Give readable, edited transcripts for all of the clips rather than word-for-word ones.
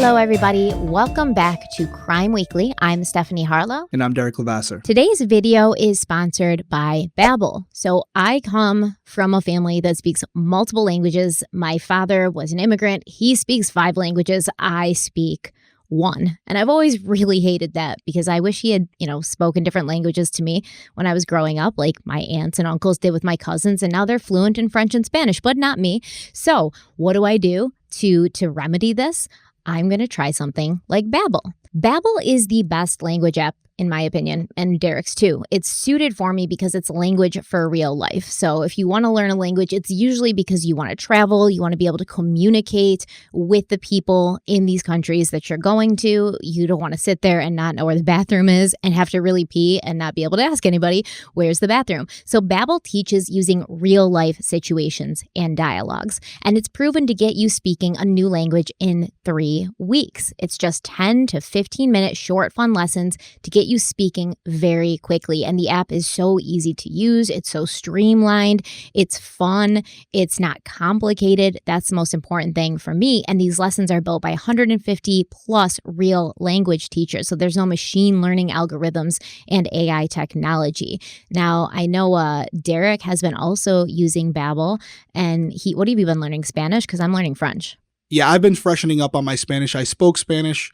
Hello, everybody. Welcome back to Crime Weekly. I'm Stephanie Harlow. And I'm Derek Levasseur. Today's video is sponsored by Babbel. So I come from a family that speaks multiple languages. My father was an immigrant. He speaks 5 languages. I speak 1. And I've always really hated that because I wish he had, spoken different languages to me when I was growing up, like my aunts and uncles did with my cousins. And now they're fluent in French and Spanish, but not me. So what do I do to remedy this? I'm going to try something like Babbel. Babbel is the best language app, in my opinion, and Derek's too. It's suited for me because it's language for real life. So if you want to learn a language, it's usually because you want to travel, you want to be able to communicate with the people in these countries that you're going to. You don't want to sit there and not know where the bathroom is and have to really pee and not be able to ask anybody, where's the bathroom? So Babbel teaches using real life situations and dialogues, and it's proven to get you speaking a new language in 3 weeks. It's just 10 to 15-minute short, fun lessons to get you speaking very quickly. And the app is so easy to use. It's so streamlined. It's fun. It's not complicated. That's the most important thing for me. And these lessons are built by 150 plus real language teachers. So there's no machine learning algorithms and AI technology. Now, I know Derek has been also using Babbel. And what have you been learning? Spanish? Because I'm learning French. Yeah, I've been freshening up on my Spanish. I spoke Spanish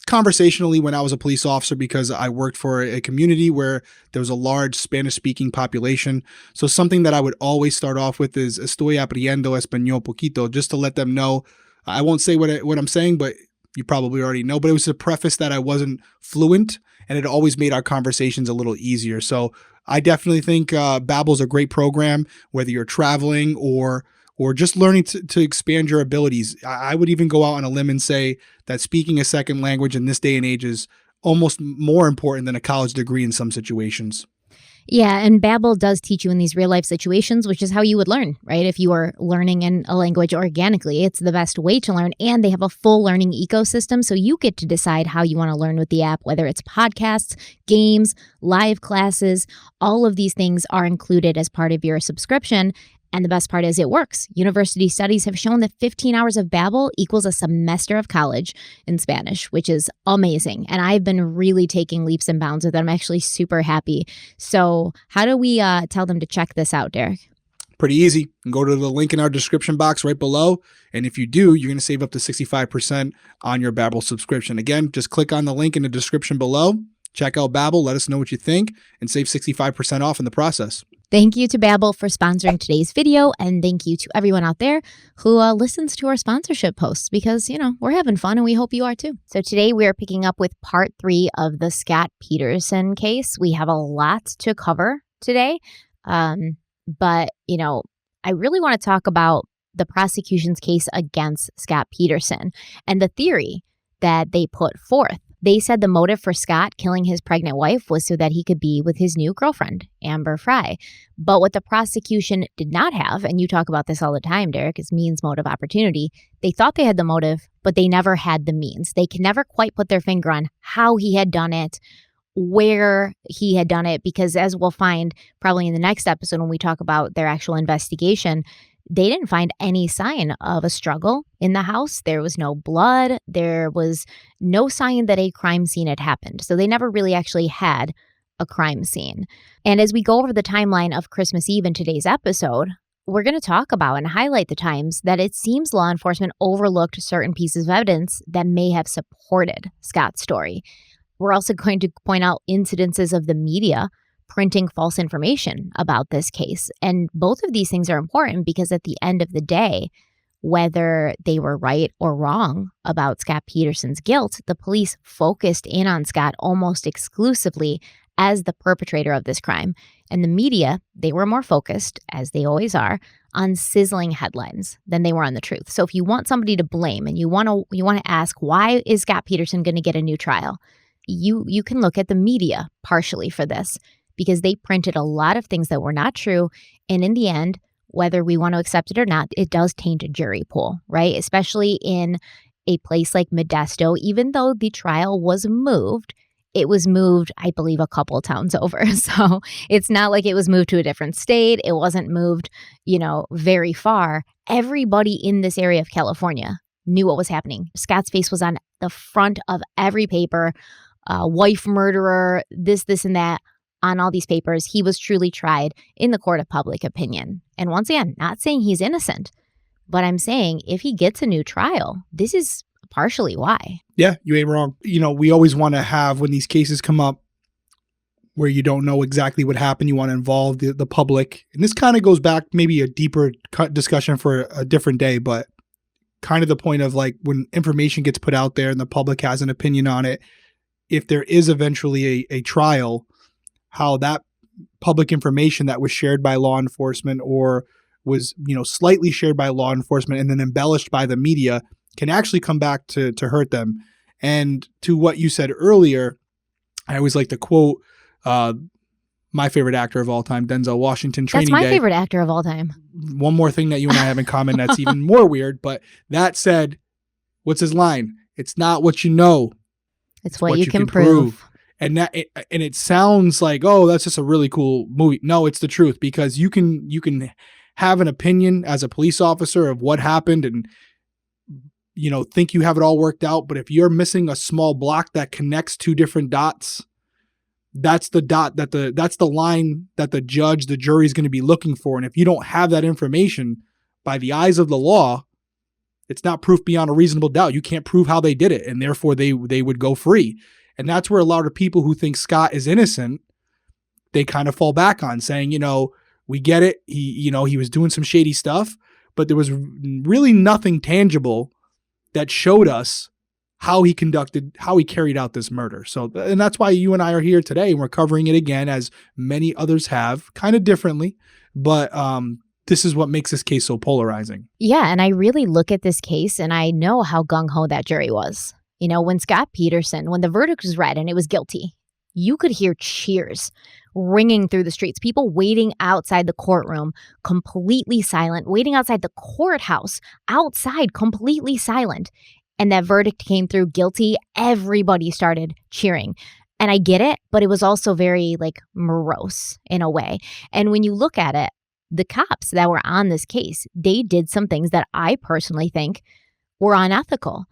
conversationally when I was a police officer because I worked for a community where there was a large Spanish-speaking population. So something that I would always start off with is estoy aprendiendo español poquito, just to let them know. I won't say what I'm saying, but you probably already know. But it was a preface that I wasn't fluent, and it always made our conversations a little easier. So I definitely think Babbel's a great program, whether you're traveling or just learning to expand your abilities. I would even go out on a limb and say that speaking a second language in this day and age is almost more important than a college degree in some situations. Yeah, and Babbel does teach you in these real life situations, which is how you would learn, right? If you are learning in a language organically, it's the best way to learn. And they have a full learning ecosystem, so you get to decide how you want to learn with the app, whether it's podcasts, games, live classes. All of these things are included as part of your subscription. And the best part is it works. University studies have shown that 15 hours of Babbel equals a semester of college in Spanish, which is amazing. And I've been really taking leaps and bounds with it. I'm actually super happy. So how do we tell them to check this out, Derek? Pretty easy. You can go to the link in our description box right below. And if you do, you're going to save up to 65% on your Babbel subscription. Again, just click on the link in the description below. Check out Babbel, let us know what you think, and save 65% off in the process. Thank you to Babbel for sponsoring today's video, and thank you to everyone out there who listens to our sponsorship posts because, we're having fun and we hope you are too. So today we are picking up with part 3 of the Scott Peterson case. We have a lot to cover today, but, I really want to talk about the prosecution's case against Scott Peterson and the theory that they put forth. They said the motive for Scott killing his pregnant wife was so that he could be with his new girlfriend, Amber Frey. But what the prosecution did not have, and you talk about this all the time, Derek, is means, motive, opportunity. They thought they had the motive, but they never had the means. They can never quite put their finger on how he had done it, where he had done it, because as we'll find probably in the next episode when we talk about their actual investigation, they didn't find any sign of a struggle in the house. There was no blood. There was no sign that a crime scene had happened. So they never really actually had a crime scene. And as we go over the timeline of Christmas Eve in today's episode, we're going to talk about and highlight the times that it seems law enforcement overlooked certain pieces of evidence that may have supported Scott's story. We're also going to point out incidences of the media printing false information about this case. And both of these things are important because at the end of the day, whether they were right or wrong about Scott Peterson's guilt, the police focused in on Scott almost exclusively as the perpetrator of this crime. And the media, they were more focused, as they always are, on sizzling headlines than they were on the truth. So if you want somebody to blame and you want to ask, why is Scott Peterson going to get a new trial? You can look at the media partially for this, because they printed a lot of things that were not true. And in the end, whether we want to accept it or not, it does taint a jury pool, right? Especially in a place like Modesto, even though the trial was moved, it was moved, I believe, a couple of towns over. So it's not like it was moved to a different state. It wasn't moved, very far. Everybody in this area of California knew what was happening. Scott's face was on the front of every paper. Wife murderer, this, and that on all these papers. He was truly tried in the court of public opinion. And once again, not saying he's innocent, but I'm saying if he gets a new trial, this is partially why. Yeah, you ain't wrong. We always want to have, when these cases come up where you don't know exactly what happened, you want to involve the public. And this kind of goes back, maybe a deeper discussion for a different day, but kind of the point of like when information gets put out there and the public has an opinion on it, if there is eventually a trial, how that public information that was shared by law enforcement or was, slightly shared by law enforcement and then embellished by the media can actually come back to hurt them. And to what you said earlier, I always like to quote my favorite actor of all time, Denzel Washington, Training Day. That's my favorite actor of all time. One more thing that you and I have in common that's even more weird, but that said, what's his line? It's not what you know. It's what you can prove. And it sounds like, oh, that's just a really cool movie. No, it's the truth, because you can have an opinion as a police officer of what happened and think you have it all worked out, but if you're missing a small block that connects two different dots, that's the dot that's the line that the jury is going to be looking for. And if you don't have that information by the eyes of the law, it's not proof beyond a reasonable doubt. You can't prove how they did it, and therefore they would go free. And that's where a lot of people who think Scott is innocent, they kind of fall back on saying, we get it. He was doing some shady stuff, but there was really nothing tangible that showed us how he carried out this murder. So, and that's why you and I are here today, and we're covering it again, as many others have, kind of differently, but this is what makes this case so polarizing. Yeah, and I really look at this case, and I know how gung-ho that jury was. When Scott Peterson, when the verdict was read and it was guilty, you could hear cheers ringing through the streets, people waiting outside the courtroom, completely silent, waiting outside the courthouse, outside, completely silent. And that verdict came through guilty. Everybody started cheering. And I get it, but it was also very morose in a way. And when you look at it, the cops that were on this case, they did some things that I personally think were unethical.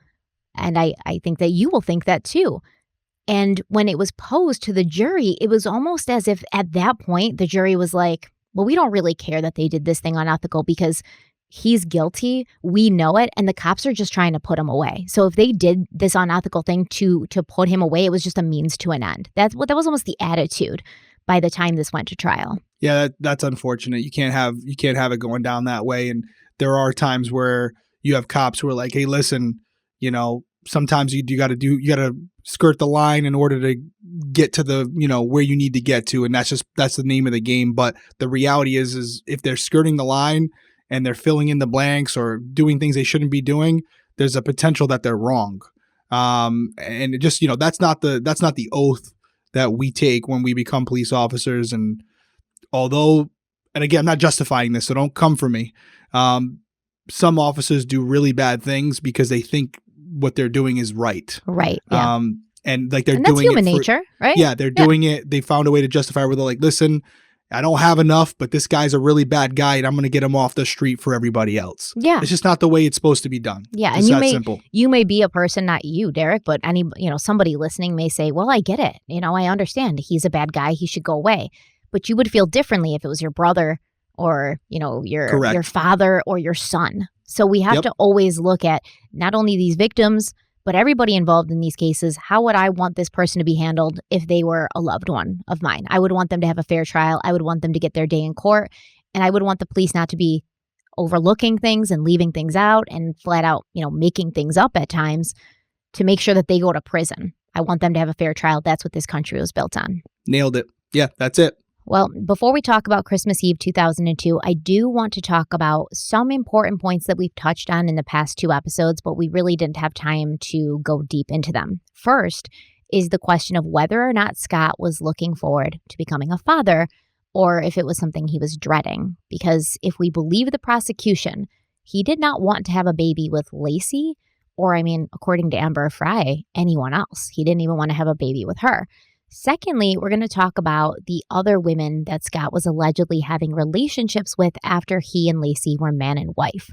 And I think that you will think that too. And when it was posed to the jury, it was almost as if at that point, the jury was like, well, we don't really care that they did this thing unethical because he's guilty. We know it. And the cops are just trying to put him away. So if they did this unethical thing to put him away, it was just a means to an end. That was almost the attitude by the time this went to trial. Yeah, that's unfortunate. You can't have it going down that way. And there are times where you have cops who are like, hey, listen, sometimes you got to skirt the line in order to get to the, where you need to get to. And that's the name of the game. But the reality is if they're skirting the line and they're filling in the blanks or doing things they shouldn't be doing, there's a potential that they're wrong. And it just, that's not the oath that we take when we become police officers. And although, and again, I'm not justifying this, so don't come for me. Some officers do really bad things because they think what they're doing is right. Right. Yeah. And they're doing that's human nature, right? Yeah, they're doing it. They found a way to justify where they're like, listen, I don't have enough, but this guy's a really bad guy and I'm going to get him off the street for everybody else. Yeah. It's just not the way it's supposed to be done. Yeah. It's and simple. You may be a person, not you, Derek, but somebody listening may say, well, I get it. I understand he's a bad guy. He should go away. But you would feel differently if it was your brother or, your father or your son. So we have to always look at not only these victims, but everybody involved in these cases. How would I want this person to be handled if they were a loved one of mine? I would want them to have a fair trial. I would want them to get their day in court. And I would want the police not to be overlooking things and leaving things out and flat out, making things up at times to make sure that they go to prison. I want them to have a fair trial. That's what this country was built on. Nailed it. Yeah, that's it. Well, before we talk about Christmas Eve 2002, I do want to talk about some important points that we've touched on in the past 2 episodes, but we really didn't have time to go deep into them. First is the question of whether or not Scott was looking forward to becoming a father or if it was something he was dreading. Because if we believe the prosecution, he did not want to have a baby with Laci or, according to Amber Frey, anyone else. He didn't even want to have a baby with her. Secondly, we're going to talk about the other women that Scott was allegedly having relationships with after he and Laci were man and wife.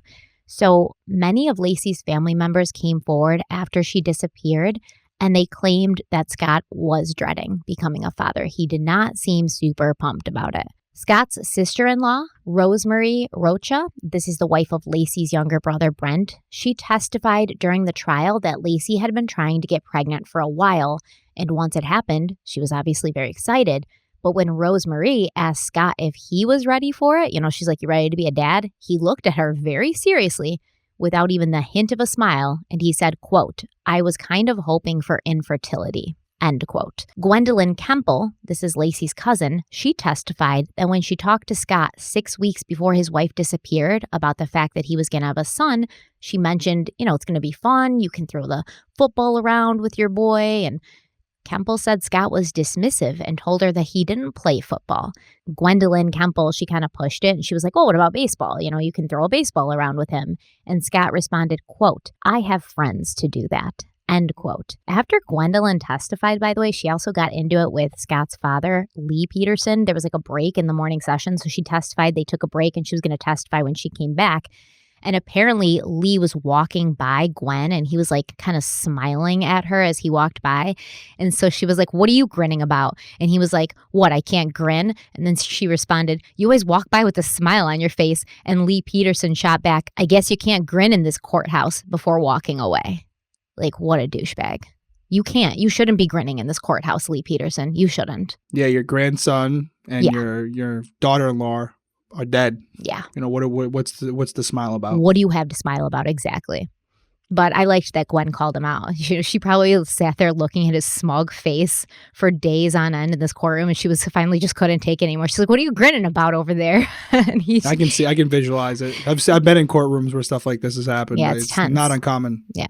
So many of Laci's family members came forward after she disappeared, and they claimed that Scott was dreading becoming a father. He did not seem super pumped about it. Scott's sister-in-law, Rosemary Rocha, this is the wife of Laci's younger brother, Brent, she testified during the trial that Laci had been trying to get pregnant for a while, and once it happened, she was obviously very excited. But when Rosemary asked Scott if he was ready for it, she's like, "You ready to be a dad?" He looked at her very seriously without even the hint of a smile, and he said, quote, "I was kind of hoping for infertility." End quote. Gwendolyn Kemple, this is Laci's cousin, she testified that when she talked to Scott 6 weeks before his wife disappeared about the fact that he was going to have a son, she mentioned, it's going to be fun. You can throw the football around with your boy. And Kemple said Scott was dismissive and told her that he didn't play football. Gwendolyn Kemple, she kind of pushed it and she was like, "Oh, what about baseball? You can throw a baseball around with him." And Scott responded, quote, "I have friends to do that." End quote. After Gwendolyn testified, by the way, she also got into it with Scott's father, Laci Peterson. There was like a break in the morning session. So she testified, they took a break, and she was going to testify when she came back. And apparently Lee was walking by Gwen and he was like kind of smiling at her as he walked by. And so she was like, "What are you grinning about?" And he was like, "What, I can't grin?" And then she responded, "You always walk by with a smile on your face." And Laci Peterson shot back, "I guess you can't grin in this courthouse," before walking away. Like, what a douchebag. You shouldn't be grinning in this courthouse, Laci Peterson. You shouldn't. Yeah, your grandson and your daughter-in-law are dead. Yeah. What's the smile about? What do you have to smile about? Exactly. But I liked that Gwen called him out. She probably sat there looking at his smug face for days on end in this courtroom, and she was finally just couldn't take it anymore. She's like, "What are you grinning about over there?" And I can visualize it. I've been in courtrooms where stuff like this has happened. Yeah, it's tense. Not uncommon. Yeah.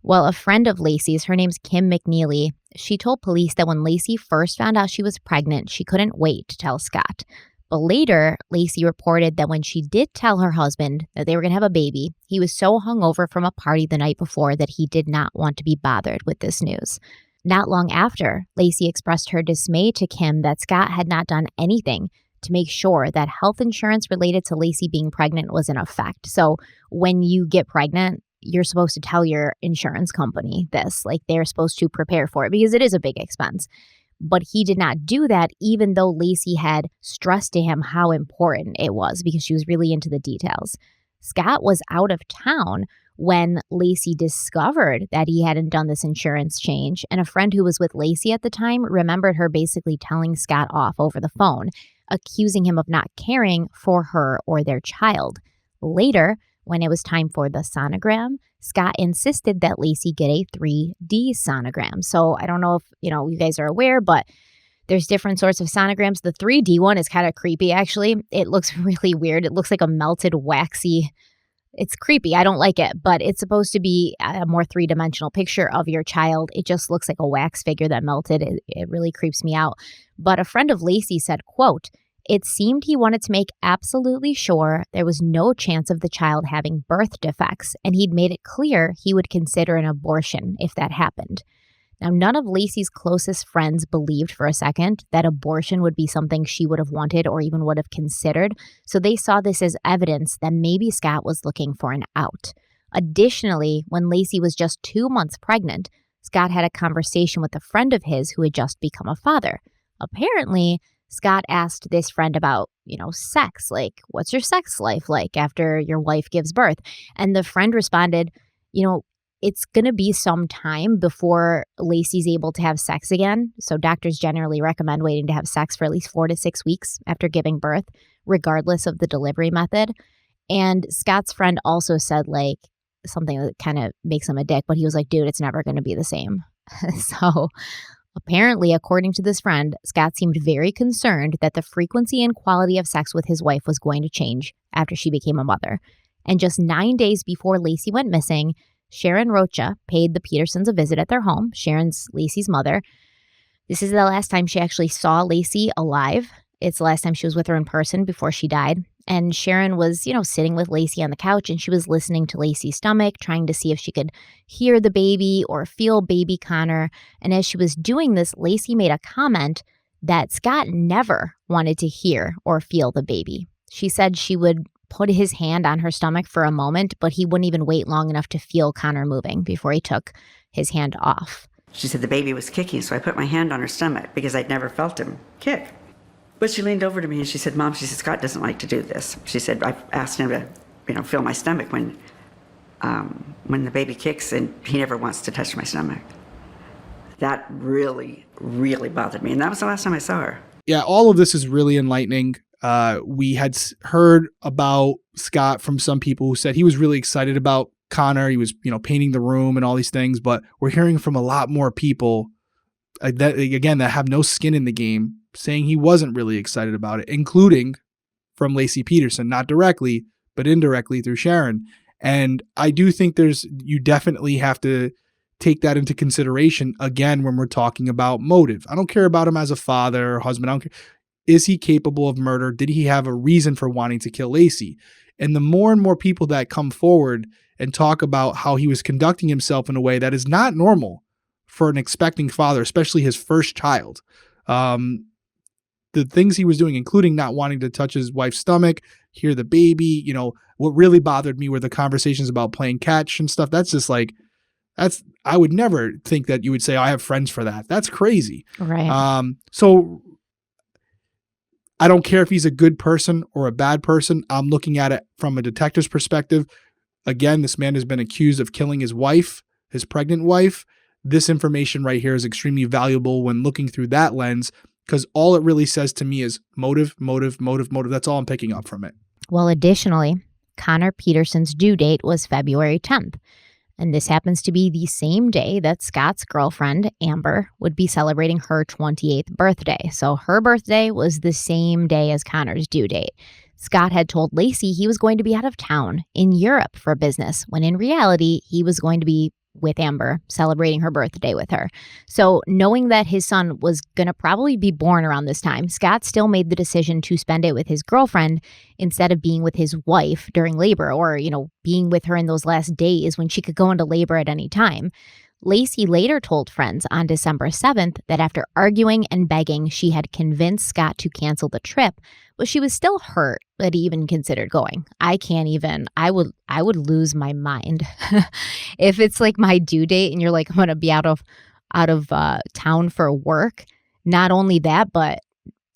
Well, a friend of Laci's, her name's Kim McNeely, she told police that when Laci first found out she was pregnant, she couldn't wait to tell Scott. But later, Laci reported that when she did tell her husband that they were going to have a baby, he was so hungover from a party the night before that he did not want to be bothered with this news. Not long after, Laci expressed her dismay to Kim that Scott had not done anything to make sure that health insurance related to Laci being pregnant was in effect. So when you get pregnant, you're supposed to tell your insurance company this, like they're supposed to prepare for it because it is a big expense. But he did not do that, even though Laci had stressed to him how important it was because she was really into the details. Scott was out of town when Laci discovered that he hadn't done this insurance change, and a friend who was with Laci at the time remembered her basically telling Scott off over the phone, accusing him of not caring for her or their child. Later, when it was time for the sonogram, Scott insisted that Laci get a 3D sonogram. So I don't know if, you guys are aware, but there's different sorts of sonograms. The 3D one is kind of creepy, actually. It looks really weird. It looks like a melted, waxy. It's creepy. I don't like it, but it's supposed to be a more three-dimensional picture of your child. It just looks like a wax figure that melted. It really creeps me out. But a friend of Laci said, quote, "It seemed he wanted to make absolutely sure there was no chance of the child having birth defects, and he'd made it clear he would consider an abortion if that happened." Now, none of Laci's closest friends believed for a second that abortion would be something she would have wanted or even would have considered, so they saw this as evidence that maybe Scott was looking for an out. Additionally, when Laci was just 2 months pregnant, Scott had a conversation with a friend of his who had just become a father. Apparently, Scott asked this friend about, sex, like, "What's your sex life like after your wife gives birth?" And the friend responded, "It's going to be some time before Laci's able to have sex again. So doctors generally recommend waiting to have sex for at least 4 to 6 weeks after giving birth, regardless of the delivery method." And Scott's friend also said, like, something that kind of makes him a dick, but he was like, "Dude, it's never going to be the same." So apparently, according to this friend, Scott seemed very concerned that the frequency and quality of sex with his wife was going to change after she became a mother. And just 9 days before Laci went missing, Sharon Rocha paid the Petersons a visit at their home. Sharon's Laci's mother. This is the last time she actually saw Laci alive. It's the last time she was with her in person before she died. And Sharon was, sitting with Laci on the couch, and she was listening to Laci's stomach, trying to see if she could hear the baby or feel baby Connor. And as she was doing this, Laci made a comment that Scott never wanted to hear or feel the baby. She said she would put his hand on her stomach for a moment, but he wouldn't even wait long enough to feel Connor moving before he took his hand off. She said the baby was kicking, so I put my hand on her stomach because I'd never felt him kick. But she leaned over to me and she said, Mom, she said, Scott doesn't like to do this. She said, I've asked him to, feel my stomach when the baby kicks, and he never wants to touch my stomach. That really, really bothered me. And that was the last time I saw her. Yeah, all of this is really enlightening. We had heard about Scott from some people who said he was really excited about Connor. He was, painting the room and all these things. But we're hearing from a lot more people that have no skin in the game, saying he wasn't really excited about it, including from Laci Peterson, not directly, but indirectly through Sharon. And I do think you definitely have to take that into consideration again when we're talking about motive. I don't care about him as a father or husband. I don't care. Is he capable of murder? Did he have a reason for wanting to kill Laci? And the more and more people that come forward and talk about how he was conducting himself in a way that is not normal for an expecting father, especially his first child. The things he was doing, including not wanting to touch his wife's stomach, hear the baby, what really bothered me were the conversations about playing catch and stuff. That's just I would never think that you would say, I have friends for that. That's crazy. Right. So I don't care if he's a good person or a bad person. I'm looking at it from a detective's perspective. Again, this man has been accused of killing his wife, his pregnant wife. This information right here is extremely valuable when looking through that lens, because all it really says to me is motive, motive, motive, motive. That's all I'm picking up from it. Well, additionally, Connor Peterson's due date was February 10th. And this happens to be the same day that Scott's girlfriend, Amber, would be celebrating her 28th birthday. So her birthday was the same day as Connor's due date. Scott had told Laci he was going to be out of town in Europe for business, when in reality, he was going to be with Amber, celebrating her birthday with her. So knowing that his son was going to probably be born around this time, Scott still made the decision to spend it with his girlfriend instead of being with his wife during labor, or, being with her in those last days when she could go into labor at any time. Laci later told friends on December 7th that after arguing and begging, she had convinced Scott to cancel the trip, but she was still hurt that he even considered going. I would lose my mind. If it's like my due date and you're like, I'm going to be out of town for work. Not only that, but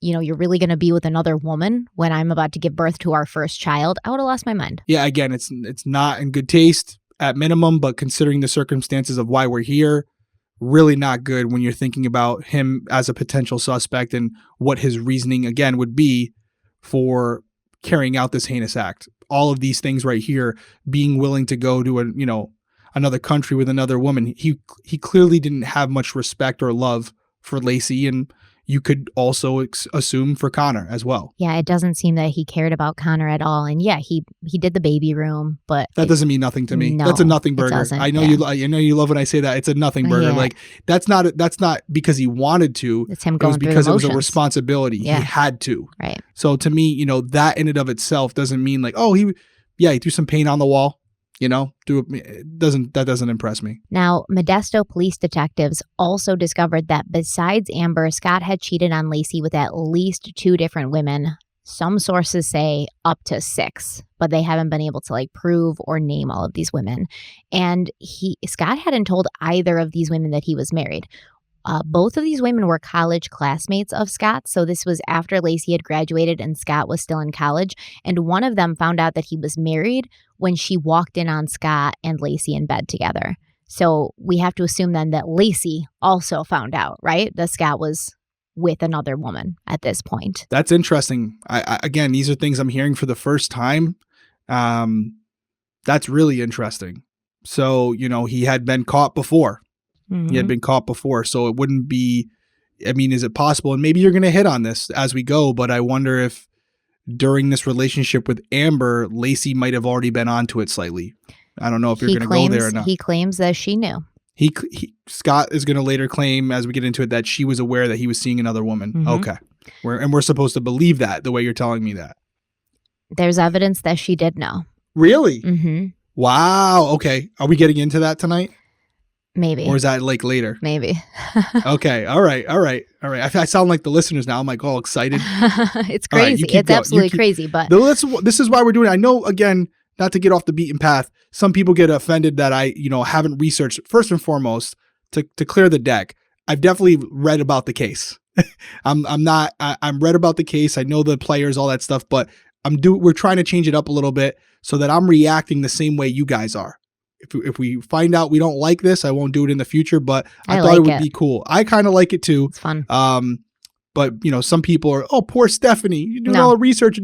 you're really going to be with another woman when I'm about to give birth to our first child. I would have lost my mind. Yeah, again, it's not in good taste at minimum, but considering the circumstances of why we're here, really not good when you're thinking about him as a potential suspect and what his reasoning, again, would be for carrying out this heinous act. All of these things right here, being willing to go to another country with another woman. He clearly didn't have much respect or love for Laci, and you could also assume for Connor as well. Yeah, it doesn't seem that he cared about Connor at all. And yeah, he did the baby room, but that doesn't mean nothing to me. No, that's a nothing burger. I know you love when I say that. It's a nothing burger. Yeah. Like that's not because he wanted to. It's him going through the because it was a motions. Responsibility. Yeah. He had to. Right. So to me, that in and of itself doesn't mean like, oh, he threw some paint on the wall. That doesn't impress me. Now, Modesto police detectives also discovered that besides Amber, Scott had cheated on Laci with at least 2 different women. Some sources say up to 6, but they haven't been able to prove or name all of these women. And Scott hadn't told either of these women that he was married. Both of these women were college classmates of Scott, so this was after Laci had graduated and Scott was still in college, and one of them found out that he was married when she walked in on Scott and Laci in bed together. So we have to assume then that Laci also found out, right? That Scott was with another woman at this point. That's interesting. Again, these are things I'm hearing for the first time. That's really interesting. So, he had been caught before. Mm-hmm. He had been caught before, so it wouldn't be, is it possible? And maybe you're going to hit on this as we go, but I wonder if during this relationship with Amber, Laci might have already been onto it slightly. I don't know if you're going to go there or not. He claims that she knew. Scott is going to later claim, as we get into it, that she was aware that he was seeing another woman. Mm-hmm. Okay. We're supposed to believe that the way you're telling me that. There's evidence that she did know. Really? Mm-hmm. Wow. Okay. Are we getting into that tonight? Maybe. Or is that like later? Maybe. Okay. All right. I sound like the listeners now. I'm like all excited. It's crazy. Right, it's absolutely crazy. But this is why we're doing it. I know, again, not to get off the beaten path. Some people get offended that I, haven't researched. First and foremost, to clear the deck, I've definitely read about the case. I'm read about the case. I know the players, all that stuff, but we're trying to change it up a little bit so that I'm reacting the same way you guys are. If we find out we don't like this, I won't do it in the future, but I thought it would be cool. I kind of like it too. It's fun. But some people are, oh, poor Stephanie. You're doing all the research.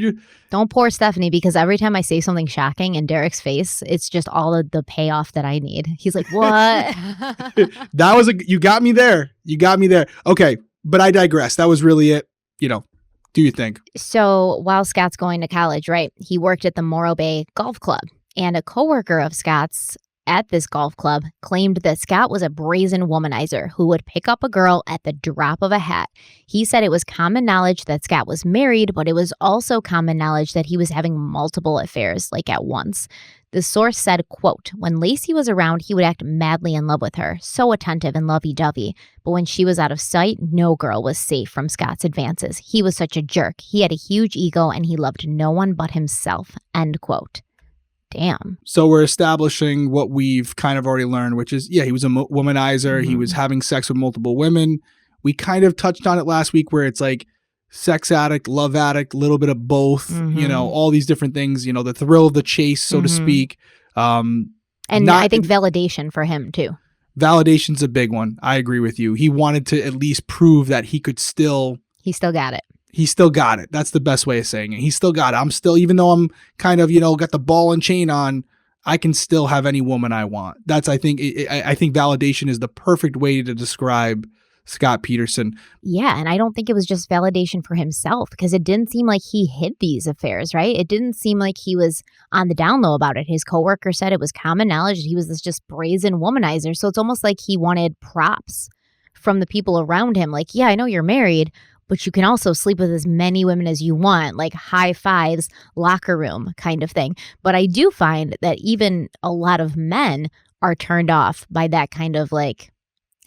Don't pour Stephanie, because every time I say something shocking in Derek's face, it's just all of the payoff that I need. He's like, what? You got me there. Okay. But I digress. That was really it. Do you think? So while Scott's going to college, right, he worked at the Morro Bay Golf Club, and a coworker of Scott's at this golf club claimed that Scott was a brazen womanizer who would pick up a girl at the drop of a hat. He said it was common knowledge that Scott was married, but it was also common knowledge that he was having multiple affairs, like at once. The source said, quote, when Laci was around, he would act madly in love with her, so attentive and lovey-dovey. But when she was out of sight, no girl was safe from Scott's advances. He was such a jerk. He had a huge ego and he loved no one but himself, end quote. Damn. So we're establishing what we've kind of already learned, which is, he was a womanizer. Mm-hmm. He was having sex with multiple women. We kind of touched on it last week where it's like sex addict, love addict, a little bit of both, all these different things, the thrill of the chase, so to speak. And I think validation for him too. Validation's a big one. I agree with you. He wanted to at least prove that he could still... He still got it. He still got it. That's the best way of saying it. He still got it. I'm still, even though I'm kind of, got the ball and chain on, I can still have any woman I want. That's, I think validation is the perfect way to describe Scott Peterson. Yeah, and I don't think it was just validation for himself, because it didn't seem like he hid these affairs, right? It didn't seem like he was on the down low about it. His coworker said it was common knowledge that he was this just brazen womanizer. So it's almost like he wanted props from the people around him. Like, yeah, I know you're married, but you can also sleep with as many women as you want, like high fives, locker room kind of thing. But I do find that even a lot of men are turned off by that kind of like,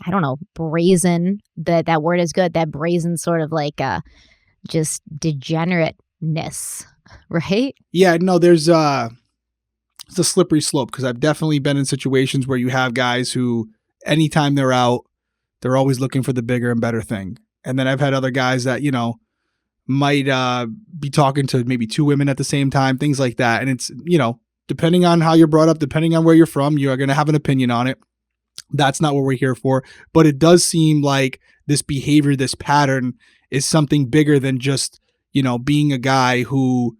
I don't know, brazen, that word is good, that brazen sort of like just degenerateness, right? Yeah, no, it's a slippery slope, because I've definitely been in situations where you have guys who, anytime they're out, they're always looking for the bigger and better thing. And then I've had other guys that, might be talking to maybe two women at the same time, things like that. And it's, depending on how you're brought up, depending on where you're from, you are going to have an opinion on it. That's not what we're here for. But it does seem like this behavior, this pattern is something bigger than just, being a guy who,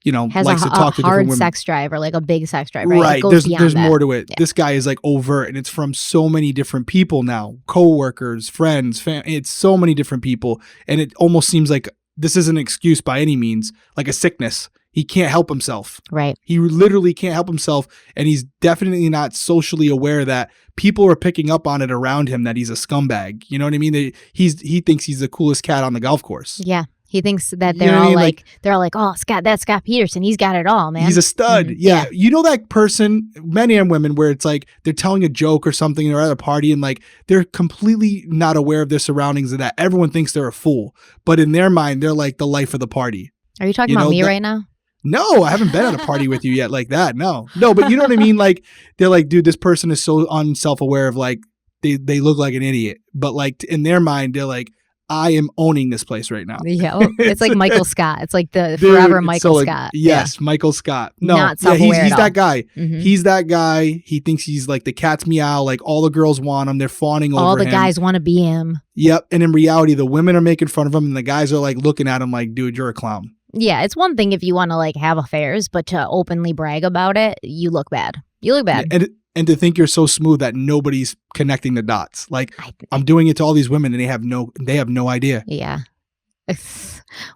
has likes to talk to different women. Sex drive, or like a big sex drive, right? Right. There's more to it. Yeah. This guy is like overt, and it's from so many different people now. Co-workers, friends, it's so many different people. And it almost seems like this isn't an excuse by any means, like a sickness. He can't help himself. Right. He literally can't help himself. And he's definitely not socially aware that people are picking up on it around him, that he's a scumbag. You know what I mean? He thinks he's the coolest cat on the golf course. Yeah. He thinks that they're all like, oh, that's Scott Peterson. He's got it all, man. He's a stud. Mm-hmm. Yeah. You know that person, men and women, where it's like they're telling a joke or something, or at a party, and like they're completely not aware of their surroundings, and that everyone thinks they're a fool. But in their mind, they're like the life of the party. Are you talking about me right now? No, I haven't been at a party with you yet like that. No, but you know what I mean? Like, they're like, dude, this person is so unself-aware of like, they look like an idiot. But like in their mind, they're like, I am owning this place right now. Yeah, it's like Michael Scott. It's like the forever Michael Scott. Yes, yeah. Michael Scott. No, not self-aware he's at that all. guy. Mm-hmm. He's that guy. He thinks he's like the cat's meow. Like all the girls want him. They're fawning over him. All the guys want to be him. Yep. And in reality, the women are making fun of him, and the guys are like looking at him like, dude, you're a clown. Yeah, it's one thing if you want to like have affairs, but to openly brag about it, you look bad. You look bad. And to think you're so smooth that nobody's connecting the dots. Like, I'm doing it to all these women, and they have no idea. Yeah.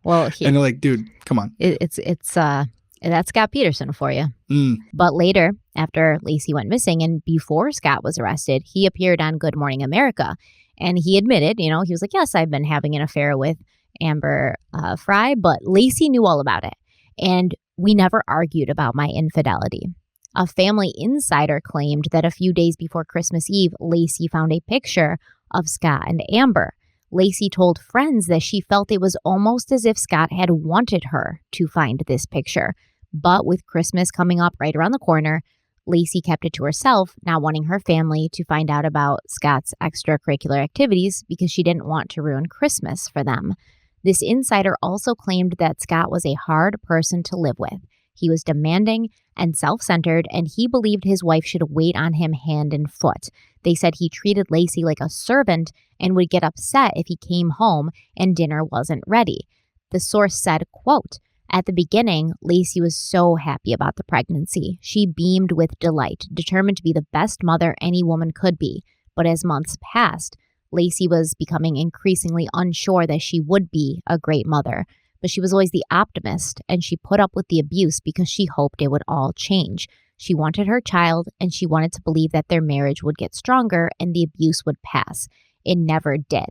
Well, and they're like, dude, come on. It's that's Scott Peterson for you. Mm. But later, after Laci went missing and before Scott was arrested, he appeared on Good Morning America, and he admitted, he was like, yes, I've been having an affair with Amber Fry, but Laci knew all about it, and we never argued about my infidelity. A family insider claimed that a few days before Christmas Eve, Laci found a picture of Scott and Amber. Laci told friends that she felt it was almost as if Scott had wanted her to find this picture. But with Christmas coming up right around the corner, Laci kept it to herself, not wanting her family to find out about Scott's extracurricular activities because she didn't want to ruin Christmas for them. This insider also claimed that Scott was a hard person to live with. He was demanding and self-centered, and he believed his wife should wait on him hand and foot. They said he treated Laci like a servant and would get upset if he came home and dinner wasn't ready. The source said, quote, "At the beginning, Laci was so happy about the pregnancy. She beamed with delight, determined to be the best mother any woman could be. But as months passed, Laci was becoming increasingly unsure that she would be a great mother. But she was always the optimist, and she put up with the abuse because she hoped it would all change. She wanted her child, and she wanted to believe that their marriage would get stronger and the abuse would pass. It never did."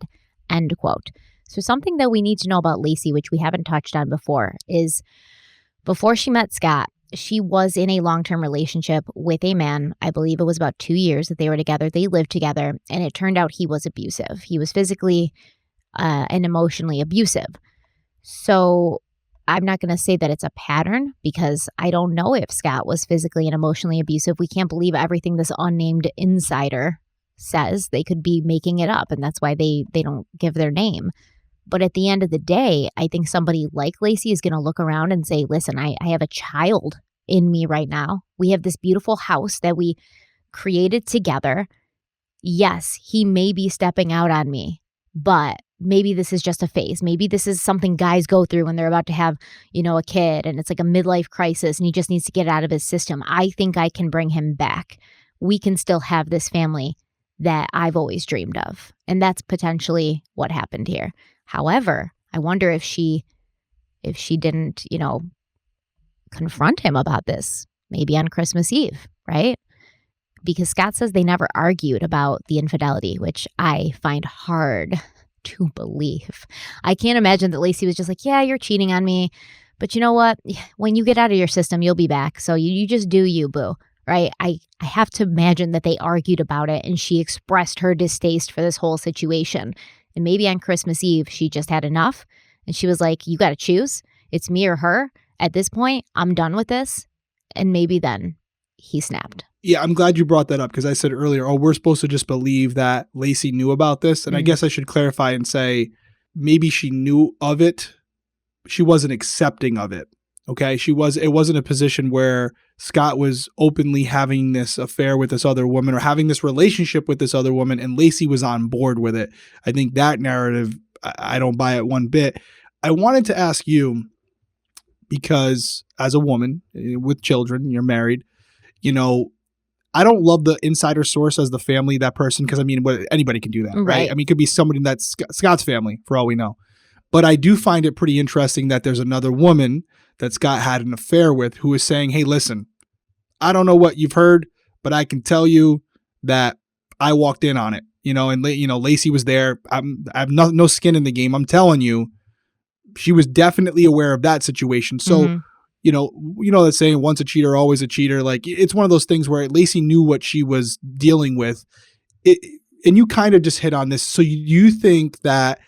End quote. So something that we need to know about Laci, which we haven't touched on before, is before she met Scott, she was in a long-term relationship with a man. I believe it was about 2 years that they were together. They lived together, and it turned out he was abusive. He was physically and emotionally abusive. So I'm not going to say that it's a pattern because I don't know if Scott was physically and emotionally abusive. We can't believe everything this unnamed insider says. They could be making it up, and that's why they don't give their name. But at the end of the day, I think somebody like Laci is going to look around and say, listen, I have a child in me right now. We have this beautiful house that we created together. Yes, he may be stepping out on me, but maybe this is just a phase. Maybe this is something guys go through when they're about to have, a kid, and it's like a midlife crisis and he just needs to get it out of his system. I think I can bring him back. We can still have this family that I've always dreamed of. And that's potentially what happened here. However, I wonder if she didn't, confront him about this, maybe on Christmas Eve, right? Because Scott says they never argued about the infidelity, which I find hard to believe. I can't imagine that Laci was just like, yeah, you're cheating on me, but you know what? When you get out of your system, you'll be back. So you just do you, boo, right? I have to imagine that they argued about it and she expressed her distaste for this whole situation. And maybe on Christmas Eve, she just had enough and she was like, you got to choose. It's me or her. At this point, I'm done with this. And maybe then he snapped. Yeah, I'm glad you brought that up because I said earlier, we're supposed to just believe that Laci knew about this. And I guess I should clarify and say maybe she knew of it. She wasn't accepting of it. Okay. It wasn't a position where Scott was openly having this affair with this other woman or having this relationship with this other woman and Laci was on board with it. I think that narrative, I don't buy it one bit. I wanted to ask you, because as a woman with children, you're married, I don't love the insider source as the family, that person, because anybody can do that, right? I mean, it could be somebody that's Scott's family for all we know. But I do find it pretty interesting that there's another woman that Scott had an affair with who is saying, hey, listen, I don't know what you've heard, but I can tell you that I walked in on it, and Laci was there. I have no skin in the game. I'm telling you, she was definitely aware of that situation. So, that saying, once a cheater, always a cheater. Like, it's one of those things where Laci knew what she was dealing with. And you kind of just hit on this. So you think that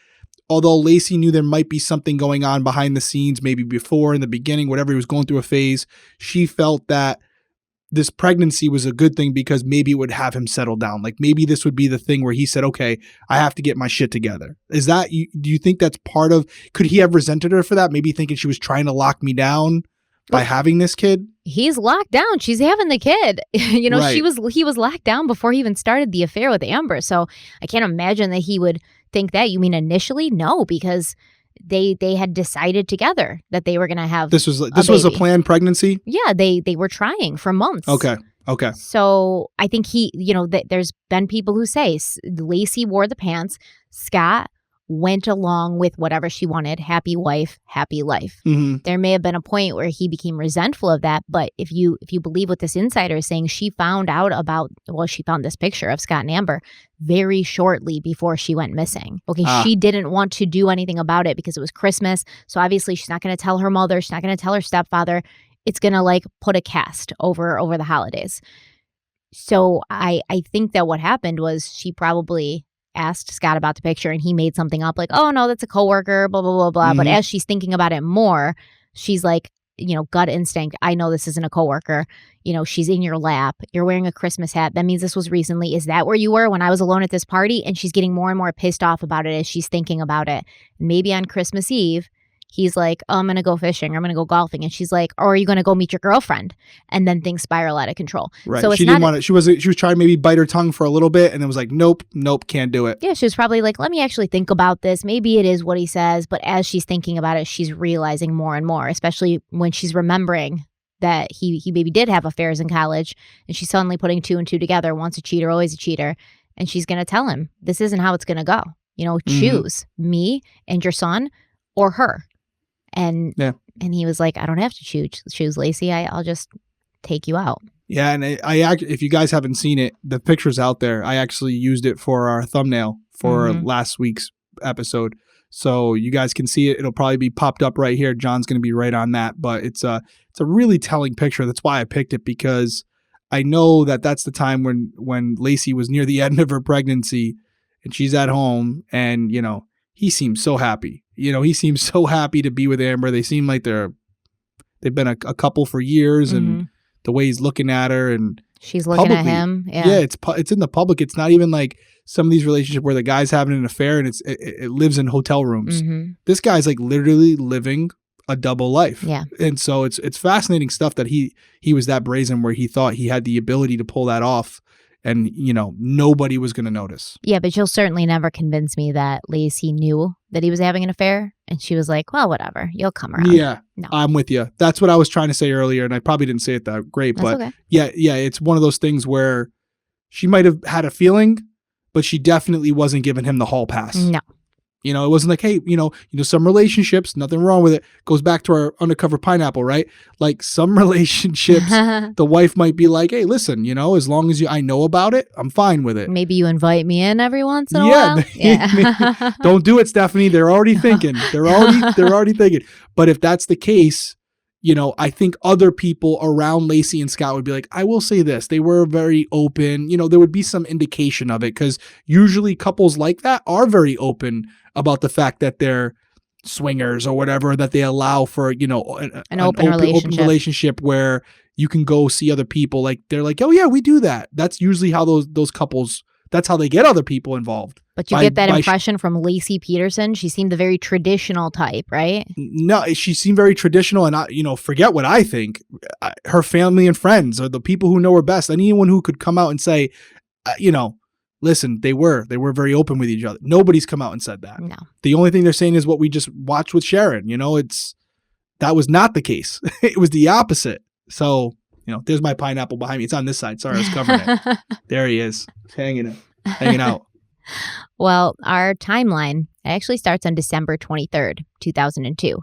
although Laci knew there might be something going on behind the scenes, maybe before, in the beginning, whatever, he was going through a phase, she felt that this pregnancy was a good thing because maybe it would have him settle down. Like maybe this would be the thing where he said, okay, I have to get my shit together. Do you think that's part of, could he have resented her for that? Maybe thinking she was trying to lock me down by having this kid? He's locked down. She's having the kid. Right. He was locked down before he even started the affair with Amber. So I can't imagine that he would think that. You mean initially? No, because they had decided together that they were going to have this was a planned pregnancy. Yeah, they were trying for months. Okay. So I think there's been people who say Laci wore the pants. Scott went along with whatever she wanted. Happy wife, happy life. Mm-hmm. There may have been a point where he became resentful of that. But if you believe what this insider is saying, she found this picture of Scott and Amber very shortly before she went missing. Okay, she didn't want to do anything about it because it was Christmas. So obviously she's not going to tell her mother. She's not going to tell her stepfather. it's going to like put a cast over the holidays. So I think that what happened was she probably asked Scott about the picture and he made something up like, oh, no, that's a coworker, blah, blah, blah, blah. But as she's thinking about it more, she's like, gut instinct. I know this isn't a coworker. She's in your lap. You're wearing a Christmas hat. That means this was recently. Is that where you were when I was alone at this party? And she's getting more and more pissed off about it as she's thinking about it. And maybe on Christmas Eve, he's like, oh, I'm going to go fishing. Or I'm going to go golfing. And she's like, or are you going to go meet your girlfriend? And then things spiral out of control. Right. So she didn't want to. She was trying to maybe bite her tongue for a little bit. And it was like, nope, can't do it. Yeah, she was probably like, let me actually think about this. Maybe it is what he says. But as she's thinking about it, she's realizing more and more, especially when she's remembering that he maybe did have affairs in college. And she's suddenly putting two and two together. Once a cheater, always a cheater. And she's going to tell him, this isn't how it's going to go. Choose me and your son or her. And he was like, I don't have to choose Laci. I'll just take you out. Yeah, and if you guys haven't seen it, the picture's out there. I actually used it for our thumbnail for last week's episode. So you guys can see it. It'll probably be popped up right here. John's going to be right on that. But it's a really telling picture. That's why I picked it, because I know that that's the time when Laci was near the end of her pregnancy and she's at home and, he seems so happy. He seems so happy to be with Amber. They seem like they've been a couple for years, and the way he's looking at her and she's looking at him. Yeah, it's in the public. It's not even like some of these relationships where the guy's having an affair and it lives in hotel rooms. This guy's like literally living a double life. Yeah. And so it's fascinating stuff that he was that brazen where he thought he had the ability to pull that off. And, nobody was going to notice. Yeah, but she'll certainly never convince me that Laci knew that he was having an affair. And she was like, well, whatever. You'll come around. Yeah, no. I'm with you. That's what I was trying to say earlier. And I probably didn't say it that great. That's but okay. yeah, it's one of those things where she might have had a feeling, but she definitely wasn't giving him the hall pass. No. It wasn't like, hey, some relationships, nothing wrong with it. Goes back to our undercover pineapple, right? Like some relationships, the wife might be like, hey, listen, as long as I know about it, I'm fine with it. Maybe you invite me in every once in a while. Yeah. Don't do it, Stephanie. They're already thinking. They're already thinking. But if that's the case, I think other people around Laci and Scott would be like, I will say this. They were very open. There would be some indication of it, because usually couples like that are very open about the fact that they're swingers or whatever, that they allow for, an open relationship where you can go see other people. Like they're like, oh yeah, we do that. That's usually how those couples, that's how they get other people involved. But you get that impression from Laci Peterson. She seemed the very traditional type, right? No, she seemed very traditional. And forget what I think. Her family and friends are the people who know her best. Anyone who could come out and say, listen, they were very open with each other. Nobody's come out and said that. No. The only thing they're saying is what we just watched with Sharon. That was not the case. It was the opposite. So, there's my pineapple behind me. It's on this side. Sorry, I was covering it. There he is, hanging out. Well, our timeline actually starts on December 23rd, 2002.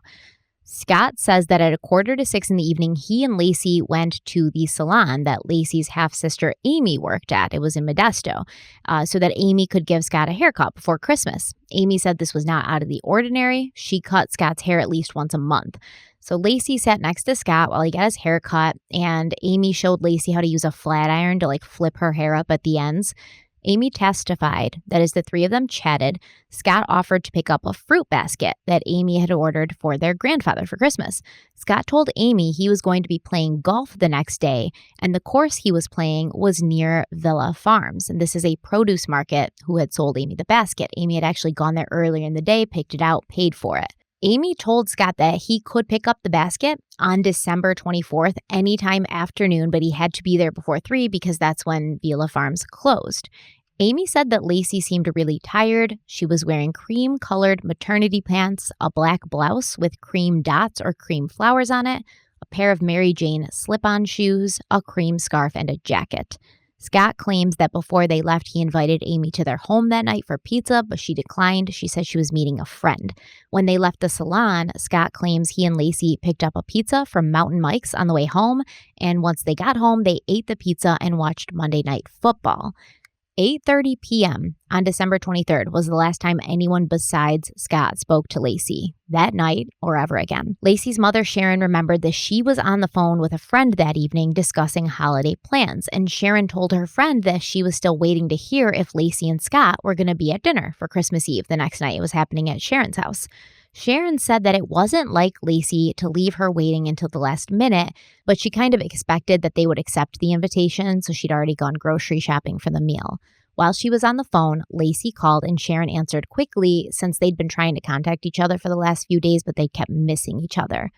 Scott says that at 5:45 in the evening, he and Laci went to the salon that Laci's half-sister Amy worked at. It was in Modesto, so that Amy could give Scott a haircut before Christmas. Amy said this was not out of the ordinary. She cut Scott's hair at least once a month. So Laci sat next to Scott while he got his hair cut, and Amy showed Laci how to use a flat iron to flip her hair up at the ends. Amy testified that as the three of them chatted, Scott offered to pick up a fruit basket that Amy had ordered for their grandfather for Christmas. Scott told Amy he was going to be playing golf the next day, and the course he was playing was near Villa Farms. And this is a produce market who had sold Amy the basket. Amy had actually gone there earlier in the day, picked it out, paid for it. Amy told Scott that he could pick up the basket on December 24th anytime afternoon, but he had to be there before 3 because that's when Villa Farms closed. Amy said that Laci seemed really tired. She was wearing cream-colored maternity pants, a black blouse with cream dots or cream flowers on it, a pair of Mary Jane slip-on shoes, a cream scarf, and a jacket. Scott claims that before they left, he invited Amy to their home that night for pizza, but she declined. She said she was meeting a friend. When they left the salon, Scott claims he and Laci picked up a pizza from Mountain Mike's on the way home, and once they got home, they ate the pizza and watched Monday Night Football. 8:30 p.m. on December 23rd was the last time anyone besides Scott spoke to Laci that night or ever again. Laci's mother, Sharon, remembered that she was on the phone with a friend that evening discussing holiday plans, and Sharon told her friend that she was still waiting to hear if Laci and Scott were going to be at dinner for Christmas Eve the next night. It was happening at Sharon's house. Sharon said that it wasn't like Laci to leave her waiting until the last minute, but she kind of expected that they would accept the invitation, so she'd already gone grocery shopping for the meal. While she was on the phone, Laci called and Sharon answered quickly since they'd been trying to contact each other for the last few days, but they kept missing each other.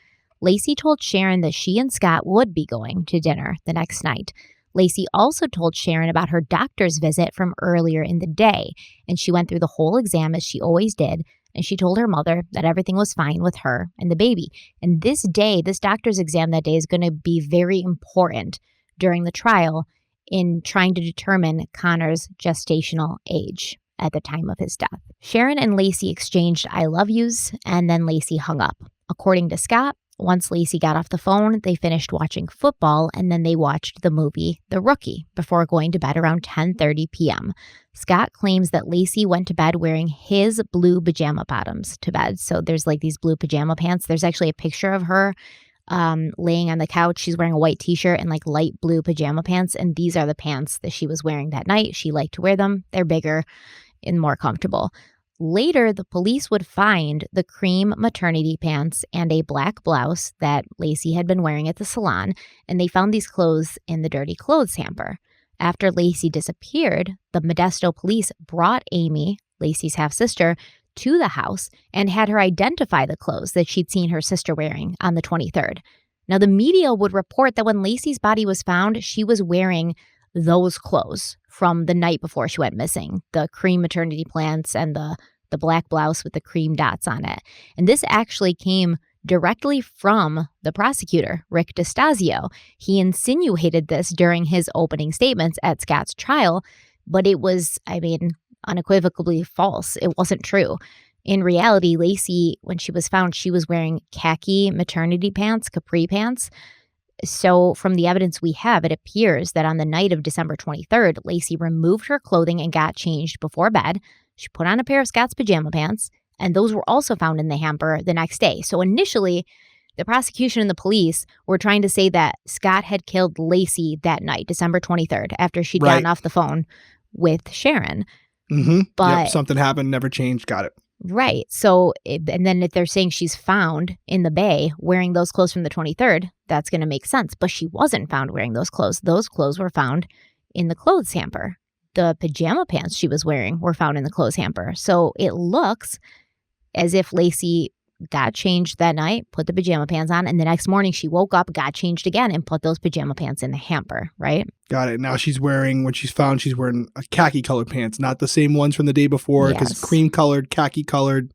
Laci told Sharon that she and Scott would be going to dinner the next night. Laci also told Sharon about her doctor's visit from earlier in the day, and she went through the whole exam as she always did, and she told her mother that everything was fine with her and the baby. And this doctor's exam that day is going to be very important during the trial in trying to determine Connor's gestational age at the time of his death. Sharon and Laci exchanged I love yous, and then Laci hung up. According to Scott, once Laci got off the phone, they finished watching football, and then they watched the movie The Rookie before going to bed around 10:30 p.m. Scott claims that Laci went to bed wearing his blue pajama bottoms to bed. So there's like these blue pajama pants. There's actually a picture of her laying on the couch. She's wearing a white t-shirt and like light blue pajama pants. And these are the pants that she was wearing that night. She liked to wear them. They're bigger and more comfortable. Later, the police would find the cream maternity pants and a black blouse that Laci had been wearing at the salon, and they found these clothes in the dirty clothes hamper. After Laci disappeared, the Modesto police brought Amy, Laci's half-sister, to the house and had her identify the clothes that she'd seen her sister wearing on the 23rd. Now, the media would report that when Laci's body was found, she was wearing those clothes from the night before she went missing, the cream maternity pants and the black blouse with the cream dots on it. And this actually came directly from the prosecutor, Rick DeStasio. He insinuated this during his opening statements at Scott's trial, but it was, unequivocally false. It wasn't true. In reality, Laci, when she was found, she was wearing khaki maternity pants, capri pants. So from the evidence we have, it appears that on the night of December 23rd, Laci removed her clothing and got changed before bed. She put on a pair of Scott's pajama pants, and those were also found in the hamper the next day. So initially, the prosecution and the police were trying to say that Scott had killed Laci that night, December 23rd, after she'd gotten off the phone with Sharon. Mm-hmm. But something happened, never changed, got it. Right. So, and then if they're saying she's found in the bay wearing those clothes from the 23rd, that's going to make sense. But she wasn't found wearing those clothes. Those clothes were found in the clothes hamper. The pajama pants she was wearing were found in the clothes hamper. So it looks as if Laci got changed that night, put the pajama pants on, and the next morning she woke up, got changed again, and put those pajama pants in the hamper, right? Got it. Now when she's found, she's wearing a khaki colored pants, not the same ones from the day before, because cream colored, khaki colored,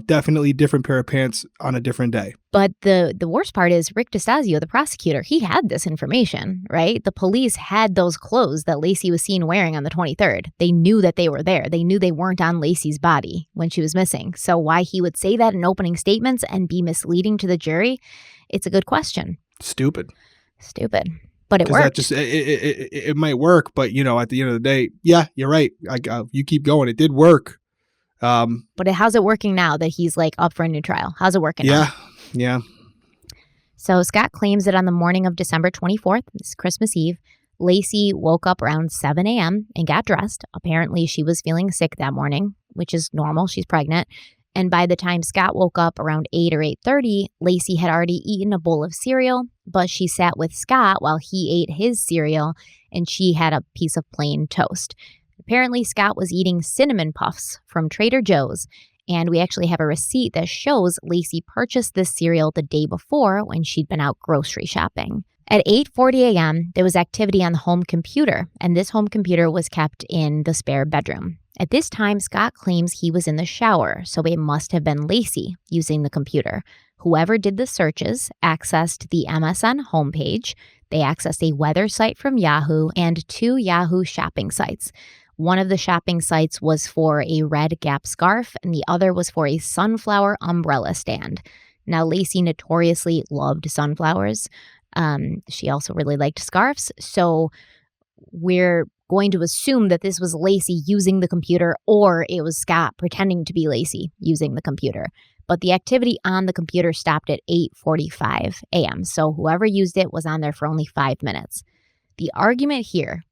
definitely different pair of pants on a different day. But the worst part is Rick DeStasio, the prosecutor, he had this information, right? The police had those clothes that Laci was seen wearing on the 23rd. They knew that they were there. They knew they weren't on Laci's body when she was missing. So why he would say that in opening statements and be misleading to the jury, it's a good question. Stupid. But it worked. It might work, but at the end of the day, yeah, you're right. You keep going. It did work. But how's it working now that he's like up for a new trial? How's it working now? Yeah. So Scott claims that on the morning of December 24th, this Christmas Eve, Laci woke up around 7 a.m. and got dressed. Apparently she was feeling sick that morning, which is normal. She's pregnant. And by the time Scott woke up around 8 or 8:30, Laci had already eaten a bowl of cereal, but she sat with Scott while he ate his cereal, and she had a piece of plain toast. Apparently, Scott was eating cinnamon puffs from Trader Joe's, and we actually have a receipt that shows Laci purchased this cereal the day before when she'd been out grocery shopping. At 8:40 a.m., there was activity on the home computer, and this home computer was kept in the spare bedroom. At this time, Scott claims he was in the shower, so it must have been Laci using the computer. Whoever did the searches accessed the MSN homepage. They accessed a weather site from Yahoo and 2 Yahoo shopping sites. One of the shopping sites was for a red Gap scarf, and the other was for a sunflower umbrella stand. Now, Laci notoriously loved sunflowers. She also really liked scarves, so we're going to assume that this was Laci using the computer or it was Scott pretending to be Laci using the computer. But the activity on the computer stopped at 8:45 a.m. So whoever used it was on there for only 5 minutes. The argument here,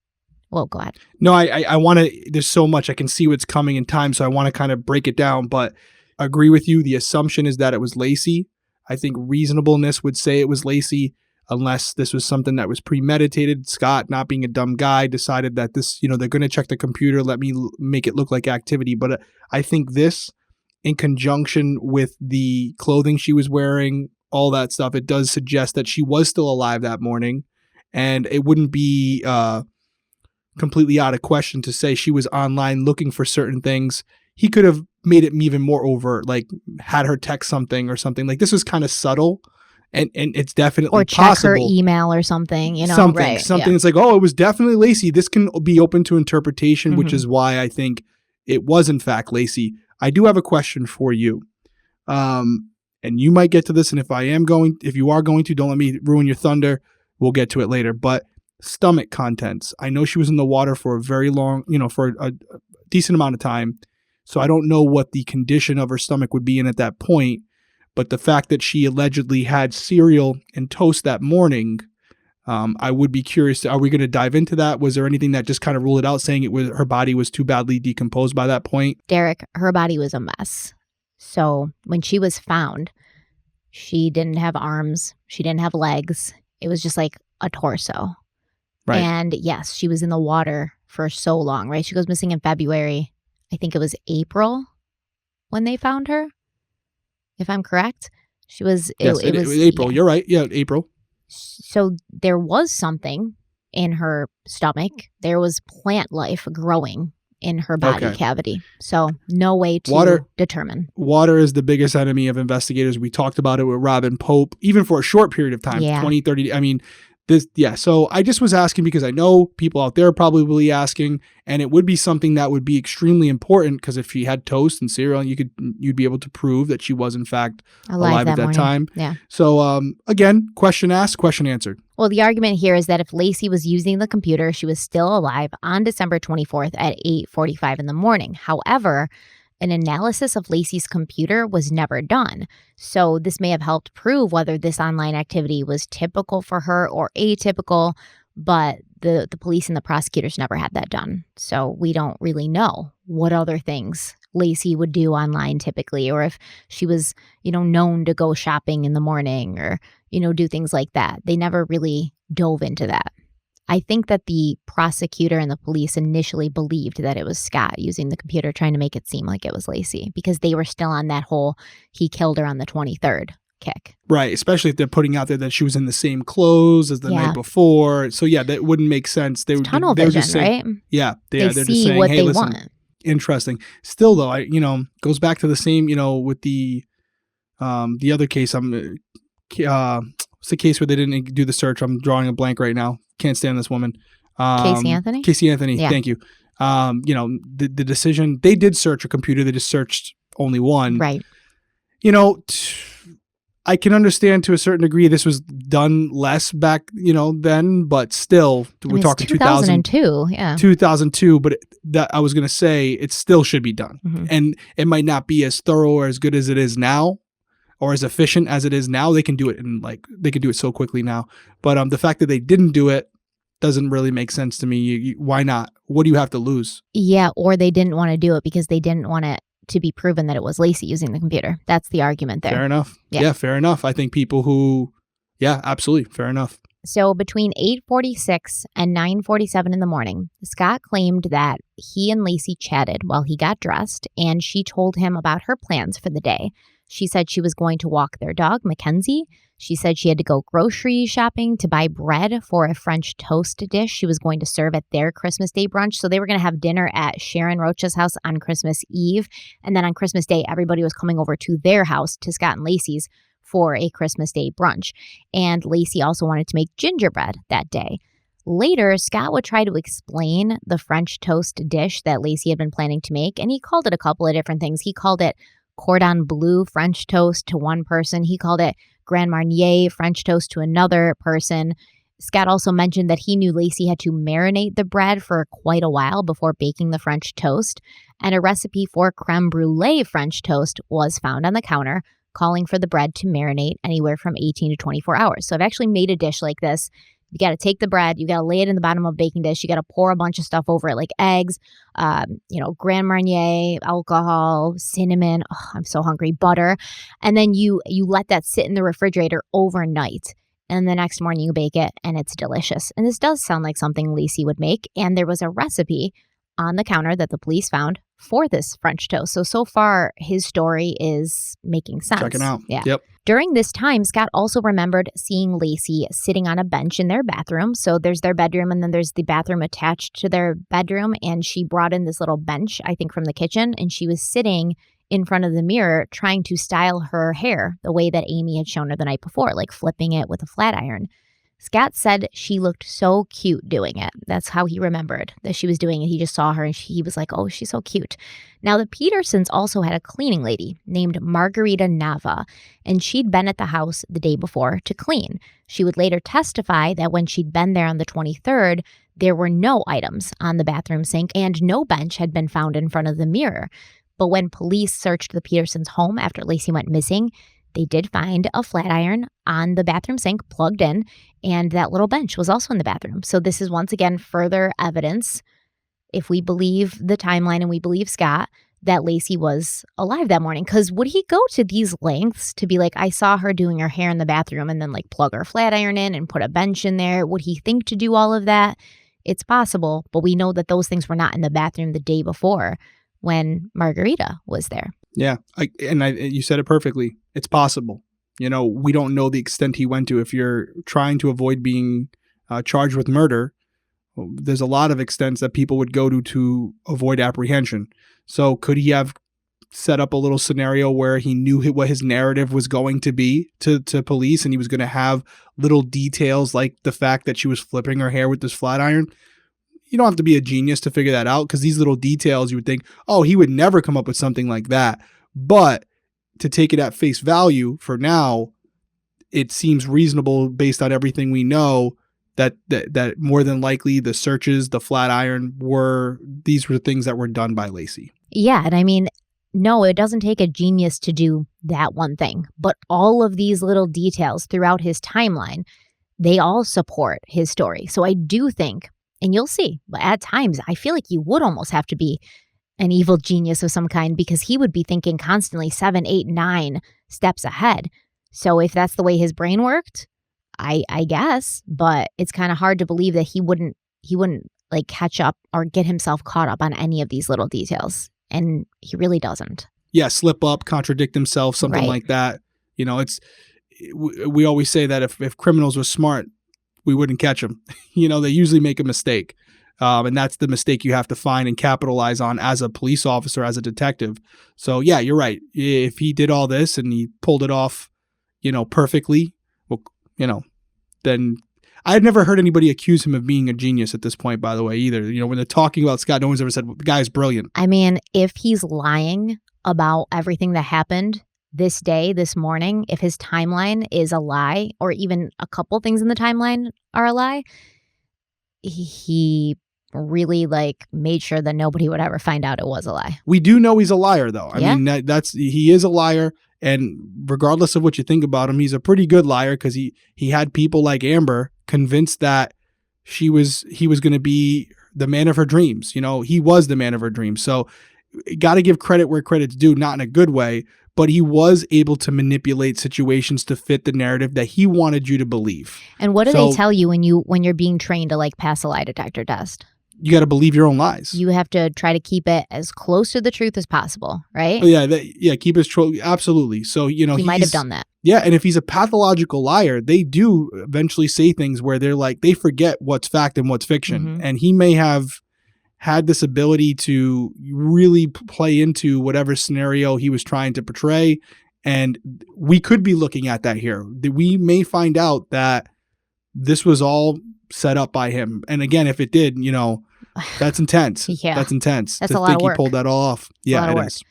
well, go ahead. No, I want to, there's so much, I can see what's coming in time, so I want to kind of break it down, but I agree with you. The assumption is that it was Laci. I think reasonableness would say it was Laci, unless this was something that was premeditated. Scott, not being a dumb guy, decided that this, they're going to check the computer, let me make it look like activity. But I think this, in conjunction with the clothing she was wearing, all that stuff, it does suggest that she was still alive that morning. And it wouldn't be completely out of question to say she was online looking for certain things. He could have made it even more overt, like had her text something or something. Like, this was kind of subtle, and it's definitely or check possible. Her email or something, something, right? Something. Yeah. It's like, oh, it was definitely Laci. This can be open to interpretation, which is why I think it was in fact Laci. I do have a question for you, and you might get to this. And if you are going to, don't let me ruin your thunder. We'll get to it later. But stomach contents. I know she was in the water for a very long, for a decent amount of time. So I don't know what the condition of her stomach would be in at that point. But the fact that she allegedly had cereal and toast that morning, I would be curious. Are we going to dive into that? Was there anything that just kind of ruled it out, saying her body was too badly decomposed by that point? Derek, her body was a mess. So when she was found, she didn't have arms. She didn't have legs. It was just like a torso. Right. And yes, she was in the water for so long, right? She goes missing in February. I think it was April when they found her, if I'm correct. She was... Yes, it was April. Yeah. You're right. Yeah, April. So there was something in her stomach. There was plant life growing in her body cavity. So no way to determine. Water is the biggest enemy of investigators. We talked about it with Robin Pope, even for a short period of time, 20, 30. I mean, so I just was asking because I know people out there are probably asking, and it would be something that would be extremely important, because if she had toast and cereal, you'd be able to prove that she was in fact alive at that time. Yeah. So again, question asked, question answered. Well, the argument here is that if Laci was using the computer, she was still alive on December 24th at 8:45 in the morning. However, an analysis of Laci's computer was never done. So this may have helped prove whether this online activity was typical for her or atypical, but the police and the prosecutors never had that done. So we don't really know what other things Laci would do online typically, or if she was, known to go shopping in the morning or, do things like that. They never really dove into that. I think that the prosecutor and the police initially believed that it was Scott using the computer, trying to make it seem like it was Laci, because they were still on that whole he killed her on the 23rd kick. Right, especially if they're putting out there that she was in the same clothes as the night before. So yeah, that wouldn't make sense. They tunnel vision, just saying, right? Yeah, they're see just saying, what they listen, want. Interesting. Still though, goes back to the same, with the other case. What's the case where they didn't do the search? I'm drawing a blank right now. Can't stand this woman. Casey Anthony? Casey Anthony, yeah. Thank you. The decision, they did search a computer. They just searched only one. Right. I can understand to a certain degree this was done less back, then, but still, we're talking 2002. Yeah. 2002, but I was going to say it still should be done. Mm-hmm. And it might not be as thorough or as good as it is now, or as efficient as it is now. They can do it they can do it so quickly now. But the fact that they didn't do it doesn't really make sense to me. Why not? What do you have to lose? Yeah, or they didn't want to do it because they didn't want it to be proven that it was Laci using the computer. That's the argument there. Fair enough. Yeah, fair enough. I think people who, absolutely, fair enough. So between 8:46 and 9:47 in the morning, Scott claimed that he and Laci chatted while he got dressed, and she told him about her plans for the day. She said she was going to walk their dog, McKenzie. She said she had to go grocery shopping to buy bread for a French toast dish she was going to serve at their Christmas Day brunch. So they were going to have dinner at Sharon Rocha's house on Christmas Eve. And then on Christmas Day, everybody was coming over to their house, to Scott and Laci's, for a Christmas Day brunch. And Laci also wanted to make gingerbread that day. Later, Scott would try to explain the French toast dish that Laci had been planning to make, and he called it a couple of different things. He called it cordon bleu French toast to one person. He called it Grand Marnier French toast to another person. Scott also mentioned that he knew Laci had to marinate the bread for quite a while before baking the French toast, and a recipe for creme brulee French toast was found on the counter, calling for the bread to marinate anywhere from 18 to 24 hours. So I've actually made a dish like this. You got to take the bread, you got to lay it in the bottom of a baking dish, you got to pour a bunch of stuff over it like eggs, Grand Marnier, alcohol, cinnamon, I'm so hungry, butter, and then you let that sit in the refrigerator overnight. And the next morning you bake it and it's delicious. And this does sound like something Laci would make. And there was a recipe on the counter that the police found for this French toast. So far, his story is making sense. Checking out. Yeah. Yep. During this time, Scott also remembered seeing Laci sitting on a bench in their bathroom. So there's their bedroom and then there's the bathroom attached to their bedroom. And she brought in this little bench, I think from the kitchen, and she was sitting in front of the mirror trying to style her hair the way that Amy had shown her the night before, like flipping it with a flat iron. Scott said she looked so cute doing it. That's how he remembered that she was doing it. He just saw her and he was like, oh, she's so cute. Now, the Petersons also had a cleaning lady named Margarita Nava, and she'd been at the house the day before to clean. She would later testify that when she'd been there on the 23rd, there were no items on the bathroom sink and no bench had been found in front of the mirror. But when police searched the Petersons' home after Laci went missing, they did find a flat iron on the bathroom sink plugged in, and that little bench was also in the bathroom. So this is once again further evidence, if we believe the timeline and we believe Scott, that Laci was alive that morning. Because would he go to these lengths to be like, I saw her doing her hair in the bathroom and then like plug her flat iron in and put a bench in there? Would he think to do all of that? It's possible, but we know that those things were not in the bathroom the day before when Margarita was there. Yeah. You said it perfectly. It's possible. We don't know the extent he went to. If you're trying to avoid being charged with murder, there's a lot of extents that people would go to avoid apprehension. So could he have set up a little scenario where he knew what his narrative was going to be to police, and he was going to have little details like the fact that she was flipping her hair with this flat iron? You don't have to be a genius to figure that out, because these little details, you would think, oh, he would never come up with something like that. But to take it at face value for now, it seems reasonable based on everything we know that more than likely the searches, the flat iron these were things that were done by Laci. Yeah. And I mean, no, it doesn't take a genius to do that one thing. But all of these little details throughout his timeline, they all support his story. So I do think, and you'll see, but at times I feel like you would almost have to be an evil genius of some kind, because he would be thinking constantly 7, 8, 9 steps ahead. So if that's the way his brain worked, I guess, but it's kind of hard to believe that he wouldn't like catch up or get himself caught up on any of these little details. And he really doesn't. Yeah, slip up, contradict himself, something like that. We always say that if criminals were smart, we wouldn't catch them. They usually make a mistake. And that's the mistake you have to find and capitalize on as a police officer, as a detective. So yeah, you're right. If he did all this and he pulled it off, perfectly, well, then I've never heard anybody accuse him of being a genius at this point, by the way, either. When they're talking about Scott, no one's ever said, well, the guy's brilliant. I mean, if he's lying about everything that happened this day, this morning, if his timeline is a lie, or even a couple things in the timeline are a lie, he really made sure that nobody would ever find out it was a lie. We do know he's a liar, though. I Yeah. mean, he is a liar. And regardless of what you think about him, he's a pretty good liar, because he had people like Amber convinced that he was going to be the man of her dreams. He was the man of her dreams. So got to give credit where credit's due, not in a good way, but he was able to manipulate situations to fit the narrative that he wanted you to believe. And what do they tell you when you're being trained to pass a lie detector test? You got to believe your own lies. You have to try to keep it as close to the truth as possible, right? Oh, yeah, keep his absolutely. So he might have done that. Yeah, and if he's a pathological liar, they do eventually say things where they forget what's fact and what's fiction, Mm-hmm. and he may have had this ability to really play into whatever scenario he was trying to portray, and we could be looking at that here. We may find out that this was all set up by him, and again, if it did, that's intense. Yeah. That's intense. That's to a lot think of work. he pulled that all off. Yeah, it is.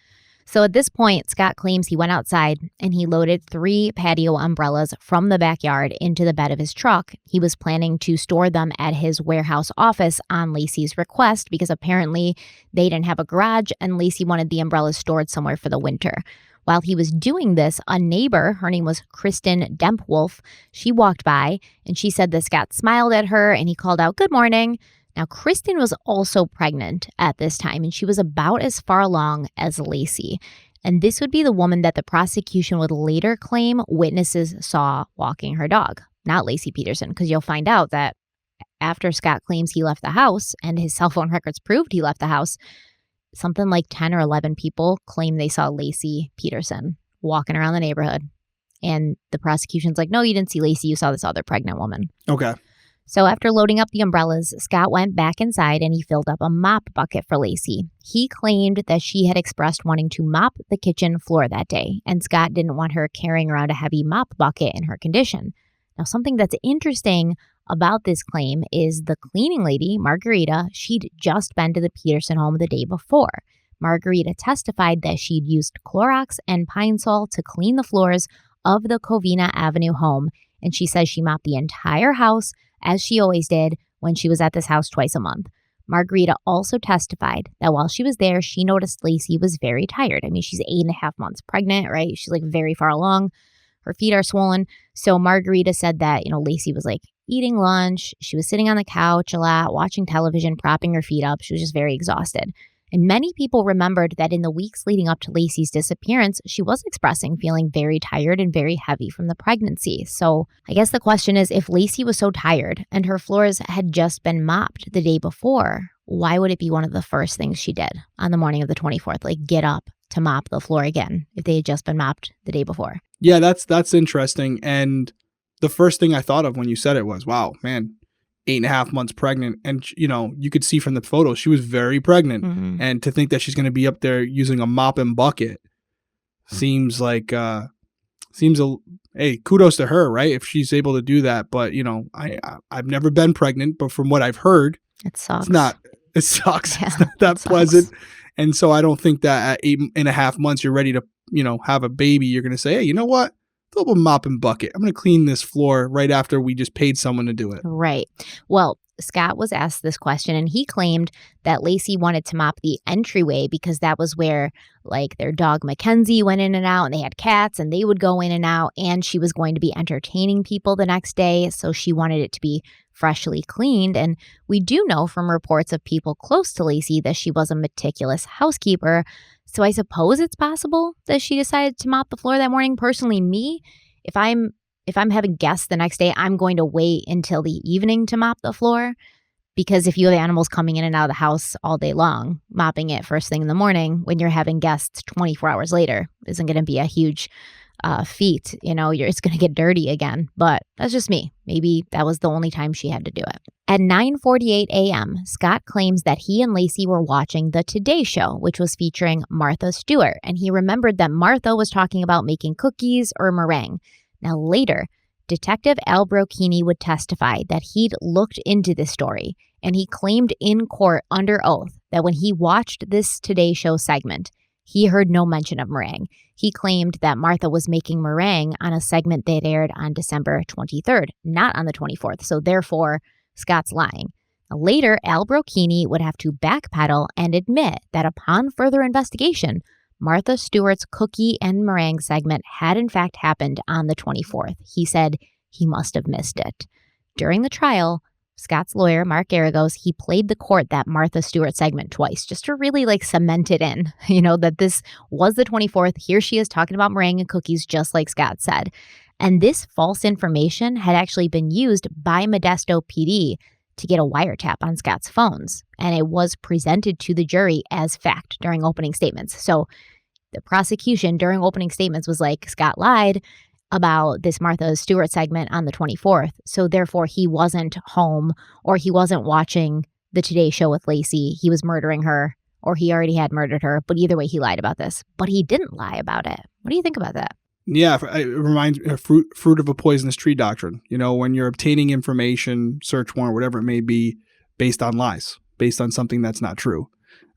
So at this point, Scott claims he went outside and he loaded 3 patio umbrellas from the backyard into the bed of his truck. He was planning to store them at his warehouse office on Laci's request because apparently they didn't have a garage and Laci wanted the umbrellas stored somewhere for the winter. While he was doing this, a neighbor, her name was Kristen Dempwolf, she walked by and she said that Scott smiled at her and he called out, "Good morning." Now, Kristen was also pregnant at this time, and she was about as far along as Laci. And this would be the woman that the prosecution would later claim witnesses saw walking her dog, not Laci Peterson, because you'll find out that after Scott claims he left the house and his cell phone records proved he left the house, something like 10 or 11 people claim they saw Laci Peterson walking around the neighborhood. And the prosecution's like, no, you didn't see Laci, you saw this other pregnant woman. Okay. So after loading up the umbrellas, Scott went back inside and he filled up a mop bucket for Laci. He claimed that she had expressed wanting to mop the kitchen floor that day, and Scott didn't want her carrying around a heavy mop bucket in her condition. Now, something that's interesting about this claim is the cleaning lady, Margarita, she'd just been to the Peterson home the day before. Margarita testified that she'd used Clorox and Pine Sol to clean the floors of the Covina Avenue home, and she says she mopped the entire house as she always did when she was at this house twice a month. Margarita also testified that while she was there, she noticed Laci was very tired. I mean, she's 8.5 months pregnant, right? She's like very far along. Her feet are swollen. So Margarita said that, Laci was like eating lunch. She was sitting on the couch a lot, watching television, propping her feet up. She was just very exhausted. And many people remembered that in the weeks leading up to Laci's disappearance, she was expressing feeling very tired and very heavy from the pregnancy. So I guess the question is, if Laci was so tired and her floors had just been mopped the day before, why would it be one of the first things she did on the morning of the 24th? Like get up to mop the floor again if they had just been mopped the day before? Yeah, that's interesting. And the first thing I thought of when you said it was, wow, man, 8.5 months pregnant. And, you could see from the photo, she was very pregnant. Mm-hmm. And to think that she's going to be up there using a mop and bucket seems like, hey, kudos to her, right? If she's able to do that. But, I've never been pregnant, but from what I've heard, it sucks. It sucks. Yeah, it's not that pleasant. And so I don't think that at 8.5 months, you're ready to, have a baby. You're going to say, hey, you know what? Throw up a mop and bucket. I'm going to clean this floor right after we just paid someone to do it. Right. Well, Scott was asked this question and he claimed that Laci wanted to mop the entryway because that was where like their dog McKenzie went in and out, and they had cats and they would go in and out, and she was going to be entertaining people the next day. So she wanted it to be freshly cleaned. And we do know from reports of people close to Laci that she was a meticulous housekeeper. So I suppose it's possible that she decided to mop the floor that morning. Personally, me, if I'm having guests the next day, I'm going to wait until the evening to mop the floor, because if you have animals coming in and out of the house all day long, mopping it first thing in the morning when you're having guests 24 hours later isn't going to be a huge feat. It's going to get dirty again. But that's just me. Maybe that was the only time she had to do it. At 9:48 a.m., Scott claims that he and Laci were watching The Today Show, which was featuring Martha Stewart, and he remembered that Martha was talking about making cookies or meringue. Now later, Detective Al Brocchini would testify that he'd looked into this story, and he claimed in court under oath that when he watched this Today Show segment, he heard no mention of meringue. He claimed that Martha was making meringue on a segment that aired on December 23rd, not on the 24th. So therefore, Scott's lying. Later, Al Brocchini would have to backpedal and admit that upon further investigation, Martha Stewart's cookie and meringue segment had in fact happened on the 24th. He said he must have missed it. During the trial, Scott's lawyer, Mark Garagos, he played the court that Martha Stewart segment twice just to really cement it in, that this was the 24th. Here she is talking about meringue and cookies just like Scott said. And this false information had actually been used by Modesto PD to get a wiretap on Scott's phones. And it was presented to the jury as fact during opening statements. So the prosecution during opening statements was like, Scott lied about this Martha Stewart segment on the 24th. So therefore, he wasn't home, or he wasn't watching the Today Show with Laci. He was murdering her, or he already had murdered her. But either way, he lied about this. But he didn't lie about it. What do you think about that? Yeah, it reminds me of fruit of a poisonous tree doctrine. When you're obtaining information, search warrant, whatever it may be, based on lies, based on something that's not true.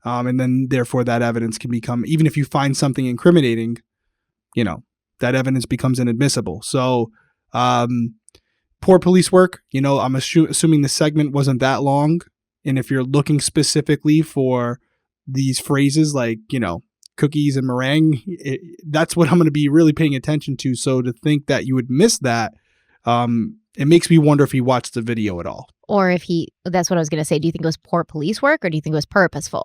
And then therefore that evidence can become, even if you find something incriminating, that evidence becomes inadmissible. So poor police work. I'm assuming the segment wasn't that long. And if you're looking specifically for these phrases like, cookies and meringue, that's what I'm going to be really paying attention to. So to think that you would miss that, it makes me wonder if he watched the video at all. Or if that's what I was going to say. Do you think it was poor police work or do you think it was purposeful?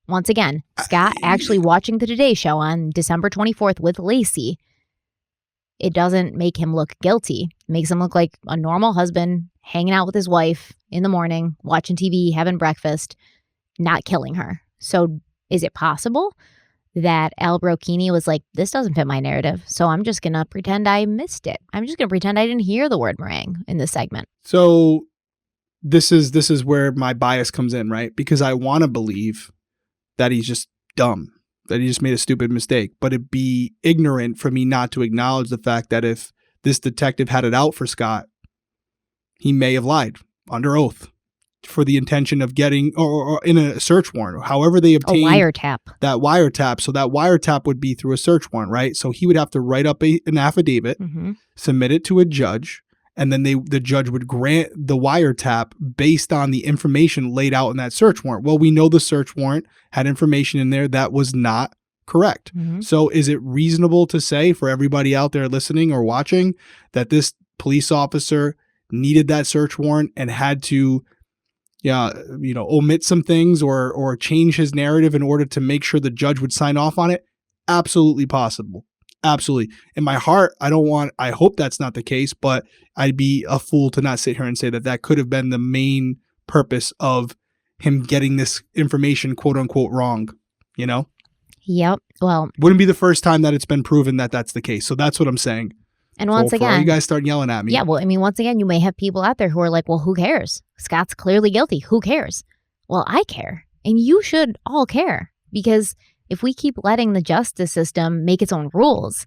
Once again, Scott actually watching the Today Show on December 24th with Laci, it doesn't make him look guilty. It makes him look like a normal husband hanging out with his wife in the morning, watching TV, having breakfast, not killing her. So is it possible that Al Brocchini was like, this doesn't fit my narrative, so I'm just going to pretend I missed it. I'm just going to pretend I didn't hear the word meringue in this segment. So this is where my bias comes in, right? Because I want to believe that he's just dumb, that he just made a stupid mistake. But it'd be ignorant for me not to acknowledge the fact that if this detective had it out for Scott, he may have lied under oath for the intention of getting, or in a search warrant, or however they obtained that wiretap. So that wiretap would be through a search warrant, right? So he would have to write up an affidavit, submit it to a judge, and then the judge would grant the wiretap based on the information laid out in that search warrant. Well, we know the search warrant had information in there that was not correct. So is it reasonable to say for everybody out there listening or watching that this police officer needed that search warrant and had to omit some things or change his narrative in order to make sure the judge would sign off on it? Absolutely possible. Absolutely. In my heart, I hope that's not the case, but I'd be a fool to not sit here and say that could have been the main purpose of him getting this information, quote unquote, wrong, Yep. Well, wouldn't be the first time that it's been proven that that's the case. So that's what I'm saying. And once again, you guys start yelling at me. Yeah. Well, I mean, once again, you may have people out there who are like, well, who cares? Scott's clearly guilty. Who cares? Well, I care. And you should all care, because if we keep letting the justice system make its own rules,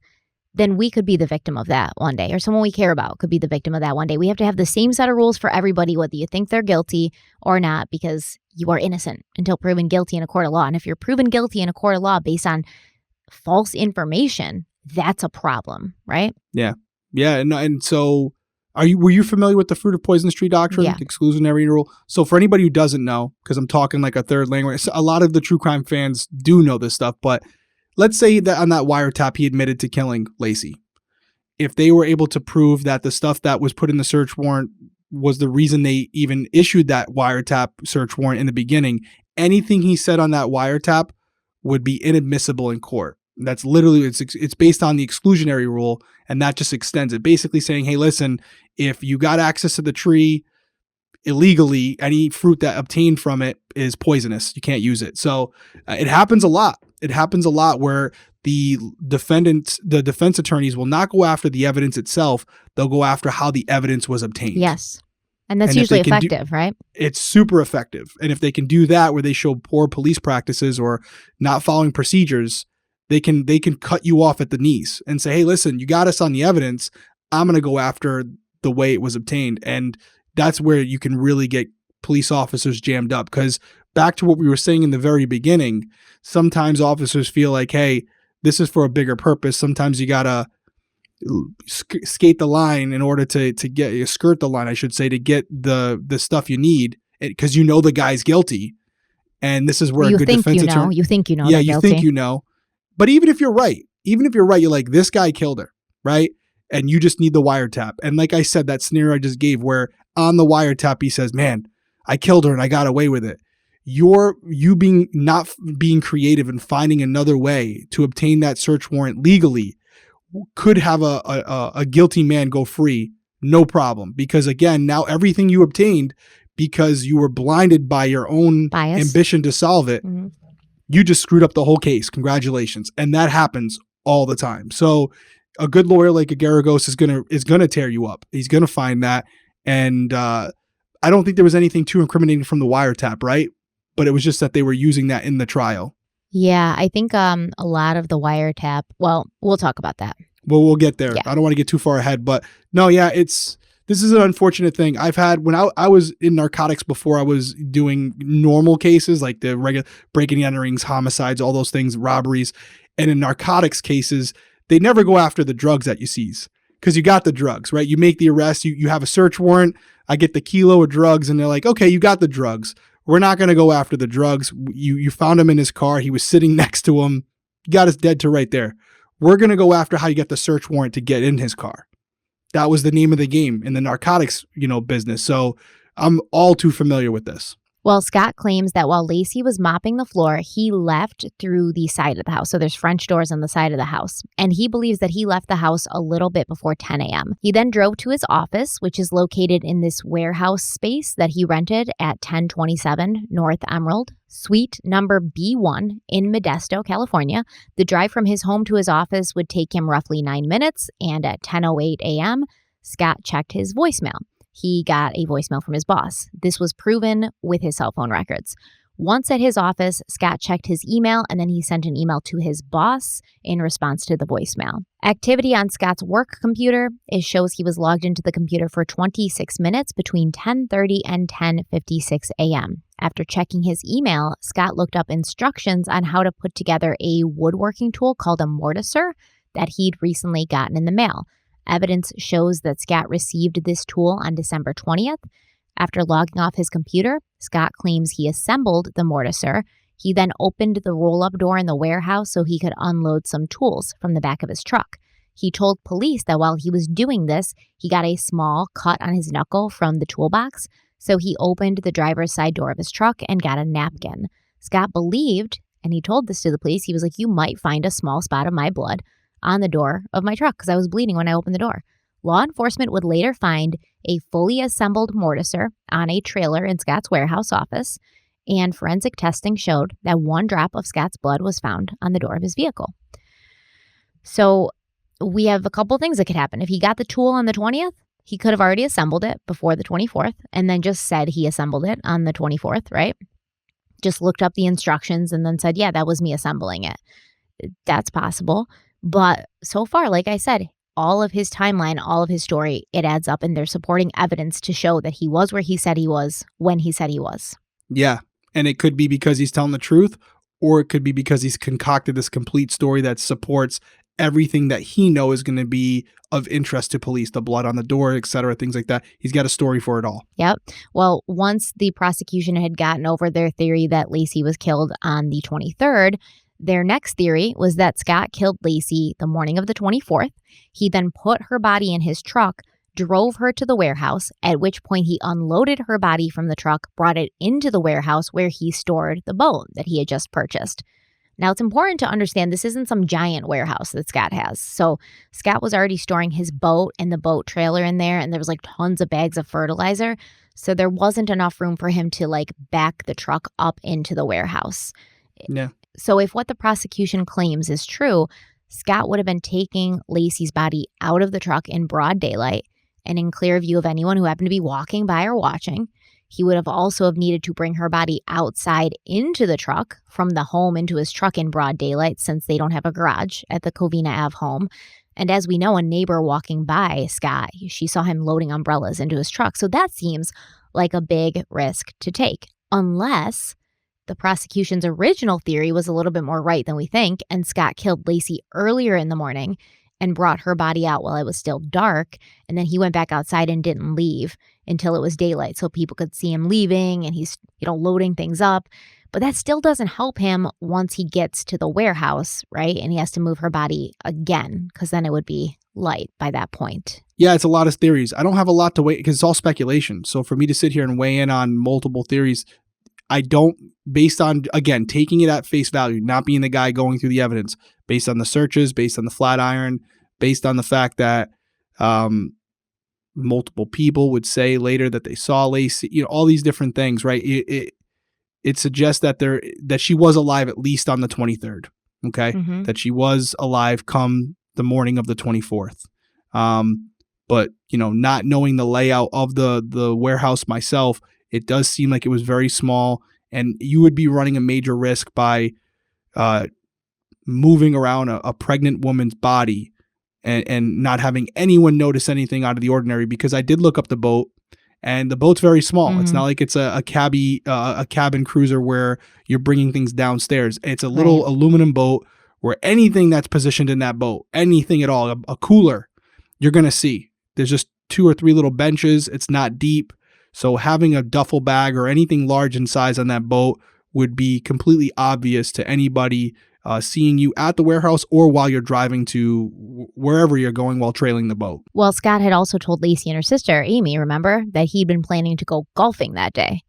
then we could be the victim of that one day, or someone we care about could be the victim of that one day. We have to have the same set of rules for everybody, whether you think they're guilty or not, because you are innocent until proven guilty in a court of law. And if you're proven guilty in a court of law based on false information, that's a problem, right? Yeah. Yeah. And so were you familiar with the fruit of poisonous tree doctrine? Yeah. Exclusionary rule. So for anybody who doesn't know, because I'm talking like a third language, a lot of the true crime fans do know this stuff, but let's say that on that wiretap, he admitted to killing Laci. If they were able to prove that the stuff that was put in the search warrant was the reason they even issued that wiretap search warrant in the beginning, anything he said on that wiretap would be inadmissible in court. That's literally, it's based on the exclusionary rule, and that just extends it. Basically saying, hey, listen, if you got access to the tree illegally, any fruit that obtained from it is poisonous. You can't use it. So it happens a lot. It happens a lot where the defense attorneys will not go after the evidence itself. They'll go after how the evidence was obtained. Yes. And that's usually effective, right? It's super effective. And if they can do that where they show poor police practices or not following procedures, they can cut you off at the knees and say, hey, listen, you got us on the evidence. I'm going to go after the way it was obtained. And that's where you can really get police officers jammed up. Because back to what we were saying in the very beginning, sometimes officers feel like, hey, this is for a bigger purpose. Sometimes you got to skate the line in order to skirt the line, I should say, to get the stuff you need, because you know the guy's guilty. And this is where a good defense attorney. You think you know. Yeah, you think you know. But even if you're right, you're like, this guy killed her, right? And you just need the wiretap. And like I said, that scenario I just gave where on the wiretap, he says, man, I killed her and I got away with it. You not being creative and finding another way to obtain that search warrant legally could have a guilty man go free, no problem. Because again, now everything you obtained, because you were blinded by your own ambition to solve it, you just screwed up the whole case. Congratulations. And that happens all the time. So a good lawyer like a Garagos is gonna tear you up. He's gonna find that. And I don't think there was anything too incriminating from the wiretap, right? But it was just that they were using that in the trial. Yeah, I think a lot of the wiretap, well, we'll talk about that. Well, we'll get there. Yeah. I don't want to get too far ahead, but no, yeah, this this is an unfortunate thing. I've had, when I was in narcotics before I was doing normal cases, like the regular breaking and enterings, homicides, all those things, robberies. And in narcotics cases, they never go after the drugs that you seize because you got the drugs, right? You make the arrest, you have a search warrant. I get the kilo of drugs and they're like, okay, you got the drugs. We're not going to go after the drugs. You found him in his car. He was sitting next to him. You got us dead to right there. We're going to go after how you get the search warrant to get in his car. That was the name of the game in the narcotics, business. So I'm all too familiar with this. Well, Scott claims that while Laci was mopping the floor, he left through the side of the house. So there's French doors on the side of the house. And he believes that he left the house a little bit before 10 a.m. He then drove to his office, which is located in this warehouse space that he rented at 1027 North Emerald, suite number B1 in Modesto, California. The drive from his home to his office would take him roughly 9 minutes. And at 10:08 a.m., Scott checked his voicemail. He got a voicemail from his boss. This was proven with his cell phone records. Once at his office, Scott checked his email and then he sent an email to his boss in response to the voicemail. Activity on Scott's work computer shows he was logged into the computer for 26 minutes between 10:30 and 10:56 a.m. After checking his email, Scott looked up instructions on how to put together a woodworking tool called a mortiser that he'd recently gotten in the mail. Evidence shows that Scott received this tool on December 20th. After logging off his computer, Scott claims he assembled the mortiser. He then opened the roll-up door in the warehouse so he could unload some tools from the back of his truck. He told police that while he was doing this, he got a small cut on his knuckle from the toolbox, so he opened the driver's side door of his truck and got a napkin. Scott believed, and he told this to the police, he was like, "You might find a small spot of my blood on the door of my truck because I was bleeding when I opened the door." Law enforcement would later find a fully assembled mortiser on a trailer in Scott's warehouse office, and forensic testing showed that 1 drop of Scott's blood was found on the door of his vehicle. So we have a couple things that could happen. If he got the tool on the 20th, he could have already assembled it before the 24th and then just said he assembled it on the 24th, right? Just looked up the instructions and then said, yeah, that was me assembling it. That's possible. But so far, like I said, all of his timeline, all of his story, it adds up, and there's supporting evidence to show that he was where he said he was when he said he was. Yeah. And it could be because he's telling the truth, or it could be because he's concocted this complete story that supports everything that he knows is going to be of interest to police, the blood on the door, et cetera, things like that. He's got a story for it all. Yep. Well, once the prosecution had gotten over their theory that Laci was killed on the 23rd, their next theory was that Scott killed Laci the morning of the 24th. He then put her body in his truck, drove her to the warehouse, at which point he unloaded her body from the truck, brought it into the warehouse where he stored the boat that he had just purchased. Now, it's important to understand this isn't some giant warehouse that Scott has. So Scott was already storing his boat and the boat trailer in there, and there was like tons of bags of fertilizer. So there wasn't enough room for him to like back the truck up into the warehouse. Yeah. So if what the prosecution claims is true, Scott would have been taking Laci's body out of the truck in broad daylight and in clear view of anyone who happened to be walking by or watching. He would have also have needed to bring her body outside into the truck from the home into his truck in broad daylight since they don't have a garage at the Covina Ave home. And as we know, a neighbor walking by Scott, she saw him loading umbrellas into his truck. So that seems like a big risk to take, unless the prosecution's original theory was a little bit more right than we think, and Scott killed Laci earlier in the morning and brought her body out while it was still dark, and then he went back outside and didn't leave until it was daylight so people could see him leaving and he's, loading things up. But that still doesn't help him once he gets to the warehouse, right? And he has to move her body again because then it would be light by that point. Yeah, it's a lot of theories. I don't have a lot to weigh because it's all speculation. So for me to sit here and weigh in on multiple theories, I don't, based on, again, taking it at face value, not being the guy going through the evidence, based on the searches, based on the Flatiron, based on the fact that multiple people would say later that they saw Laci, all these different things, right? It suggests that she was alive at least on the 23rd, okay? Mm-hmm. That she was alive come the morning of the 24th. But, not knowing the layout of the warehouse myself, it does seem like it was very small, and you would be running a major risk by moving around a pregnant woman's body and not having anyone notice anything out of the ordinary, because I did look up the boat. And the boat's very small. It's not like it's a cabin cruiser where you're bringing things downstairs. It's a little aluminum boat where anything that's positioned in that boat, anything at all, a cooler, you're going to see. There's just 2 or 3 little benches. It's not deep. So having a duffel bag or anything large in size on that boat would be completely obvious to anybody seeing you at the warehouse or while you're driving to wherever you're going while trailing the boat. Well, Scott had also told Laci and her sister, Amy, remember, that he'd been planning to go golfing that day.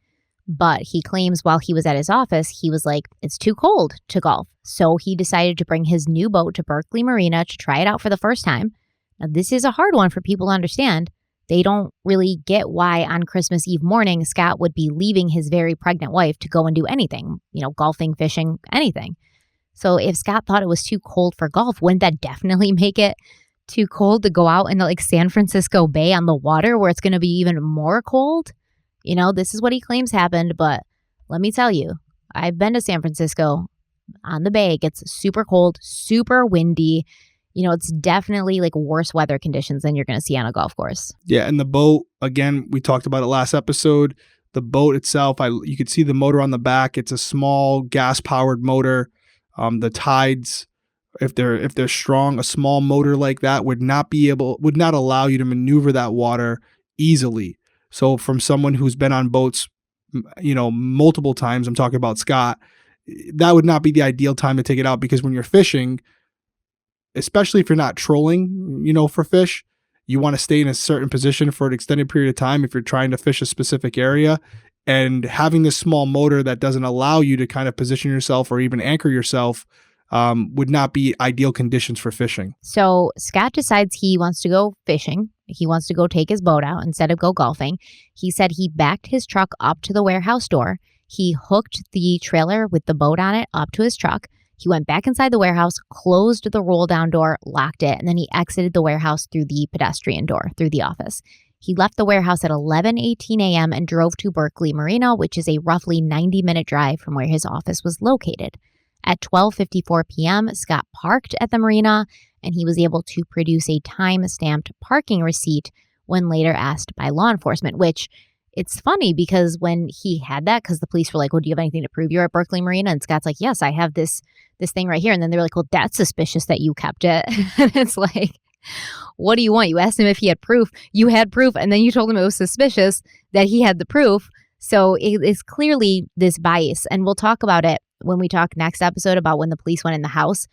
But he claims while he was at his office, he was like, it's too cold to golf. So he decided to bring his new boat to Berkeley Marina to try it out for the first time. Now, this is a hard one for people to understand. They don't really get why on Christmas Eve morning, Scott would be leaving his very pregnant wife to go and do anything, golfing, fishing, anything. So if Scott thought it was too cold for golf, wouldn't that definitely make it too cold to go out into San Francisco Bay on the water where it's going to be even more cold? This is what he claims happened, but let me tell you, I've been to San Francisco on the bay. It gets super cold, super windy. It's definitely worse weather conditions than you're going to see on a golf course. Yeah, and the boat, again, we talked about it last episode. The boat itself, you could see the motor on the back. It's a small gas-powered motor. The tides, if they're strong, a small motor like that would not allow you to maneuver that water easily. So from someone who's been on boats, multiple times, I'm talking about Scott, that would not be the ideal time to take it out, because when you're fishing, especially if you're not trolling, for fish, you want to stay in a certain position for an extended period of time if you're trying to fish a specific area. And having this small motor that doesn't allow you to kind of position yourself or even anchor yourself would not be ideal conditions for fishing. So Scott decides he wants to go fishing. He wants to go take his boat out instead of go golfing. He said he backed his truck up to the warehouse door. He hooked the trailer with the boat on it up to his truck. He went back inside the warehouse, closed the roll-down door, locked it, and then he exited the warehouse through the pedestrian door, through the office. He left the warehouse at 11:18 a.m. and drove to Berkeley Marina, which is a roughly 90-minute drive from where his office was located. At 12:54 p.m., Scott parked at the marina, and he was able to produce a time-stamped parking receipt when later asked by law enforcement, which it's funny because when he had that, because the police were like, well, do you have anything to prove you're at Berkeley Marina? And Scott's like, yes, I have this thing right here. And then they were like, well, that's suspicious that you kept it. And it's like, what do you want? You asked him if he had proof. You had proof. And then you told him it was suspicious that he had the proof. So it is clearly this bias. And we'll talk about it when we talk next episode about when the police went in the house.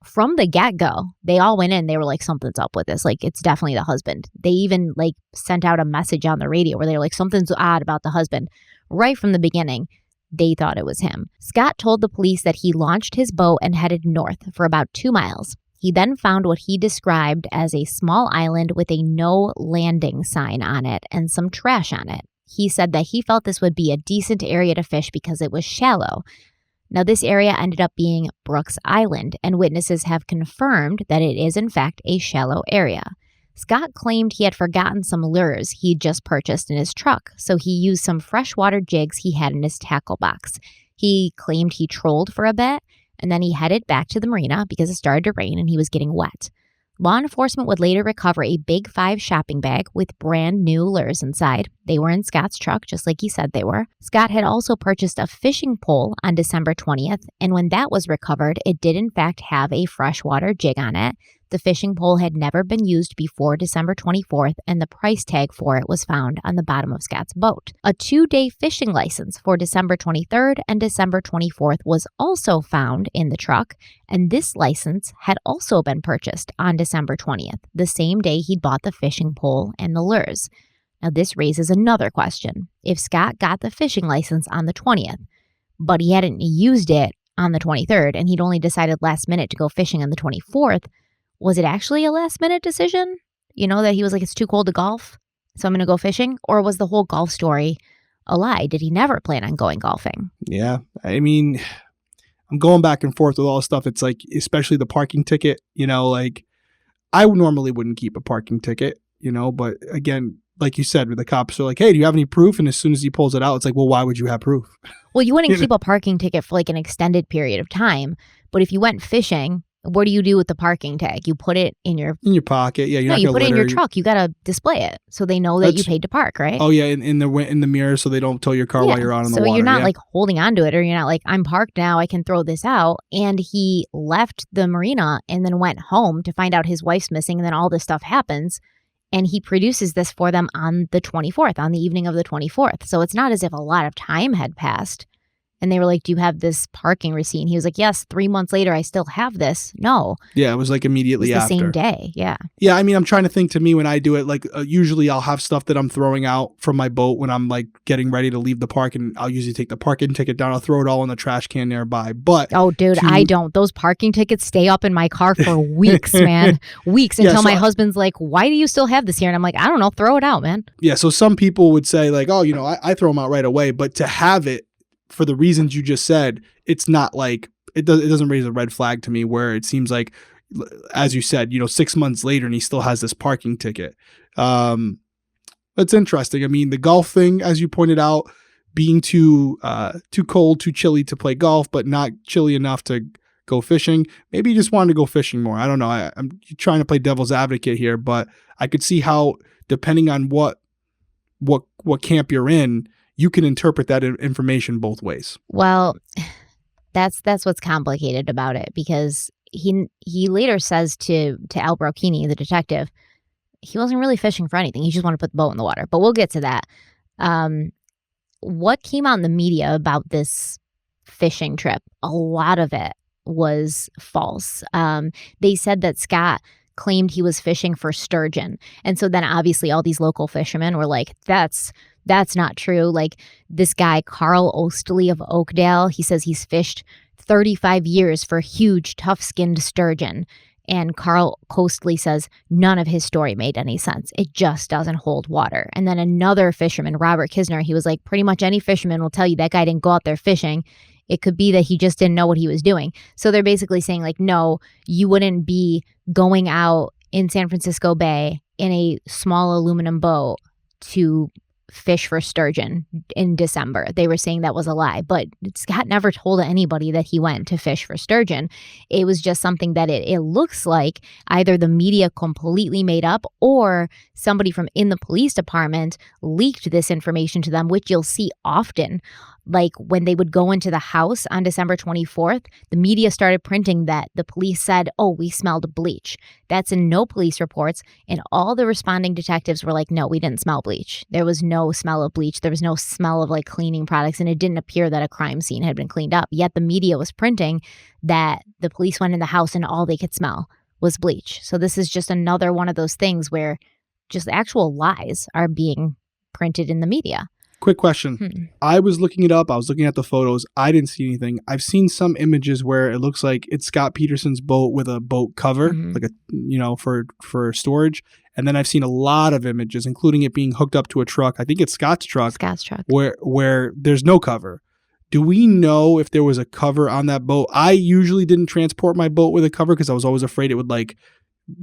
From the get-go, they all went in. They were like, something's up with this. It's definitely the husband. They even sent out a message on the radio where they were like, something's odd about the husband. Right from the beginning, they thought it was him. Scott told the police that he launched his boat and headed north for about 2 miles. He then found what he described as a small island with a no landing sign on it and some trash on it. He said that he felt this would be a decent area to fish because it was shallow. Now, this area ended up being Brooks Island, and witnesses have confirmed that it is, in fact, a shallow area. Scott claimed he had forgotten some lures he'd just purchased in his truck, so he used some freshwater jigs he had in his tackle box. He claimed he trolled for a bit, and then he headed back to the marina because it started to rain and he was getting wet. Law enforcement would later recover a Big 5 shopping bag with brand new lures inside. They were in Scott's truck, just like he said they were. Scott had also purchased a fishing pole on December 20th, and when that was recovered, it did in fact have a freshwater jig on it. The fishing pole had never been used before December 24th, and the price tag for it was found on the bottom of Scott's boat. A 2-day fishing license for December 23rd and December 24th was also found in the truck, and this license had also been purchased on December 20th, the same day he'd bought the fishing pole and the lures. Now, this raises another question. If Scott got the fishing license on the 20th, but he hadn't used it on the 23rd, and he'd only decided last minute to go fishing on the 24th, was it actually a last-minute decision? That he was like, it's too cold to golf, so I'm going to go fishing? Or was the whole golf story a lie? Did he never plan on going golfing? Yeah. I mean, I'm going back and forth with all this stuff. It's like, especially the parking ticket, I normally wouldn't keep a parking ticket, but again, like you said, the cops are like, hey, do you have any proof? And as soon as he pulls it out, it's like, well, why would you have proof? Well, you wouldn't keep a parking ticket for an extended period of time. But if you went fishing, what do you do with the parking tag? You put it in your pocket. Yeah, you're no, not you gonna put it in your litter. truck. You got to display it so they know that you paid to park, right? Oh yeah, in the mirror so they don't tow your car while you're out on the water. So you're not like holding onto it, or you're not like, I'm parked now, I can throw this out. And he left the marina and then went home to find out his wife's missing, and then all this stuff happens. And he produces this for them on the 24th, on the evening of the 24th. So it's not as if a lot of time had passed. And they were like, do you have this parking receipt? And he was like, yes, 3 months later, I still have this. No. Yeah, it was like immediately after. The same day, yeah. Yeah, I mean, I'm trying to think to me when I do it, like usually I'll have stuff that I'm throwing out from my boat when I'm like getting ready to leave the park, and I'll usually take the parking ticket down. I'll throw it all in the trash can nearby. But oh, dude, I don't. Those parking tickets stay up in my car for weeks, man. Weeks until my husband's like, why do you still have this here? And I'm like, I don't know, throw it out, man. Yeah, so some people would say like, oh, I throw them out right away. But to have it, for the reasons you just said, it's not like it doesn't raise a red flag to me, where it seems like, as you said, 6 months later and he still has this parking ticket. That's interesting. I mean, the golf thing, as you pointed out, being too cold, too chilly to play golf, but not chilly enough to go fishing. Maybe he just wanted to go fishing more. I don't know. I'm trying to play devil's advocate here, but I could see how, depending on what camp you're in, you can interpret that information both ways. Well, that's what's complicated about it, because he later says to Al Brocchini, the detective, he wasn't really fishing for anything. He just wanted to put the boat in the water. But we'll get to that. What came out in the media about this fishing trip, a lot of it was false. They said that Scott claimed he was fishing for sturgeon. And so then obviously all these local fishermen were like, that's not true. Like this guy, Carl Oastley of Oakdale, he says he's fished 35 years for huge, tough-skinned sturgeon. And Carl Oastley says none of his story made any sense. It just doesn't hold water. And then another fisherman, Robert Kisner, he was like, pretty much any fisherman will tell you that guy didn't go out there fishing. It could be that he just didn't know what he was doing. So they're basically saying like, no, you wouldn't be going out in San Francisco Bay in a small aluminum boat to fish for sturgeon in December. They were saying that was a lie, but Scott never told anybody that he went to fish for sturgeon. It was just something that it looks like either the media completely made up, or somebody from in the police department leaked this information to them, which you'll see often. Like when they would go into the house on December 24th, the media started printing that the police said, oh, we smelled bleach. That's in no police reports. And all the responding detectives were like, no, we didn't smell bleach. There was no smell of bleach. There was no smell of like cleaning products. And it didn't appear that a crime scene had been cleaned up. Yet the media was printing that the police went in the house and all they could smell was bleach. So this is just another one of those things where just actual lies are being printed in the media. Quick question. I was looking it up. I was looking at the photos. I didn't see anything. I've seen some images where it looks like it's Scott Peterson's boat with a boat cover, like for storage. And then I've seen a lot of images, including it being hooked up to a truck. I think it's Scott's truck. Where there's no cover. Do we know if there was a cover on that boat? I usually didn't transport my boat with a cover because I was always afraid it would like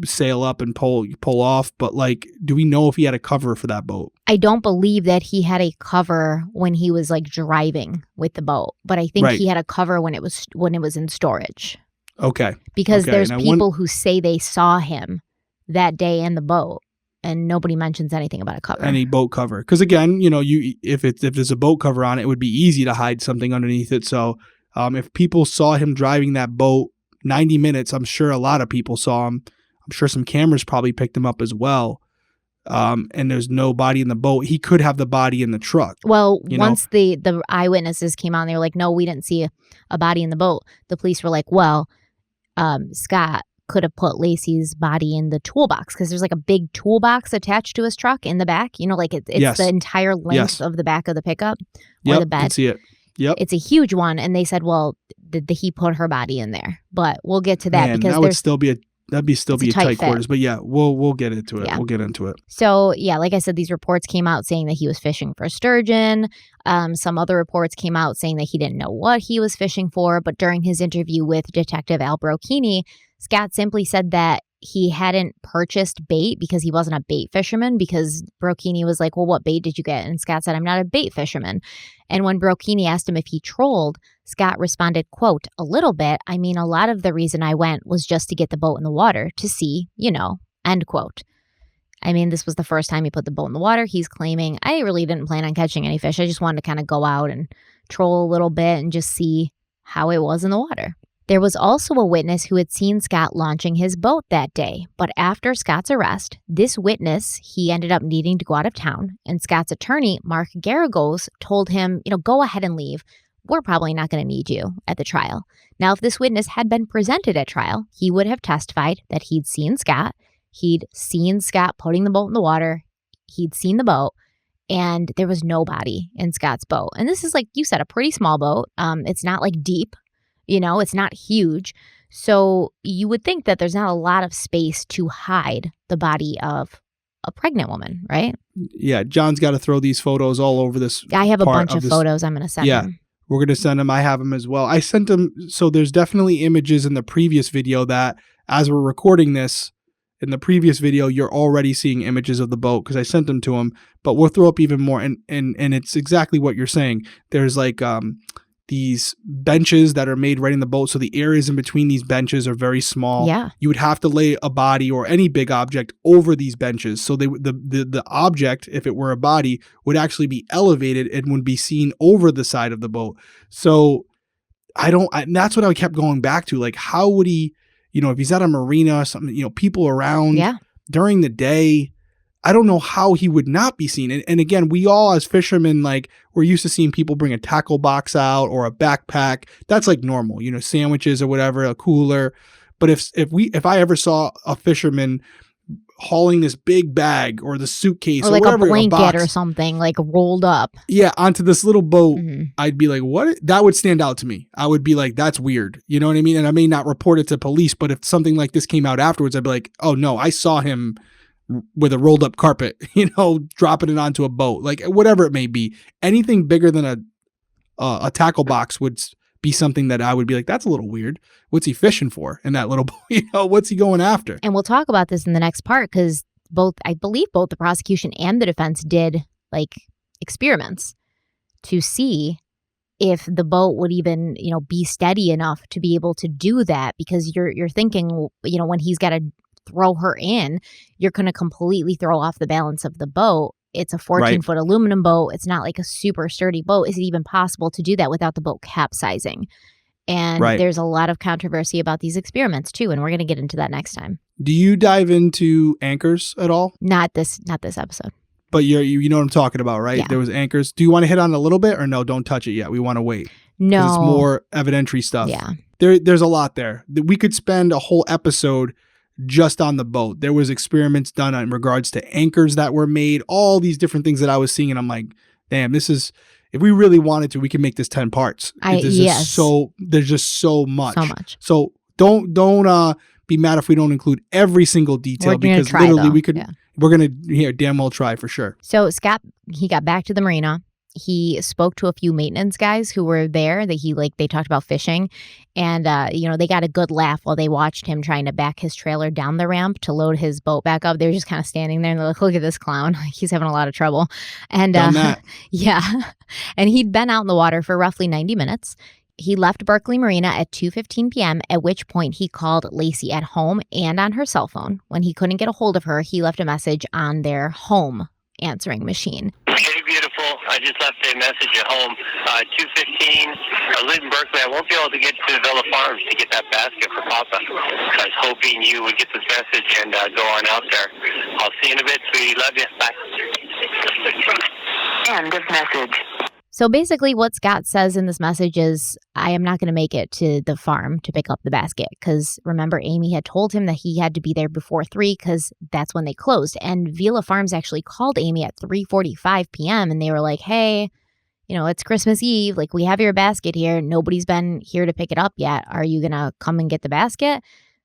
sail up and pull off, but like, do we know if he had a cover for that boat? I don't believe that he had a cover when he was like driving with the boat, but I think he had a cover when it was in storage. Okay. Because there's people who say they saw him that day in the boat, and nobody mentions anything about a cover. Any boat cover. Because again, if there's a boat cover on it, it would be easy to hide something underneath it. So if people saw him driving that boat 90 minutes, I'm sure a lot of people saw him. I'm sure some cameras probably picked him up as well. And there's no body in the boat. He could have the body in the truck. Well, once the eyewitnesses came out and they were like, no, we didn't see a body in the boat. The police were like, well, Scott could have put Laci's body in the toolbox, because there's like a big toolbox attached to his truck in the back. Like it's the entire length of the back of the pickup or the bed. I can see it. Yep. It's a huge one. And they said, well, he put her body in there. But we'll get to that because that would still be a tight quarters. But yeah, we'll get into it. Yeah. We'll get into it. So yeah, like I said, these reports came out saying that he was fishing for sturgeon. Some other reports came out saying that he didn't know what he was fishing for. But during his interview with Detective Al Brocchini, Scott simply said that he hadn't purchased bait because he wasn't a bait fisherman, because Brocchini was like, well, what bait did you get? And Scott said, I'm not a bait fisherman. And when Brocchini asked him if he trolled, Scott responded, quote, "A little bit. I mean, a lot of the reason I went was just to get the boat in the water to see, end quote. I mean, this was the first time he put the boat in the water. He's claiming, I really didn't plan on catching any fish. I just wanted to kind of go out and troll a little bit and just see how it was in the water. There was also a witness who had seen Scott launching his boat that day. But after Scott's arrest, this witness, he ended up needing to go out of town. And Scott's attorney, Mark Garagos, told him, go ahead and leave. We're probably not going to need you at the trial. Now, if this witness had been presented at trial, he would have testified that he'd seen Scott. He'd seen Scott putting the boat in the water. He'd seen the boat. And there was nobody in Scott's boat. And this is, like you said, a pretty small boat. It's not like deep. It's not huge. So you would think that there's not a lot of space to hide the body of a pregnant woman, right? Yeah, John's got to throw these photos all over this. I have a bunch of photos I'm going to send him. We're going to send them. I have them as well. I sent them. So there's definitely images in the previous video that as we're recording this, in the previous video, you're already seeing images of the boat because I sent them to him. But we'll throw up even more. And it's exactly what you're saying. There's like these benches that are made right in the boat. So the areas in between these benches are very small. Yeah. You would have to lay a body or any big object over these benches. So the object, if it were a body, would actually be elevated and would be seen over the side of the boat. So and that's what I kept going back to. Like, how would he, if he's at a marina, something, people around during the day, I don't know how he would not be seen. And again, we all as fishermen, like, we're used to seeing people bring a tackle box out or a backpack. That's like normal, sandwiches or whatever, a cooler. But if I ever saw a fisherman hauling this big bag or the suitcase or like whatever, a blanket box, or something, like rolled up. Yeah, onto this little boat, I'd be like, what? That would stand out to me. I would be like, that's weird. You know what I mean? And I may not report it to police, but if something like this came out afterwards, I'd be like, oh no, I saw him with a rolled up carpet, dropping it onto a boat, like whatever it may be. Anything bigger than a tackle box would be something that I would be like, that's a little weird. What's he fishing for in that little boat? What's he going after? And we'll talk about this in the next part because I believe both the prosecution and the defense did like experiments to see if the boat would even, be steady enough to be able to do that, because you're thinking, when he's got to throw her in, you're going to completely throw off the balance of the boat. It's a 14-foot aluminum boat. It's not like a super sturdy boat. Is it even possible to do that without the boat capsizing? And there's a lot of controversy about these experiments too, and we're going to get into that next time. Do you dive into anchors at all? Not this episode. But you know what I'm talking about, right? Yeah. There was anchors. Do you want to hit on it a little bit, or no? Don't touch it yet. We want to wait. No, it's more evidentiary stuff. Yeah, there's a lot there. We could spend a whole episode just on the boat. There was experiments done in regards to anchors that were made, all these different things that I was seeing. And I'm like, damn, this is, if we really wanted to, we could make this 10 parts. There's just so much. So don't be mad if we don't include every single detail, because literally we're going to damn well try for sure. So Scott, he got back to the marina. He spoke to a few maintenance guys who were there that they talked about fishing, and they got a good laugh while they watched him trying to back his trailer down the ramp to load his boat back up. They were just kind of standing there and they're like, look at this clown. He's having a lot of trouble. And yeah. And he'd been out in the water for roughly 90 minutes. He left Berkeley Marina at 2:15 p.m., at which point he called Laci at home and on her cell phone. When he couldn't get a hold of her, he left a message on their home answering machine. Hey, beautiful. I just left a message at home. 2:15. I live in Berkeley. I won't be able to get to Villa Farms to get that basket for Papa. I was hoping you would get this message and go on out there. I'll see you in a bit, sweetie. Love you. Bye. End of message. So basically what Scott says in this message is, I am not going to make it to the farm to pick up the basket, because remember, Amy had told him that he had to be there before 3 because that's when they closed. And Villa Farms actually called Amy at 3:45 p.m. and they were like, hey, it's Christmas Eve. Like, we have your basket here. Nobody's been here to pick it up yet. Are you going to come and get the basket?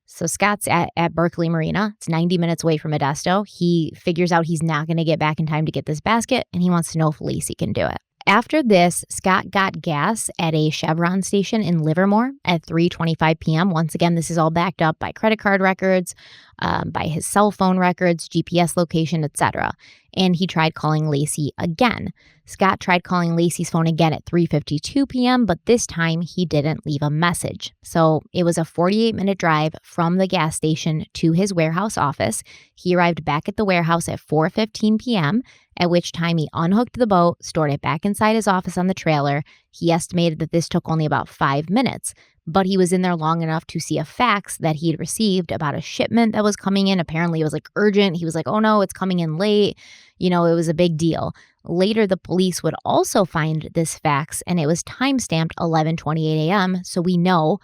So Scott's at Berkeley Marina. It's 90 minutes away from Modesto. He figures out he's not going to get back in time to get this basket, and he wants to know if Laci can do it. After this, Scott got gas at a Chevron station in Livermore at 3:25 p.m. Once again, this is all backed up by credit card records, by his cell phone records, GPS location, etc. and he tried calling Laci again. Scott tried calling Laci's phone again at 3:52 p.m., but this time he didn't leave a message. So it was a 48-minute drive from the gas station to his warehouse office. He arrived back at the warehouse at 4:15 p.m., at which time he unhooked the boat, stored it back inside his office on the trailer. He estimated that this took only about 5 minutes, but he was in there long enough to see a fax that he had received about a shipment that was coming in. Apparently it was like urgent. He was like, oh no, it's coming in late. It was a big deal. Later, the police would also find this fax, and it was timestamped 11:28 a.m. So we know,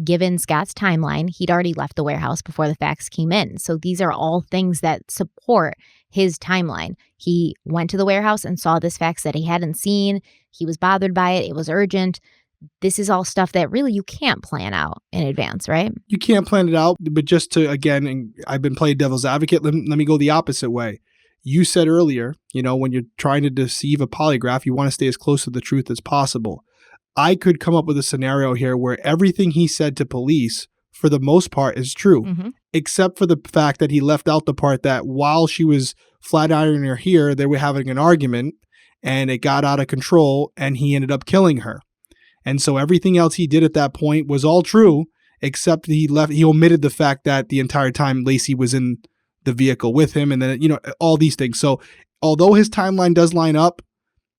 given Scott's timeline, he'd already left the warehouse before the fax came in. So these are all things that support his timeline. He went to the warehouse and saw this fax that he hadn't seen. He was bothered by it. It was urgent. This is all stuff that really you can't plan out in advance, right? You can't plan it out, but just to, again, and I've been playing devil's advocate, let me go the opposite way. You said earlier, when you're trying to deceive a polygraph, you want to stay as close to the truth as possible. I could come up with a scenario here where everything he said to police, for the most part, is true, except for the fact that he left out the part that while she was flat ironing her hair, they were having an argument and it got out of control and he ended up killing her. And so everything else he did at that point was all true, except he omitted the fact that the entire time Laci was in the vehicle with him, and then, all these things. So although his timeline does line up,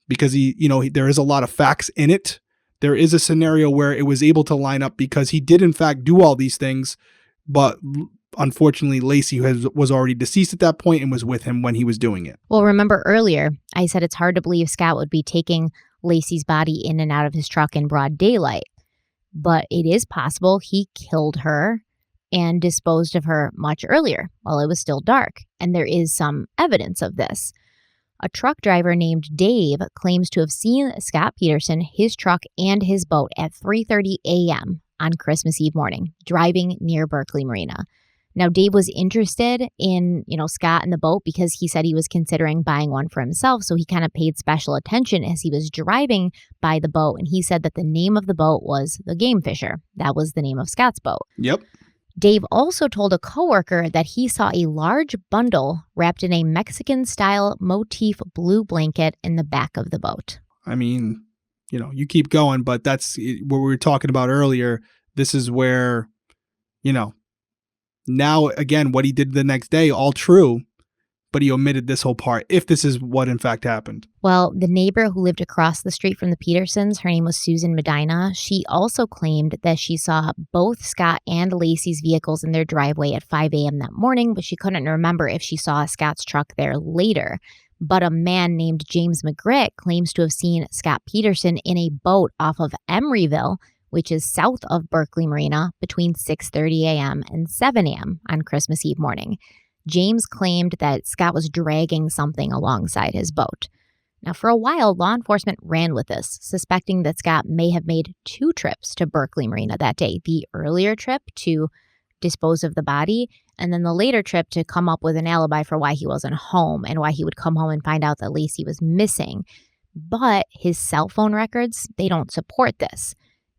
because there is a lot of facts in it, there is a scenario where it was able to line up because he did in fact do all these things, but unfortunately Laci was already deceased at that point and was with him when he was doing it. Well, remember earlier, I said it's hard to believe Scott would be taking Laci's body in and out of his truck in broad daylight, but it is possible he killed her and disposed of her much earlier while it was still dark. And there is some evidence of this. A truck driver named Dave claims to have seen Scott Peterson, his truck, and his boat at 3:30 a.m. on Christmas Eve morning, driving near Berkeley Marina. Now, Dave was interested in, Scott and the boat because he said he was considering buying one for himself. So he kind of paid special attention as he was driving by the boat. And he said that the name of the boat was the Game Fisher. That was the name of Scott's boat. Yep. Dave also told a coworker that he saw a large bundle wrapped in a Mexican-style motif blue blanket in the back of the boat. I mean, you keep going, but that's what we were talking about earlier. This is where, now, again, what he did the next day, all true, but he omitted this whole part, if this is what in fact happened. Well, the neighbor who lived across the street from the Petersons, her name was Susan Medina, she also claimed that she saw both Scott and Laci's vehicles in their driveway at 5 a.m. that morning, but she couldn't remember if she saw Scott's truck there later. But a man named James McGritt claims to have seen Scott Peterson in a boat off of Emeryville, which is south of Berkeley Marina, between 6:30 a.m. and 7 a.m. on Christmas Eve morning. James claimed that Scott was dragging something alongside his boat. Now, for a while, law enforcement ran with this, suspecting that Scott may have made 2 trips to Berkeley Marina that day. The earlier trip to dispose of the body, and then the later trip to come up with an alibi for why he wasn't home and why he would come home and find out that Laci was missing. But his cell phone records, they don't support this.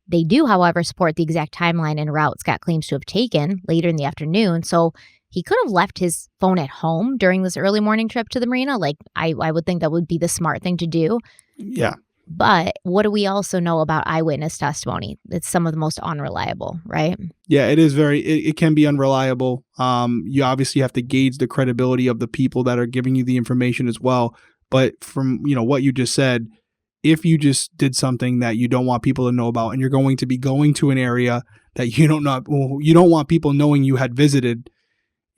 They do, however, support the exact timeline and route Scott claims to have taken later in the afternoon. So he could have left his phone at home during this early morning trip to the marina. Like, I would think that would be the smart thing to do. Yeah. But what do we also know about eyewitness testimony? It's some of the most unreliable, right? Yeah, it is it can be unreliable. You obviously have to gauge the credibility of the people that are giving you the information as well. But from, what you just said, if you just did something that you don't want people to know about and you're going to be going to an area that you don't want people knowing you had visited,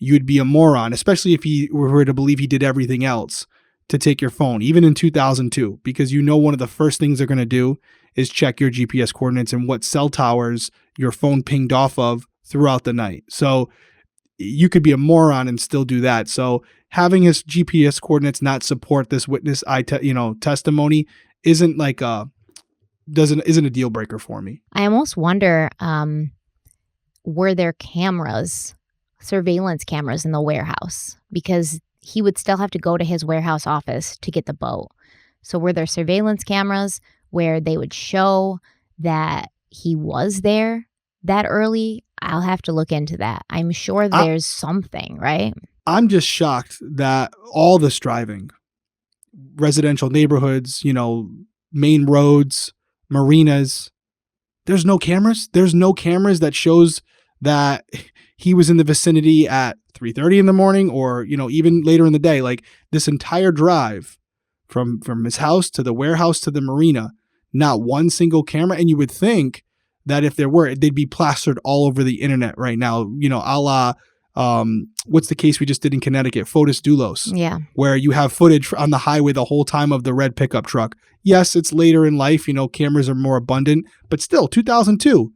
you'd be a moron, especially if you were to believe he did everything else to take your phone, even in 2002, because one of the first things they're going to do is check your GPS coordinates and what cell towers your phone pinged off of throughout the night. So you could be a moron and still do that. So having his GPS coordinates not support this witness testimony isn't a deal breaker for me. I almost wonder, were there surveillance cameras in the warehouse? Because he would still have to go to his warehouse office to get the boat. So were there surveillance cameras where they would show that he was there that early? I'll have to look into that. I'm sure there's something, right? I'm just shocked that all this driving residential neighborhoods, main roads, marinas. There's no cameras. There's no cameras that shows that he was in the vicinity at 3:30 in the morning or, even later in the day. Like this entire drive from his house to the warehouse to the marina, not one single camera. And you would think that if there were, they'd be plastered all over the internet right now, a la, what's the case we just did in Connecticut, Fotis Dulos, where you have footage on the highway the whole time of the red pickup truck. Yes, it's later in life, cameras are more abundant, but still 2002,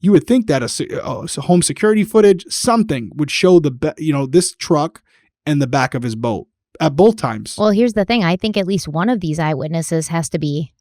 you would think that a home security footage, something would show this truck and the back of his boat at both times. Well, here's the thing. I think at least one of these eyewitnesses has to be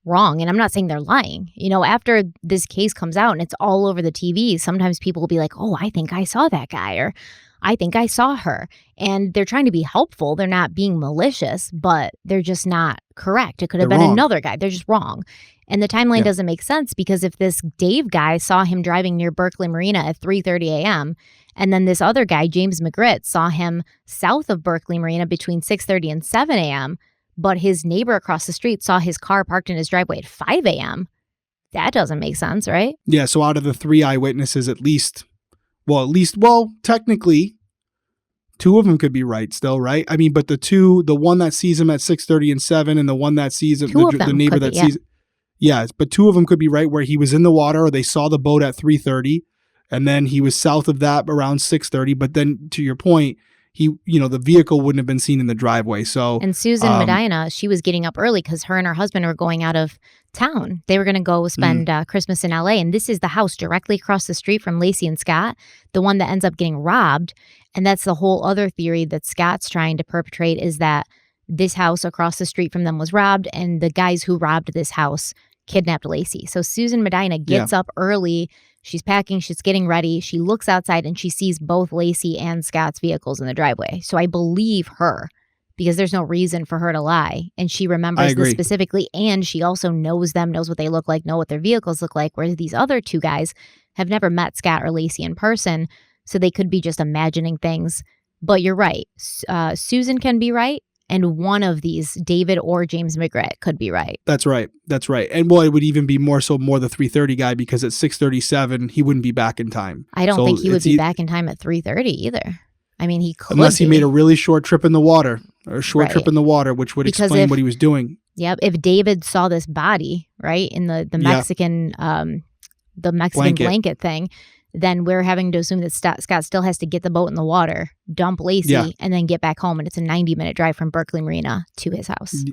wrong. And I'm not saying they're lying. After this case comes out and it's all over the TV, sometimes people will be like, oh, I think I saw that guy, or I think I saw her. And they're trying to be helpful. They're not being malicious, but they're just not correct. It could have been wrong. Another guy. They're just wrong. And the timeline doesn't make sense, because if this Dave guy saw him driving near Berkeley Marina at 3:30 a.m., and then this other guy, James McGritt, saw him south of Berkeley Marina between 6:30 and 7 a.m., but his neighbor across the street saw his car parked in his driveway at 5 a.m., that doesn't make sense, right? Yeah, so out of the 3 eyewitnesses, technically, 2 of them could be right still, right? I mean, but the one that sees him at 6:30 and 7, and the one that sees him, the neighbor that sees, but 2 of them could be right, where he was in the water or they saw the boat at 3:30, and then he was south of that around 6:30. But then, to your point, the vehicle wouldn't have been seen in the driveway. So, and Susan Medina, she was getting up early because her and her husband were going out of town. They were going to go spend Christmas in LA. And this is the house directly across the street from Laci and Scott, the one that ends up getting robbed. And that's the whole other theory that Scott's trying to perpetrate, is that this house across the street from them was robbed, and the guys who robbed this house kidnapped Laci. So Susan Medina gets up early. She's packing, she's getting ready. She looks outside and she sees both Laci and Scott's vehicles in the driveway. So I believe her, because there's no reason for her to lie. And she remembers this specifically. And she also knows them, knows what they look like, know what their vehicles look like. Whereas these other 2 guys have never met Scott or Laci in person. So they could be just imagining things. But you're right. Susan can be right. And one of these, David or James McGritt, could be right. That's right. And it would even be more the 3:30 guy, because at 6:37 he wouldn't be back in time. I don't think he would be back in time at 3:30 either. I mean, he could, unless he made a really short trip in the water, trip in the water, which would explain what he was doing. Yep. If David saw this body, right, in the Mexican blanket thing, then we're having to assume that Scott still has to get the boat in the water, dump Laci, and then get back home. And it's a 90-minute drive from Berkeley Marina to his house.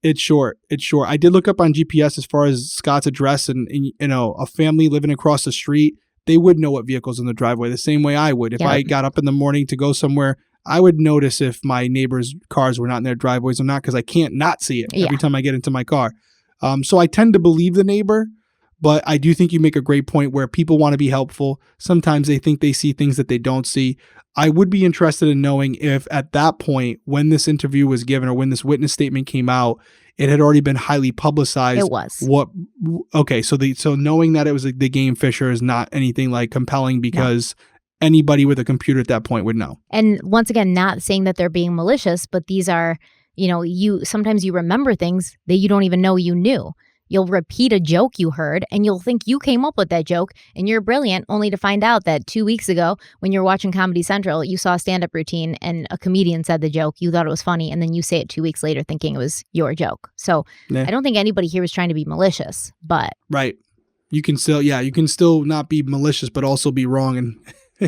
It's short. I did look up on GPS as far as Scott's address, and a family living across the street, they would know what vehicle's in the driveway the same way I would. If I got up in the morning to go somewhere, I would notice if my neighbors' cars were not in their driveways or not, because I can't not see it every time I get into my car. So I tend to believe the neighbor. But I do think you make a great point where people want to be helpful. Sometimes they think they see things that they don't see. I would be interested in knowing if at that point, when this interview was given or when this witness statement came out, it had already been highly publicized. It was. So knowing that it was the game fisher is not anything like compelling, because anybody with a computer at that point would know. And once again, not saying that they're being malicious, but these are, sometimes you remember things that you don't even know you knew. You'll repeat a joke you heard, and you'll think you came up with that joke, and you're brilliant, only to find out that 2 weeks ago, when you were watching Comedy Central, you saw a stand-up routine, and a comedian said the joke, you thought it was funny, and then you say it 2 weeks later thinking it was your joke. So I don't think anybody here was trying to be malicious, but... Right. You can still not be malicious, but also be wrong, and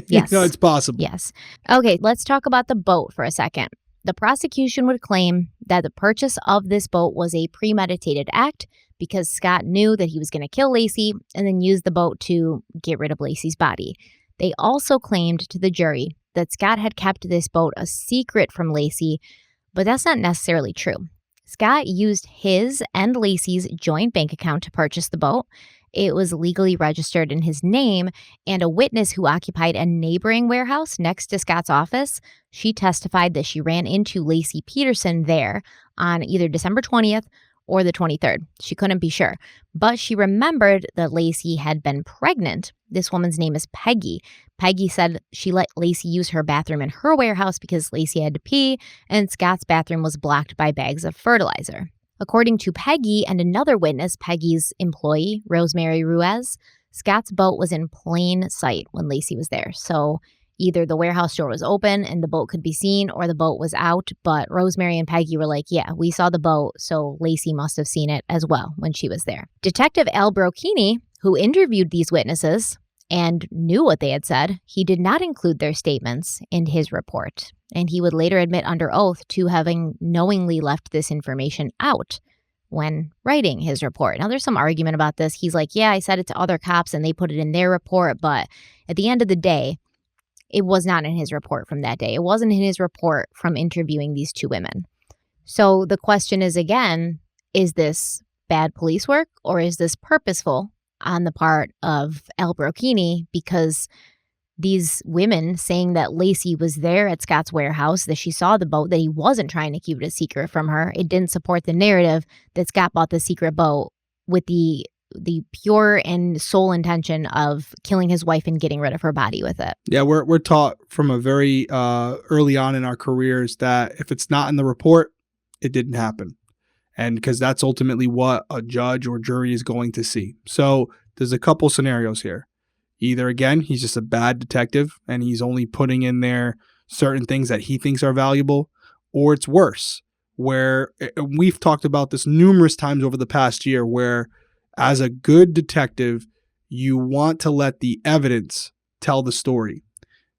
yes. It's possible. Yes. Okay, let's talk about the boat for a second. The prosecution would claim that the purchase of this boat was a premeditated act, because Scott knew that he was going to kill Laci and then use the boat to get rid of Laci's body. They also claimed to the jury that Scott had kept this boat a secret from Laci, but that's not necessarily true. Scott used his and Laci's joint bank account to purchase the boat. It was legally registered in his name, and a witness who occupied a neighboring warehouse next to Scott's office, she testified that she ran into Laci Peterson there on either December 20th or the 23rd. She couldn't be sure, but she remembered that Laci had been pregnant. This woman's name is Peggy. Peggy said she let Laci use her bathroom in her warehouse because Laci had to pee, and Scott's bathroom was blocked by bags of fertilizer. According to Peggy and another witness, Peggy's employee, Rosemary Ruiz, Scott's boat was in plain sight when Laci was there. So either the warehouse door was open and the boat could be seen, or the boat was out. But Rosemary and Peggy were like, yeah, we saw the boat, so Laci must have seen it as well when she was there. Detective Al Brocchini, who interviewed these witnesses and knew what they had said, he did not include their statements in his report. And he would later admit under oath to having knowingly left this information out when writing his report. Now, there's some argument about this. He's like, yeah, I said it to other cops and they put it in their report. But at the end of the day, it was not in his report from that day. It wasn't in his report from interviewing these two women. So the question is, again, is this bad police work or is this purposeful on the part of Al Brocchini? Because these women saying that Laci was there at Scott's warehouse, that she saw the boat, that he wasn't trying to keep it a secret from her. It didn't support the narrative that Scott bought the secret boat with the pure and sole intention of killing his wife and getting rid of her body with it. Yeah, we're taught from a very early on in our careers that if it's not in the report, it didn't happen. And because that's ultimately what a judge or jury is going to see. So there's a couple scenarios here. Either, again, he's just a bad detective and he's only putting in there certain things that he thinks are valuable, or it's worse, where we've talked about this numerous times over the past year, where as a good detective, you want to let the evidence tell the story,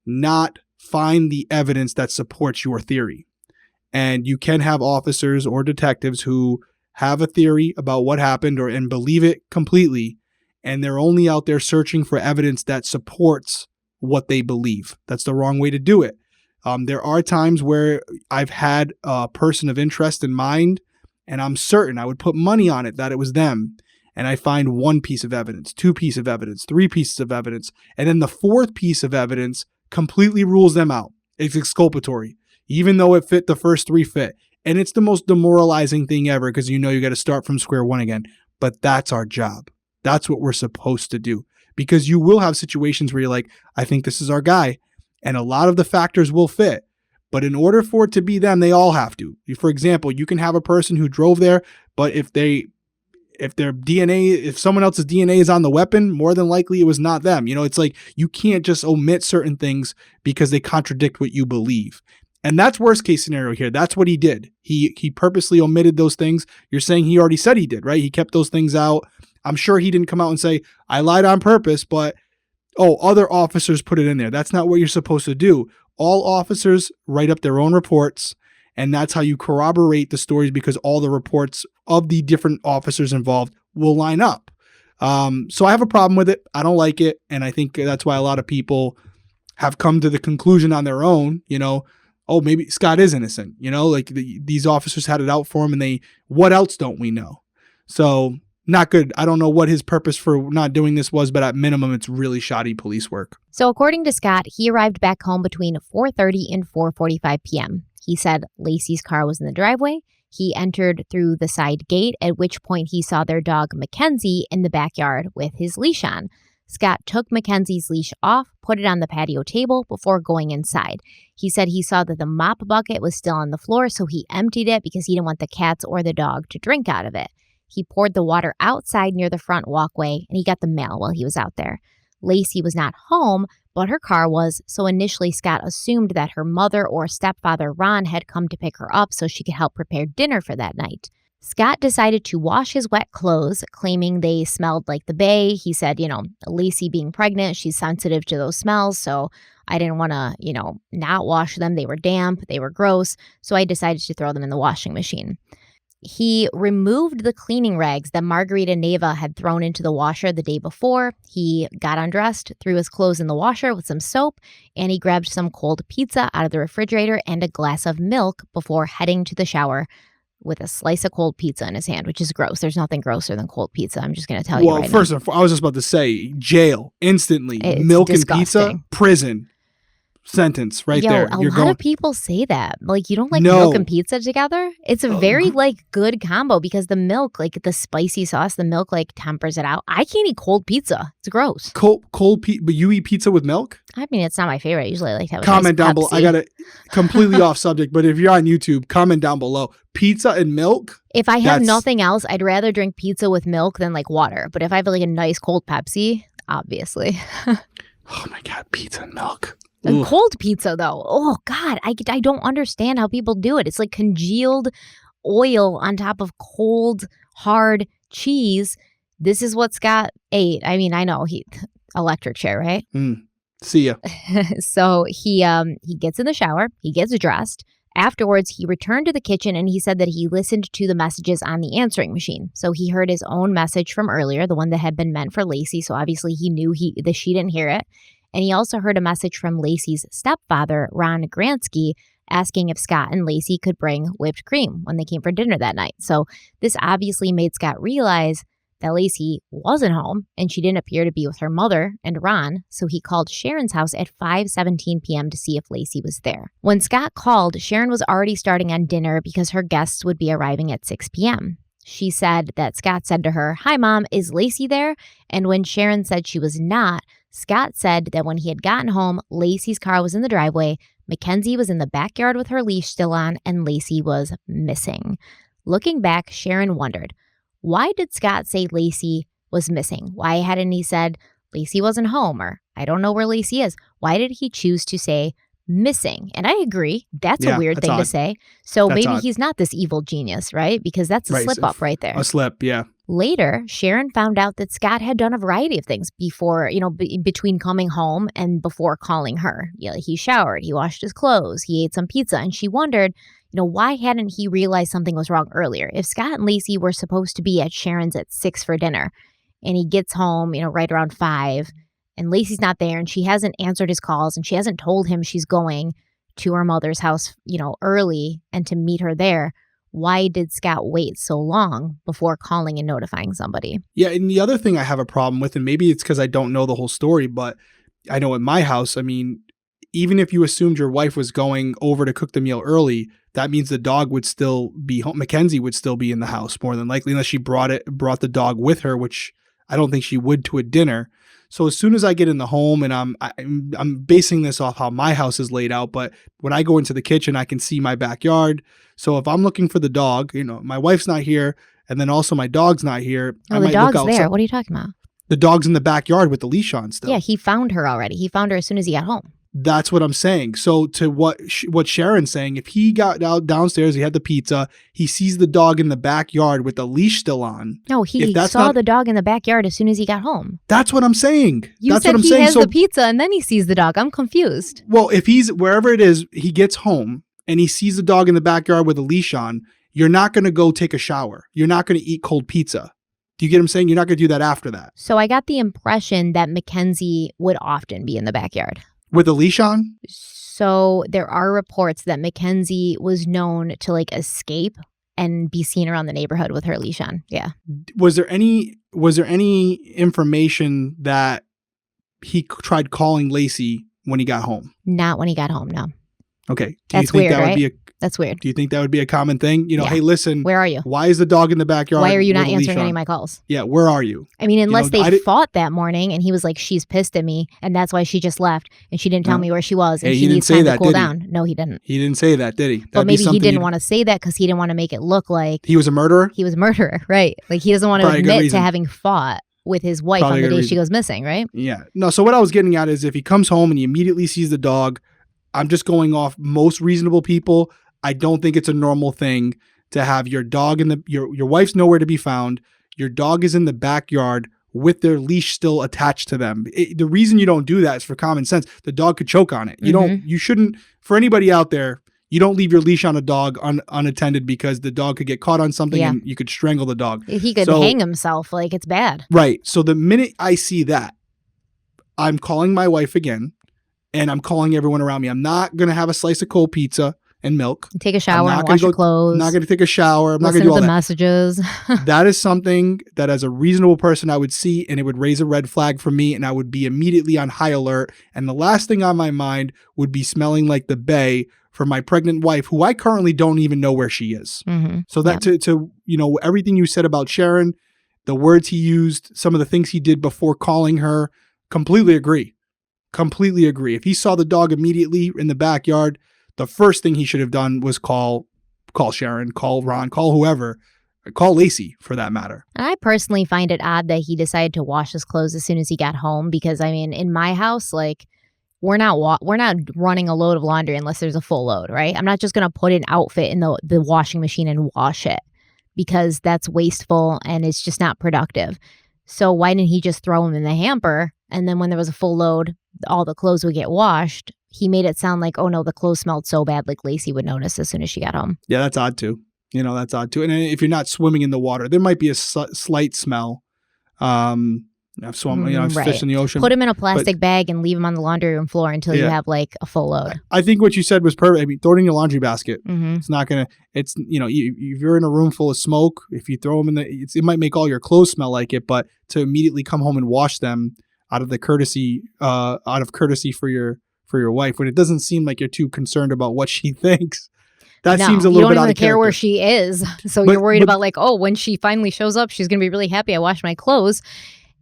not find the evidence that supports your theory. And you can have officers or detectives who have a theory about what happened and believe it completely, and they're only out there searching for evidence that supports what they believe. That's the wrong way to do it. There are times where I've had a person of interest in mind, and I'm certain I would put money on it that it was them. And I find one piece of evidence, two pieces of evidence, three pieces of evidence, and then the fourth piece of evidence completely rules them out. It's exculpatory, even though it fit, the first three fit. And it's the most demoralizing thing ever because you got to start from square one again. But that's our job. That's what we're supposed to do, because you will have situations where you're like, I think this is our guy, and a lot of the factors will fit. But in order for it to be them, they all have to. For example, you can have a person who drove there, but if their DNA, if someone else's DNA is on the weapon, more than likely it was not them. It's like you can't just omit certain things because they contradict what you believe. And that's worst case scenario here. That's what he did. He purposely omitted those things. You're saying he already said he did, right? He kept those things out. I'm sure he didn't come out and say, I lied on purpose, but, other officers put it in there. That's not what you're supposed to do. All officers write up their own reports, and that's how you corroborate the stories, because all the reports of the different officers involved will line up. So I have a problem with it. I don't like it. And I think that's why a lot of people have come to the conclusion on their own, maybe Scott is innocent, these officers had it out for him, and what else don't we know? So not good. I don't know what his purpose for not doing this was, but at minimum, it's really shoddy police work. So according to Scott, he arrived back home between 4:30 and 4:45 p.m. He said Laci's car was in the driveway. He entered through the side gate, at which point he saw their dog McKenzie in the backyard with his leash on. Scott took McKenzie's leash off, put it on the patio table before going inside. He said he saw that the mop bucket was still on the floor, so he emptied it because he didn't want the cats or the dog to drink out of it. He poured the water outside near the front walkway, and he got the mail while he was out there. Laci was not home, but her car was, so initially Scott assumed that her mother or stepfather Ron had come to pick her up so she could help prepare dinner for that night. Scott decided to wash his wet clothes, claiming they smelled like the bay. He said, Laci being pregnant, she's sensitive to those smells, so I didn't want to, not wash them. They were damp, they were gross, so I decided to throw them in the washing machine. He removed the cleaning rags that Margarita Neva had thrown into the washer the day before. He got undressed, threw his clothes in the washer with some soap, and he grabbed some cold pizza out of the refrigerator and a glass of milk before heading to the shower with a slice of cold pizza in his hand, which is gross. There's nothing grosser than cold pizza. I'm just going to tell you right now. Well, first, I was just about to say, jail, instantly. It's milk disgusting. And pizza, prison. sentence right Yo, there. a lot of people say that. Like, you don't like No. milk and pizza together? It's a very, like, good combo because the milk, like, the spicy sauce, the milk, like, tempers it out. I can't eat cold pizza. It's gross. Cold pizza, but you eat pizza with milk? I mean, it's not my favorite. I usually like to have a Comment nice down below. I Pepsi. got it completely off subject, but if you're on YouTube, comment down below. Pizza and milk? If I have That's- nothing else, I'd rather drink pizza with milk than, like, water. But if I have, like, a nice cold Pepsi, obviously. Oh my God, pizza and milk. And Ugh. cold pizza, though. Oh, God. I don't understand how people do it. It's like congealed oil on top of cold, hard cheese. This is what Scott ate. I mean, I know electric chair, right? See ya. So he gets in the shower. He gets dressed. Afterwards, he returned to the kitchen and he said that he listened to the messages on the answering machine. So he heard his own message from earlier, the one that had been meant for Laci. So obviously he knew that she didn't hear it. And he also heard a message from Laci's stepfather, Ron Gransky, asking if Scott and Laci could bring whipped cream when they came for dinner that night. So this obviously made Scott realize that Laci wasn't home and she didn't appear to be with her mother and Ron, so he called Sharon's house at 5:17 p.m. to see if Laci was there. When Scott called, Sharon was already starting on dinner because her guests would be arriving at 6 p.m. She said that Scott said to her, "Hi, Mom, is Laci there?" And when Sharon said she was not, Scott said that when he had gotten home, Laci's car was in the driveway, McKenzie was in the backyard with her leash still on, and Laci was missing. Looking back, Sharon wondered, why did Scott say Laci was missing? Why hadn't he said Laci wasn't home or I don't know where Laci is? Why did he choose to say missing? And I agree. That's a weird thing to say. So That's maybe odd. he's not this evil genius, right? Because that's a Right, slip up right there. A slip, yeah. Later, Sharon found out that Scott had done a variety of things before, between coming home and before calling her. He showered, he washed his clothes, he ate some pizza, and she wondered, why hadn't he realized something was wrong earlier? If Scott and Laci were supposed to be at Sharon's at 6 for dinner, and he gets home, right around 5, and Laci's not there, and she hasn't answered his calls, and she hasn't told him she's going to her mother's house, early and to meet her there, why did Scott wait so long before calling and notifying somebody? Yeah, and the other thing I have a problem with, and maybe it's because I don't know the whole story, but I know at my house, I mean, even if you assumed your wife was going over to cook the meal early, that means the dog would still be home. McKenzie would still be in the house more than likely, unless she brought the dog with her, which I don't think she would to a dinner. So as soon as I get in the home, and I'm basing this off how my house is laid out, but when I go into the kitchen, I can see my backyard. So if I'm looking for the dog, my wife's not here, and then also my dog's not here. Oh, the dog's there. What are you talking about? The dog's in the backyard with the leash on still. Yeah, he found her already. He found her as soon as he got home. That's what I'm saying. So to what Sharon's saying, if he got out downstairs, he had the pizza, he sees the dog in the backyard with the leash still on. No, he saw the dog in the backyard as soon as he got home. That's what I'm saying. You said he has the pizza and then he sees the dog. I'm confused. Well, if he's wherever it is, he gets home and he sees the dog in the backyard with a leash on, you're not going to go take a shower. You're not going to eat cold pizza. Do you get what I'm saying? You're not going to do that after that. So I got the impression that McKenzie would often be in the backyard. With a leash on? So there are reports that McKenzie was known to escape and be seen around the neighborhood with her leash on. Yeah. Was there any information that he tried calling Laci when he got home? Not when he got home, no. Okay. That's weird, right? That's weird. Do you think that would be a common thing? Hey, listen. Where are you? Why is the dog in the backyard? Why are you not answering any of my calls? Yeah, where are you? I mean, unless they fought that morning and he was like, she's pissed at me and that's why she just left and she didn't tell me where she was and she needs time to cool down. No, he didn't. He didn't say that, did he? But maybe he didn't want to say that because he didn't want to make it look like he was a murderer? He was a murderer, right. Like he doesn't want to admit to having fought with his wife on the day she goes missing, right? Yeah. No, so what I was getting at is if he comes home and he immediately sees the dog, I'm just going off most reasonable people. I don't think it's a normal thing to have your dog your wife's nowhere to be found. Your dog is in the backyard with their leash still attached to them. The reason you don't do that is for common sense. The dog could choke on it. You shouldn't, for anybody out there, you don't leave your leash on a dog unattended because the dog could get caught on something and you could strangle the dog. He could hang himself. It's bad. Right. So the minute I see that, I'm calling my wife again and I'm calling everyone around me. I'm not going to have a slice of cold pizza. and milk. Take a shower and wash your clothes. I'm not going to take a shower. I'm not Listen going to do all the that. messages. That is something that as a reasonable person I would see, and it would raise a red flag for me, and I would be immediately on high alert. And the last thing on my mind would be smelling like the bae for my pregnant wife, who I currently don't even know where she is. Mm-hmm. So that to everything you said about Sharon, the words he used, some of the things he did before calling her, completely agree. Completely agree. If he saw the dog immediately in the backyard, the first thing he should have done was call Sharon, call Ron, call whoever, call Laci for that matter. And I personally find it odd that he decided to wash his clothes as soon as he got home, because I mean, in my house, like, we're not running a load of laundry unless there's a full load, right? I'm not just going to put an outfit in the washing machine and wash it, because that's wasteful and it's just not productive. So why didn't he just throw them in the hamper, and then when there was a full load, all the clothes would get washed? He made it sound like, oh no, the clothes smelled so bad, like Laci would notice as soon as she got home. Yeah, that's odd too. That's odd too. And if you're not swimming in the water, there might be a slight smell. I've swum, I've fished in the ocean. Put him in a plastic bag and leave him on the laundry room floor until you have like a full load. I think what you said was perfect. I mean, throw it in your laundry basket. Mm-hmm. It's not going to, if you're in a room full of smoke, if you throw them it might make all your clothes smell like it, but to immediately come home and wash them out of courtesy for your wife, when it doesn't seem like you're too concerned about what she thinks. That seems a little bit out of character. You don't even care where she is. So you're worried about like, oh, when she finally shows up, she's going to be really happy I washed my clothes.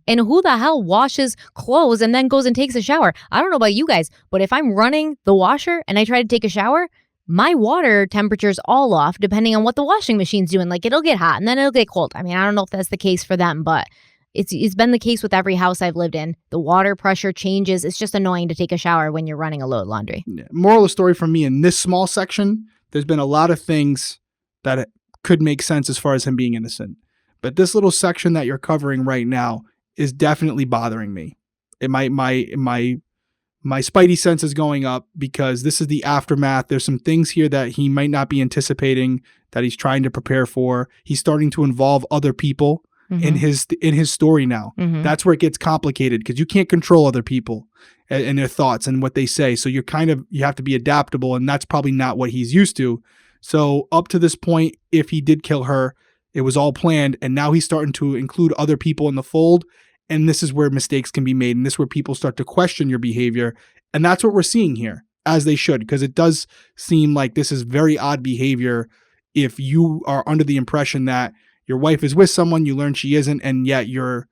And who the hell washes clothes and then goes and takes a shower? I don't know about you guys, but if I'm running the washer and I try to take a shower, my water temperature's all off depending on what the washing machine's doing. Like, it'll get hot and then it'll get cold. I mean, I don't know if that's the case for them, but it's been the case with every house I've lived in. The water pressure changes. It's just annoying to take a shower when you're running a load of laundry. Yeah. Moral of the story from me in this small section, there's been a lot of things that could make sense as far as him being innocent. But this little section that you're covering right now is definitely bothering me. My spidey sense is going up because this is the aftermath. There's some things here that he might not be anticipating, that he's trying to prepare for. He's starting to involve other people in his story now. Mm-hmm. That's where it gets complicated, because you can't control other people and their thoughts and what they say. So you have to be adaptable, and that's probably not what he's used to. So up to this point, if he did kill her, it was all planned, and now he's starting to include other people in the fold. And this is where mistakes can be made. And this is where people start to question your behavior. And that's what we're seeing here, as they should, because it does seem like this is very odd behavior. If you are under the impression that your wife is with someone, you learn she isn't, and yet you're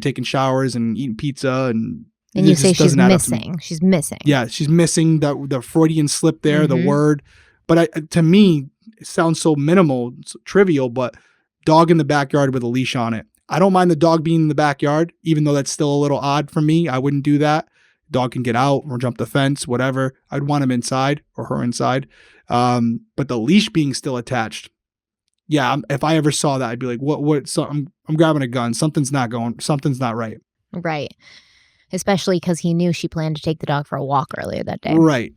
taking showers and eating pizza, and you say she's missing. She's missing. Yeah, she's missing the Freudian slip there, the word. But to me, it sounds so minimal, so trivial, but dog in the backyard with a leash on it. I don't mind the dog being in the backyard, even though that's still a little odd for me. I wouldn't do that. Dog can get out or jump the fence, whatever. I'd want him inside or her inside. But the leash being still attached. Yeah, if I ever saw that, I'd be like, what? So I'm grabbing a gun. Something's not right. Right. Especially because he knew she planned to take the dog for a walk earlier that day. Right.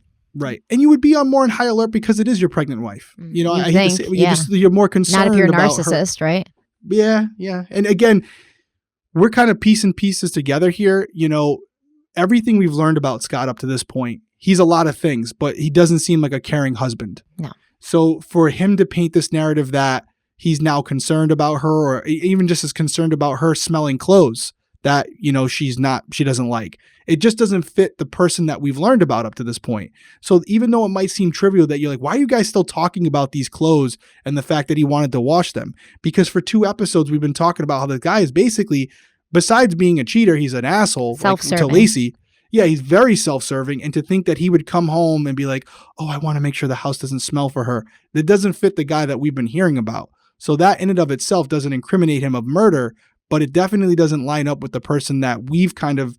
And you would be on more on high alert because it is your pregnant wife. I hate to say, you're more concerned. Not if you're a about narcissist, her. Right? Yeah. And again, we're kind of piecing pieces together here. Everything we've learned about Scott up to this point, he's a lot of things, but he doesn't seem like a caring husband. No. So for him to paint this narrative that he's now concerned about her, or even just as concerned about her smelling clothes that, she doesn't like, it just doesn't fit the person that we've learned about up to this point. So even though it might seem trivial that you're like, why are you guys still talking about these clothes and the fact that he wanted to wash them? Because for 2 episodes, we've been talking about how the guy is basically, besides being a cheater, he's an asshole. Self-serving. To Laci. Yeah, he's very self-serving. And to think that he would come home and be like, oh, I want to make sure the house doesn't smell for her. That doesn't fit the guy that we've been hearing about. So that in and of itself doesn't incriminate him of murder, but it definitely doesn't line up with the person that we've kind of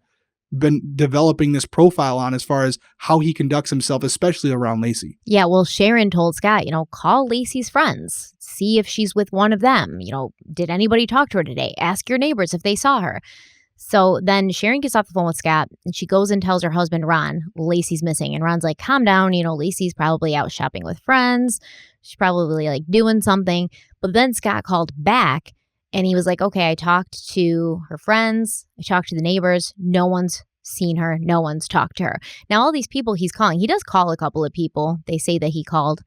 been developing this profile on as far as how he conducts himself, especially around Laci. Yeah, well, Sharon told Scott, call Laci's friends. See if she's with one of them. Did anybody talk to her today? Ask your neighbors if they saw her. So then Sharon gets off the phone with Scott, and she goes and tells her husband, Ron, Laci's missing. And Ron's like, calm down. Laci's probably out shopping with friends. She's probably like doing something. But then Scott called back, and he was like, okay, I talked to her friends. I talked to the neighbors. No one's seen her. No one's talked to her. Now, all these people he's calling, he does call a couple of people. They say that he called,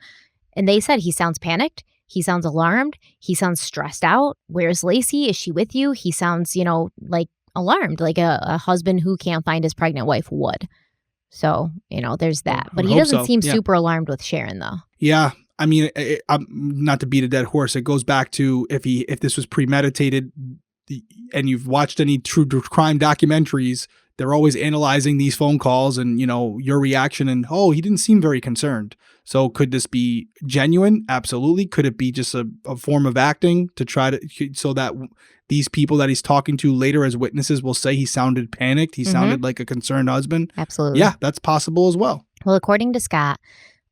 and they said he sounds panicked. He sounds alarmed. He sounds stressed out. Where's Laci? Is she with you? He sounds, like alarmed, like a husband who can't find his pregnant wife would. So, there's that. But he doesn't seem super alarmed with Sharon, though. Yeah. I mean, I'm not to beat a dead horse. It goes back to if this was premeditated, and you've watched any true crime documentaries, they're always analyzing these phone calls and, your reaction and, he didn't seem very concerned. So could this be genuine? Absolutely. Could it be just a form of acting to try to, so that these people that he's talking to later as witnesses will say he sounded panicked. He sounded like a concerned husband. Absolutely. Yeah, that's possible as well. Well, according to Scott,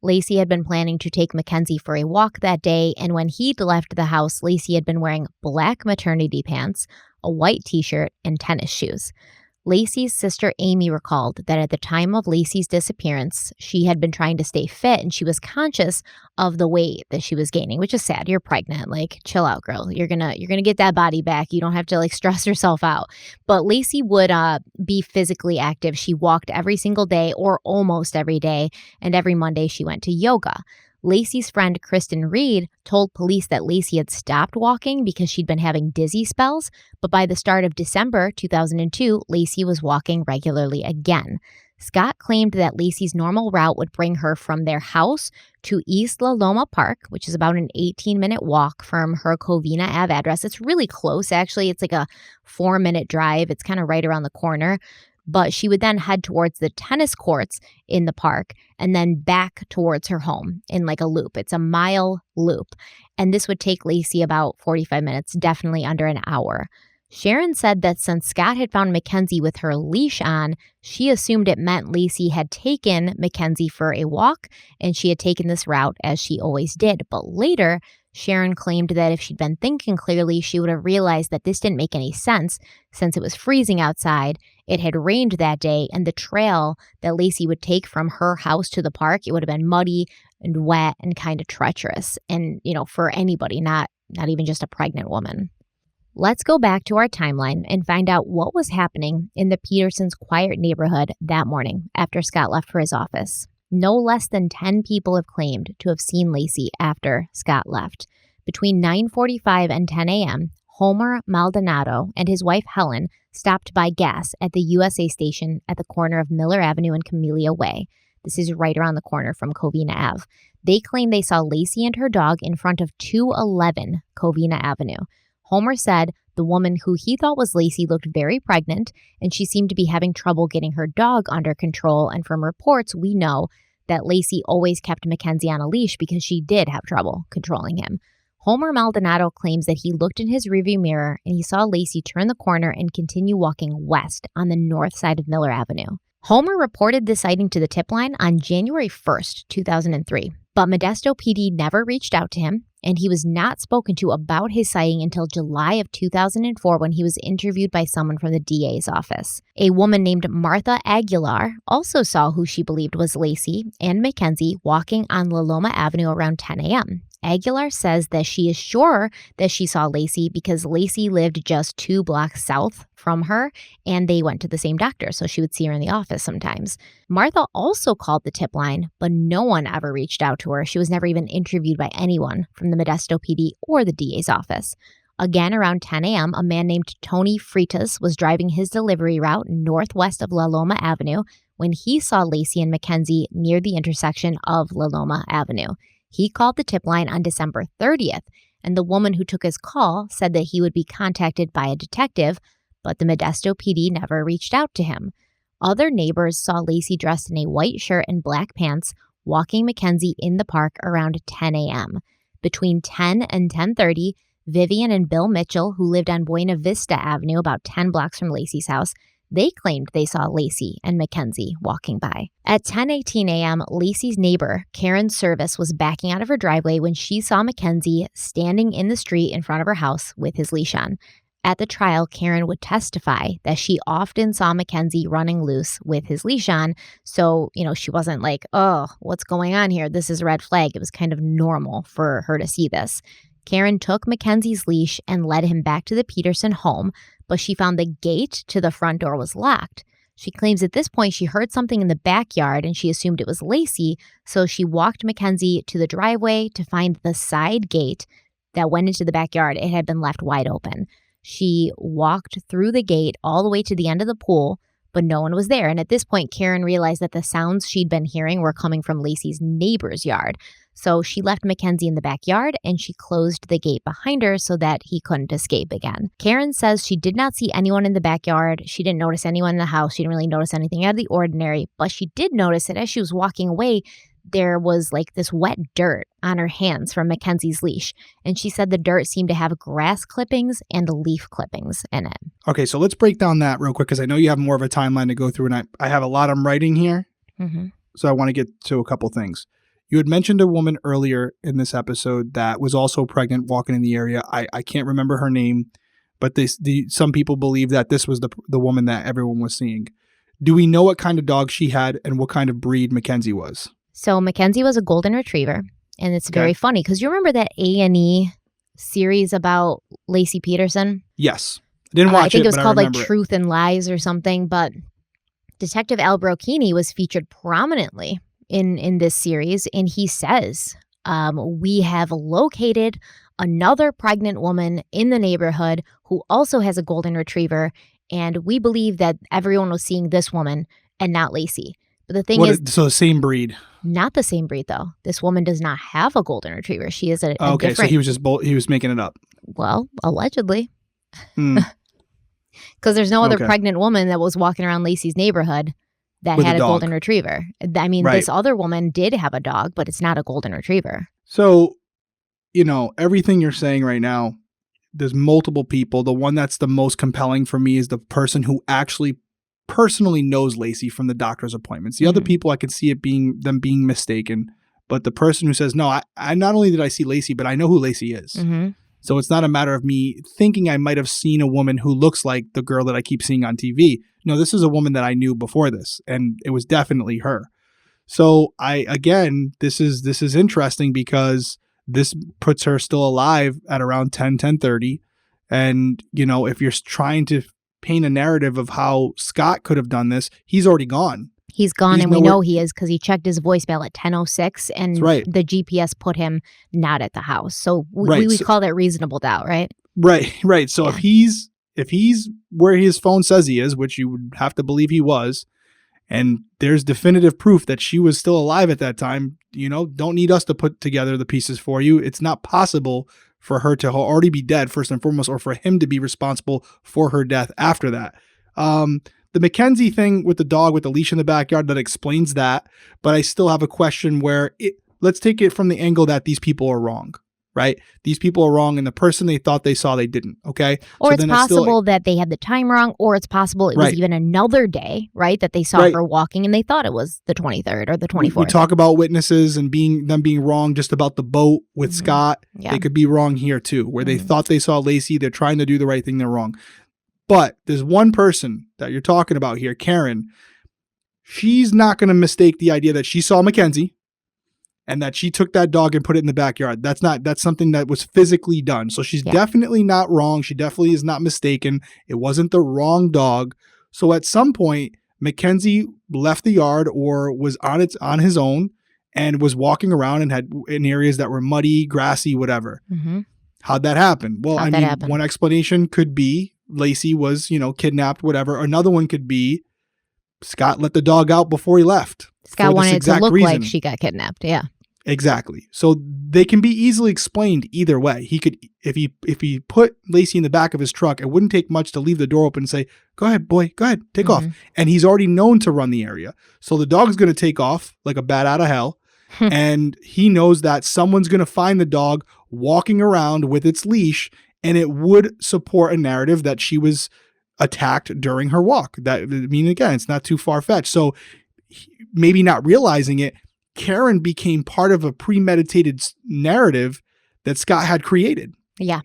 Laci had been planning to take McKenzie for a walk that day, and when he'd left the house, Laci had been wearing black maternity pants, a white t-shirt, and tennis shoes. Laci's sister Amy recalled that at the time of Laci's disappearance, she had been trying to stay fit and she was conscious of the weight that she was gaining, which is sad. You're pregnant. Like, chill out, girl. You're gonna get that body back. You don't have to stress yourself out. But Laci would be physically active. She walked every single day or almost every day, and every Monday she went to yoga. Laci's friend Kristen Reed told police that Laci had stopped walking because she'd been having dizzy spells, but by the start of December 2002, Laci was walking regularly again. Scott claimed that Laci's normal route would bring her from their house to East La Loma Park, which is about an 18-minute walk from her Covina Ave address. It's really close, actually. It's like a 4-minute drive. It's kind of right around the corner. But she would then head towards the tennis courts in the park and then back towards her home in like a loop. It's a mile loop. And this would take Laci about 45 minutes, definitely under an hour. Sharon said that since Scott had found McKenzie with her leash on, she assumed it meant Laci had taken McKenzie for a walk and she had taken this route as she always did. But later, Sharon claimed that if she'd been thinking clearly, she would have realized that this didn't make any sense since it was freezing outside, it had rained that day, and the trail that Laci would take from her house to the park, it would have been muddy and wet and kind of treacherous. And, for anybody, not even just a pregnant woman. Let's go back to our timeline and find out what was happening in the Petersons' quiet neighborhood that morning after Scott left for his office. No less than 10 people have claimed to have seen Laci after Scott left. Between 9:45 and 10 a.m., Homer Maldonado and his wife Helen stopped by gas at the USA station at the corner of Miller Avenue and Camellia Way. This is right around the corner from Covina Ave. They claim they saw Laci and her dog in front of 211 Covina Avenue. Homer said the woman who he thought was Laci looked very pregnant, and she seemed to be having trouble getting her dog under control. And from reports, we know that Laci always kept McKenzie on a leash because she did have trouble controlling him. Homer Maldonado claims that he looked in his rearview mirror and he saw Laci turn the corner and continue walking west on the north side of Miller Avenue. Homer reported this sighting to the tip line on January 1st, 2003, but Modesto PD never reached out to him, and he was not spoken to about his sighting until July of 2004 when he was interviewed by someone from the DA's office. A woman named Martha Aguilar also saw who she believed was Laci and McKenzie walking on La Loma Avenue around 10 a.m. Aguilar says that she is sure that she saw Laci because Laci lived just 2 blocks south from her and they went to the same doctor, so she would see her in the office sometimes. Martha also called the tip line, but no one ever reached out to her. She was never even interviewed by anyone from the Modesto PD or the DA's office. Again, around 10 a.m., a man named Tony Freitas was driving his delivery route northwest of La Loma Avenue when he saw Laci and McKenzie near the intersection of La Loma Avenue. He called the tip line on December 30th, and the woman who took his call said that he would be contacted by a detective, but the Modesto PD never reached out to him. Other neighbors saw Laci dressed in a white shirt and black pants, walking McKenzie in the park around 10 a.m. Between 10 and 10:30, Vivian and Bill Mitchell, who lived on Buena Vista Avenue about 10 blocks from Laci's house, they claimed they saw Laci and McKenzie walking by. At 10:18 a.m., Laci's neighbor, Karen Service, was backing out of her driveway when she saw McKenzie standing in the street in front of her house with his leash on. At the trial, Karen would testify that she often saw McKenzie running loose with his leash on. So, she wasn't like, oh, what's going on here? This is a red flag. It was kind of normal for her to see this. Karen took McKenzie's leash and led him back to the Peterson home, but she found the gate to the front door was locked. She claims at this point she heard something in the backyard and she assumed it was Laci, so she walked McKenzie to the driveway to find the side gate that went into the backyard. It had been left wide open. She walked through the gate all the way to the end of the pool, but no one was there. And at this point, Karen realized that the sounds she'd been hearing were coming from Laci's neighbor's yard. So she left McKenzie in the backyard and she closed the gate behind her so that he couldn't escape again. Karen says she did not see anyone in the backyard. She didn't notice anyone in the house. She didn't really notice anything out of the ordinary, but she did notice that as she was walking away, there was like this wet dirt on her hands from McKenzie's leash. And she said the dirt seemed to have grass clippings and leaf clippings in it. Okay, so let's break down that real quick because I know you have more of a timeline to go through, and I have a lot I'm writing here. Mm-hmm. So I want to get to a couple things. You had mentioned a woman earlier in this episode that was also pregnant walking in the area. I can't remember her name, but some people believe that this was the woman that everyone was seeing. Do we know what kind of dog she had and what kind of breed McKenzie was? So McKenzie was a golden retriever, and it's very funny because you remember that A&E series about Laci Peterson? Yes. I didn't watch it, I think it was but called like it. Truth and Lies or something, but Detective Al Brocchini was featured prominently in this series, and he says, we have located another pregnant woman in the neighborhood who also has a golden retriever, and we believe that everyone was seeing this woman and not Laci. But the thing is... So the same breed. Not the same breed, though. This woman does not have a golden retriever. She is a okay, different... so he was he was making it up. Well, allegedly. Mm. Because there's no other pregnant woman that was walking around Laci's neighborhood that With had a a dog. golden retriever. I mean, Right. This other woman did have a dog, but it's not a golden retriever. So, everything you're saying right now, there's multiple people. The one that's the most compelling for me is the person who actually personally knows Laci from the doctor's appointments. The other people, I can see it being mistaken. But the person who says, no, I not only did I see Laci, but I know who Laci is. Mm-hmm. So it's not a matter of me thinking I might have seen a woman who looks like the girl that I keep seeing on TV. No, this is a woman that I knew before this, and it was definitely her. So this is interesting because this puts her still alive at around 10:30. And, if you're trying to paint a narrative of how Scott could have done this, he's already gone. He's gone, and we know he is because he checked his voicemail at 10:06, and the GPS put him not at the house. So we call that reasonable doubt, right? Right. So if he's where his phone says he is, which you would have to believe he was, and there's definitive proof that she was still alive at that time, don't need us to put together the pieces for you. It's not possible for her to already be dead, first and foremost, or for him to be responsible for her death after that. The McKenzie thing with the dog with the leash in the backyard, that explains that. But I still have a question where let's take it from the angle that these people are wrong, right? These people are wrong, and the person they thought they saw, they didn't, okay? Or it's possible that they had the time wrong, or it's possible it was even another day, right, that they saw her walking and they thought it was the 23rd or the 24th. We talk about witnesses and them being wrong just about the boat with Scott. Yeah. They could be wrong here too, where they thought they saw Laci. They're trying to do the right thing. They're wrong. But there's one person that you're talking about here, Karen. She's not going to mistake the idea that she saw McKenzie and that she took that dog and put it in the backyard. That's something that was physically done. So she's definitely not wrong. She definitely is not mistaken. It wasn't the wrong dog. So at some point, McKenzie left the yard or was on his own and was walking around and had in areas that were muddy, grassy, whatever. Mm-hmm. How'd that happen? Well, one explanation could be Laci was, kidnapped, whatever. Another one could be Scott let the dog out before he left. Scott wanted it to look like she got kidnapped. Yeah. Exactly. So they can be easily explained either way. He could, if he put Laci in the back of his truck, it wouldn't take much to leave the door open and say, "Go ahead, boy, go ahead, take off." And he's already known to run the area. So the dog's going to take off like a bat out of hell. And he knows that someone's going to find the dog walking around with its leash, and it would support a narrative that she was attacked during her walk. Again, it's not too far-fetched. So maybe not realizing it, Karen became part of a premeditated narrative that Scott had created. Yeah.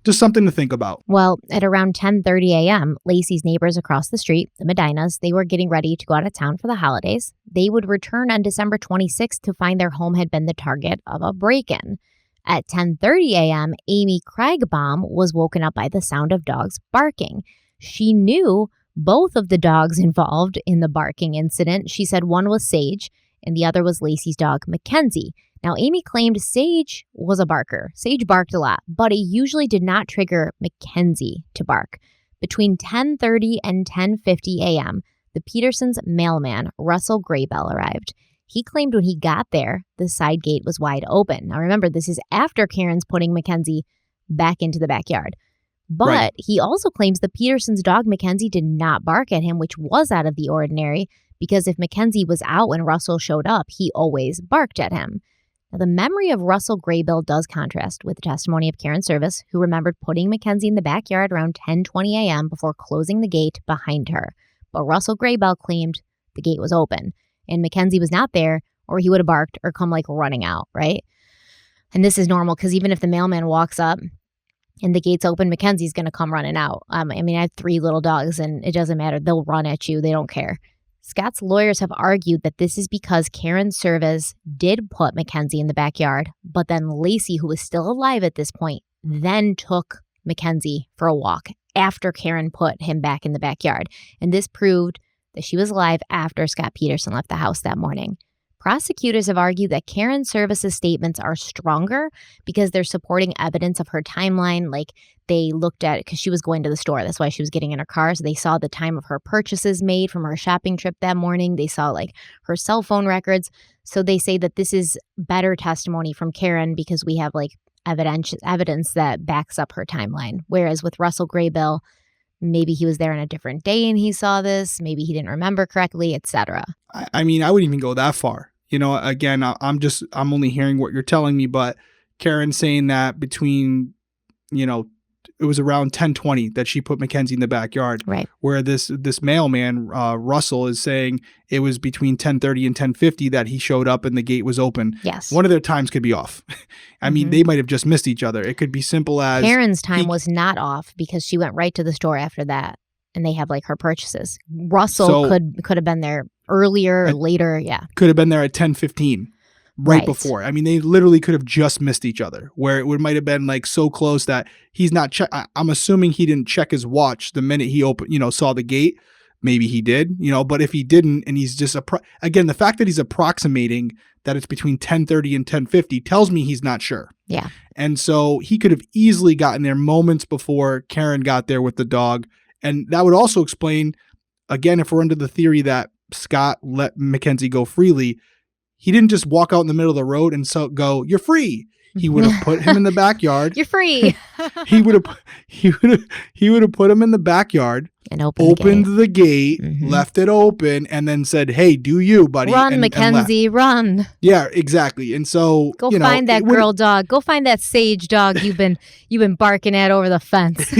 Just something to think about. Well, at around 10:30 a.m., Laci's neighbors across the street, the Medinas, they were getting ready to go out of town for the holidays. They would return on December 26th to find their home had been the target of a break-in. At 10:30 a.m., Amy Craigbaum was woken up by the sound of dogs barking. She knew Both of the dogs involved in the barking incident, she said one was Sage and the other was Laci's dog, McKenzie. Now, Amy claimed Sage was a barker. Sage barked a lot, but it usually did not trigger McKenzie to bark. Between 10:30 and 10:50 a.m., the Petersons' mailman, Russell Graybell, arrived. He claimed when he got there, the side gate was wide open. Now, remember, this is after Karen's putting McKenzie back into the backyard. But he also claims the Petersons' dog, McKenzie, did not bark at him, which was out of the ordinary, because if McKenzie was out when Russell showed up, he always barked at him. Now, the memory of Russell Graybill does contrast with the testimony of Karen Service, who remembered putting McKenzie in the backyard around 10:20 a.m. before closing the gate behind her. But Russell Graybill claimed the gate was open, and McKenzie was not there, or he would have barked or come like running out, right? And this is normal because even if the mailman walks up and the gate's open, McKenzie's going to come running out. I mean, I have 3 little dogs, and it doesn't matter. They'll run at you. They don't care. Scott's lawyers have argued that this is because Karen Service did put McKenzie in the backyard, but then Laci, who was still alive at this point, then took McKenzie for a walk after Karen put him back in the backyard. And this proved that she was alive after Scott Peterson left the house that morning. Prosecutors have argued that Karen Service's statements are stronger because they're supporting evidence of her timeline. Like they looked at it because she was going to the store. That's why she was getting in her car. So they saw the time of her purchases made from her shopping trip that morning. They saw like her cell phone records. So they say that this is better testimony from Karen because we have like evidence that backs up her timeline. Whereas with Russell Graybill, maybe he was there on a different day and he saw this. Maybe he didn't remember correctly, etc. I mean, I wouldn't even go that far. You know, again, I'm only hearing what you're telling me, but Karen saying that between, you know, it was around 10:20 that she put McKenzie in the backyard. Right. Where this mailman, Russell, is saying it was between 10:30 and 10:50 that he showed up and the gate was open. Yes. One of their times could be off. I mean, they might have just missed each other. It could be simple as Karen's time was not off because she went right to the store after that, and they have like her purchases. Russell could have been there earlier or later. Yeah. Could have been there at 10:15. Right before. I mean, they literally could have just missed each other, where it might have been like so close that he's not I'm assuming he didn't check his watch the minute he saw the gate. Maybe he did, but if he didn't, and he's just again, the fact that he's approximating that it's between 10:30 and 10:50 tells me he's not sure. Yeah. And so he could have easily gotten there moments before Karen got there with the dog. And that would also explain, again, if we're under the theory that Scott let McKenzie go freely, he didn't just walk out in the middle of the road and go, "You're free." He would have put him in the backyard. You're free. he would have put him in the backyard and opened the gate, left it open, and then said, "Hey, do you, buddy?" Run, McKenzie, run. Yeah, exactly. And so go find that girl dog. Go find that Sage dog you've been barking at over the fence.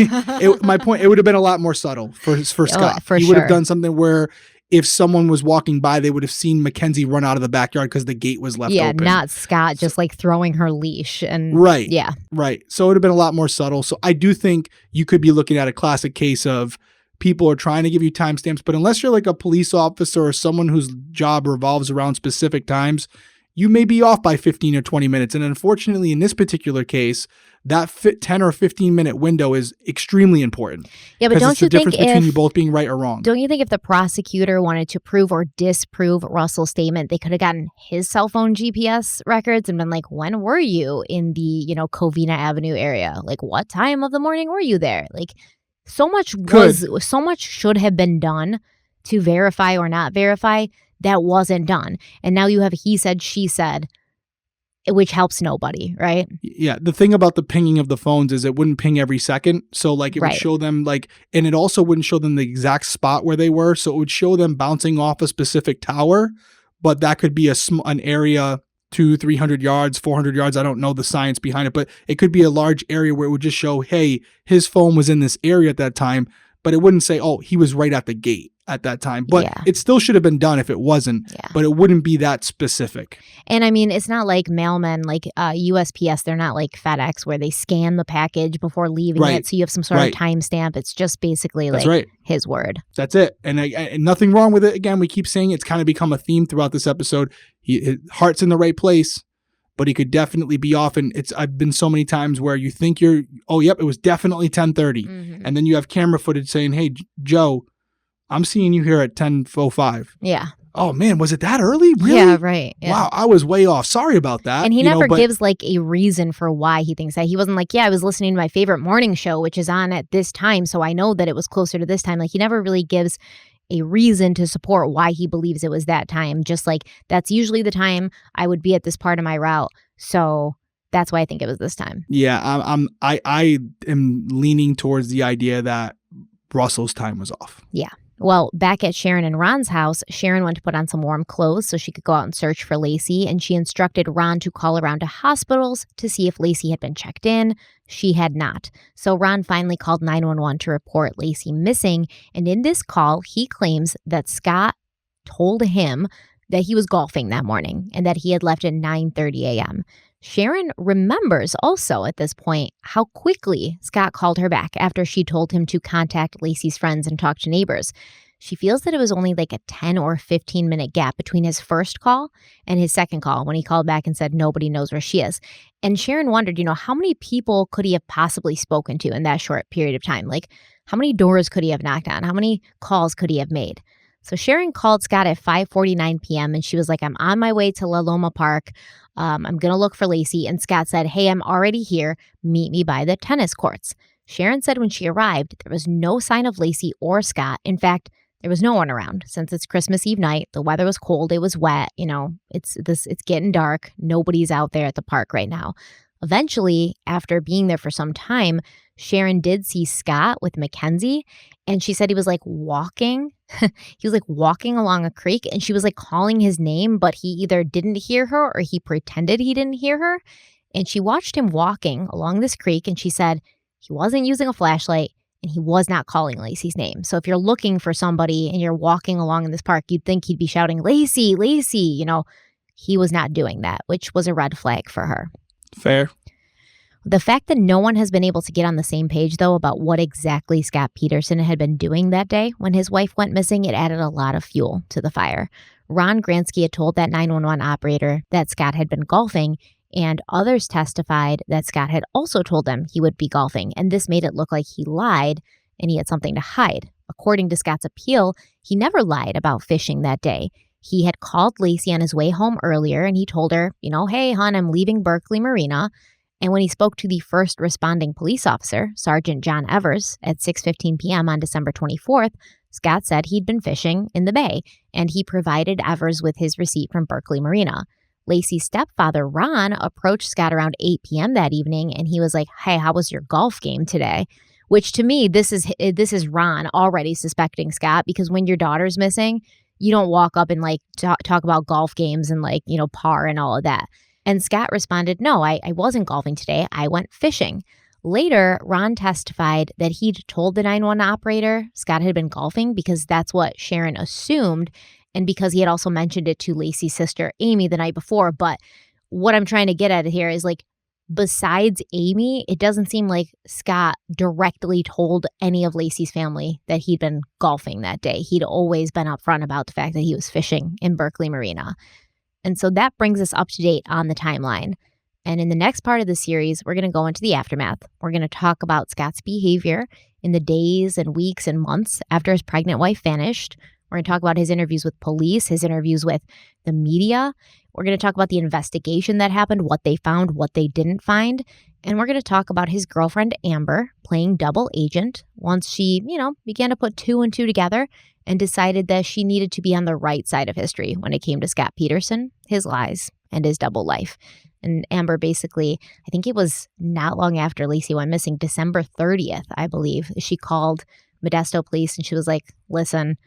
My point, it would have been a lot more subtle for Scott. For he sure. would have done something where if someone was walking by, they would have seen McKenzie run out of the backyard because the gate was left open. Yeah, not Scott just like throwing her leash. And right. Yeah. Right. So it would have been a lot more subtle. So I do think you could be looking at a classic case of people are trying to give you timestamps, but unless you're like a police officer or someone whose job revolves around specific times, you may be off by 15 or 20 minutes. And unfortunately, in this particular case, that 10 or 15 minute window is extremely important. Yeah, but don't it's you the difference think between you both being right or wrong? Don't you think if the prosecutor wanted to prove or disprove Russell's statement, they could have gotten his cell phone GPS records and been like, when were you in the, Covina Avenue area? Like, what time of the morning were you there? Like, so much should have been done to verify or not verify that wasn't done. And now you have he said, she said, which helps nobody, right? Yeah. The thing about the pinging of the phones is it wouldn't ping every second. So like it would show them and it also wouldn't show them the exact spot where they were. So it would show them bouncing off a specific tower, but that could be an area 200-300 yards, 400 yards. I don't know the science behind it, but it could be a large area where it would just show, hey, his phone was in this area at that time, but it wouldn't say, oh, he was right at the gate at that time. But it still should have been done if it wasn't, but it wouldn't be that specific. And I mean, it's not like mailmen, like USPS, they're not like FedEx where they scan the package before leaving it. So you have some sort of timestamp. It's just basically his word. That's it. And nothing wrong with it. Again, we keep saying it's kind of become a theme throughout this episode. His heart's in the right place, but he could definitely be off. And I've been so many times where you think it was definitely 10:30. And then you have camera footage saying, hey, Joe, I'm seeing you here at 10:05. Yeah. Oh man, was it that early? Really? Yeah, right. Yeah. Wow, I was way off. Sorry about that. And he never but gives like a reason for why he thinks that. He wasn't like, yeah, I was listening to my favorite morning show, which is on at this time, so I know that it was closer to this time. Like he never really gives a reason to support why he believes it was that time. Just like, that's usually the time I would be at this part of my route. So that's why I think it was this time. Yeah, I am leaning towards the idea that Russell's time was off. Yeah. Well, back at Sharon and Ron's house, Sharon went to put on some warm clothes so she could go out and search for Laci, and she instructed Ron to call around to hospitals to see if Laci had been checked in. She had not. So Ron finally called 911 to report Laci missing, and in this call, he claims that Scott told him that he was golfing that morning and that he had left at 9:30 a.m. Sharon remembers also at this point how quickly Scott called her back after she told him to contact Laci's friends and talk to neighbors. She feels that it was only like a 10 or 15-minute gap between his first call and his second call when he called back and said nobody knows where she is. And Sharon wondered, how many people could he have possibly spoken to in that short period of time? Like, how many doors could he have knocked on? How many calls could he have made? So Sharon called Scott at 5:49 p.m. and she was like, I'm on my way to La Loma Park. I'm going to look for Laci. And Scott said, hey, I'm already here. Meet me by the tennis courts. Sharon said when she arrived, there was no sign of Laci or Scott. In fact, there was no one around since it's Christmas Eve night. The weather was cold. It was wet. It's getting dark. Nobody's out there at the park right now. Eventually, after being there for some time, Sharon did see Scott with McKenzie, and she said he was like walking. He was like walking along a creek, and she was like calling his name, but he either didn't hear her or he pretended he didn't hear her. And she watched him walking along this creek, and she said he wasn't using a flashlight and he was not calling Laci's name. So if you're looking for somebody and you're walking along in this park, you'd think he'd be shouting, Laci, Laci. He was not doing that, which was a red flag for her. Fair. The fact that no one has been able to get on the same page, though, about what exactly Scott Peterson had been doing that day when his wife went missing, it added a lot of fuel to the fire. Ron Gransky had told that 911 operator that Scott had been golfing, and others testified that Scott had also told them he would be golfing, and this made it look like he lied and he had something to hide. According to Scott's appeal, he never lied about fishing that day. He had called Laci on his way home earlier, and he told her, hey, hon, I'm leaving Berkeley Marina. And when he spoke to the first responding police officer, Sergeant John Evers, at 6:15 p.m. on December 24th, Scott said he'd been fishing in the bay, and he provided Evers with his receipt from Berkeley Marina. Laci's stepfather, Ron, approached Scott around 8 p.m. that evening, and he was like, hey, how was your golf game today? Which to me, this is Ron already suspecting Scott, because when your daughter's missing, you don't walk up and like talk about golf games and like, par and all of that. And Scott responded, no, I wasn't golfing today. I went fishing. Later, Ron testified that he'd told the 911 operator Scott had been golfing because that's what Sharon assumed, and because he had also mentioned it to Laci's sister, Amy, the night before. But what I'm trying to get at here is, like, besides Amy, it doesn't seem like Scott directly told any of Laci's family that he'd been golfing that day. He'd always been upfront about the fact that he was fishing in Berkeley Marina. And so that brings us up to date on the timeline. And in the next part of the series, we're going to go into the aftermath. We're going to talk about Scott's behavior in the days and weeks and months after his pregnant wife vanished. We're going to talk about his interviews with police, his interviews with the media. We're going to talk about the investigation that happened, what they found, what they didn't find. And we're going to talk about his girlfriend, Amber, playing double agent once she, began to put two and two together and decided that she needed to be on the right side of history when it came to Scott Peterson, his lies, and his double life. And Amber basically, I think it was not long after Laci went missing, December 30th, I believe, she called Modesto police and she was like, listen,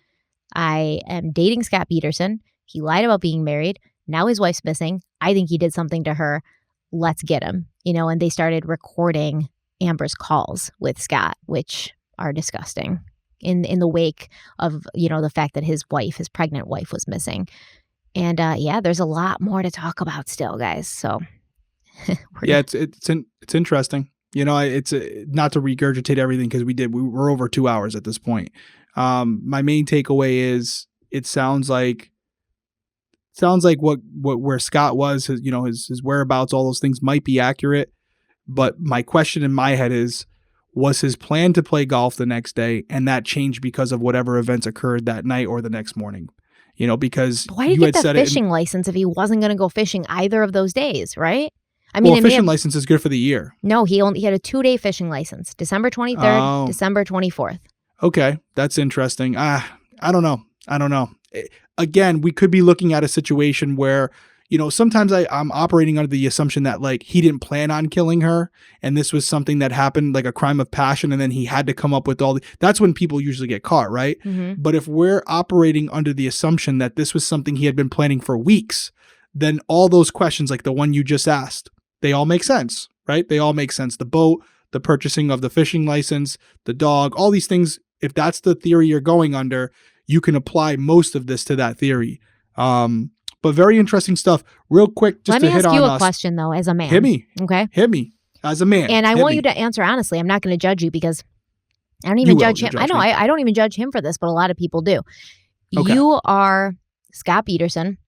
I am dating Scott Peterson. He lied about being married. Now his wife's missing. I think he did something to her. Let's get him. And they started recording Amber's calls with Scott, which are disgusting in the wake of, the fact that his pregnant wife was missing. And there's a lot more to talk about still, guys. So yeah, it's interesting. It's not to regurgitate everything because we're over 2 hours at this point. My main takeaway is it sounds like where Scott was, his whereabouts, all those things might be accurate. But my question in my head is, was his plan to play golf the next day, and that changed because of whatever events occurred that night or the next morning. You know, because Why did he get that fishing license if he wasn't going to go fishing either of those days, right? I mean, well, fishing license is good for the year. No, he had a 2-day fishing license, December 23rd, December 24th. Okay, that's interesting. I don't know. Again, we could be looking at a situation where, you know, sometimes I'm operating under the assumption that like he didn't plan on killing her and this was something that happened, like a crime of passion, and then he had to come up with that's when people usually get caught, right? Mm-hmm. But if we're operating under the assumption that this was something he had been planning for weeks, then all those questions, like the one you just asked, they all make sense, right? They all make sense. The boat, the purchasing of the fishing license, the dog, all these things, if that's the theory you're going under, you can apply most of this to that theory. But very interesting stuff. Real quick, just to hit on us. Let me ask you a question, though, as a man. Hit me. Okay? Hit me. As a man. And I want you to answer honestly. I'm not going to judge you because I don't even judge him. I know, I don't even judge him for this, but a lot of people do. Okay. You are Scott Peterson.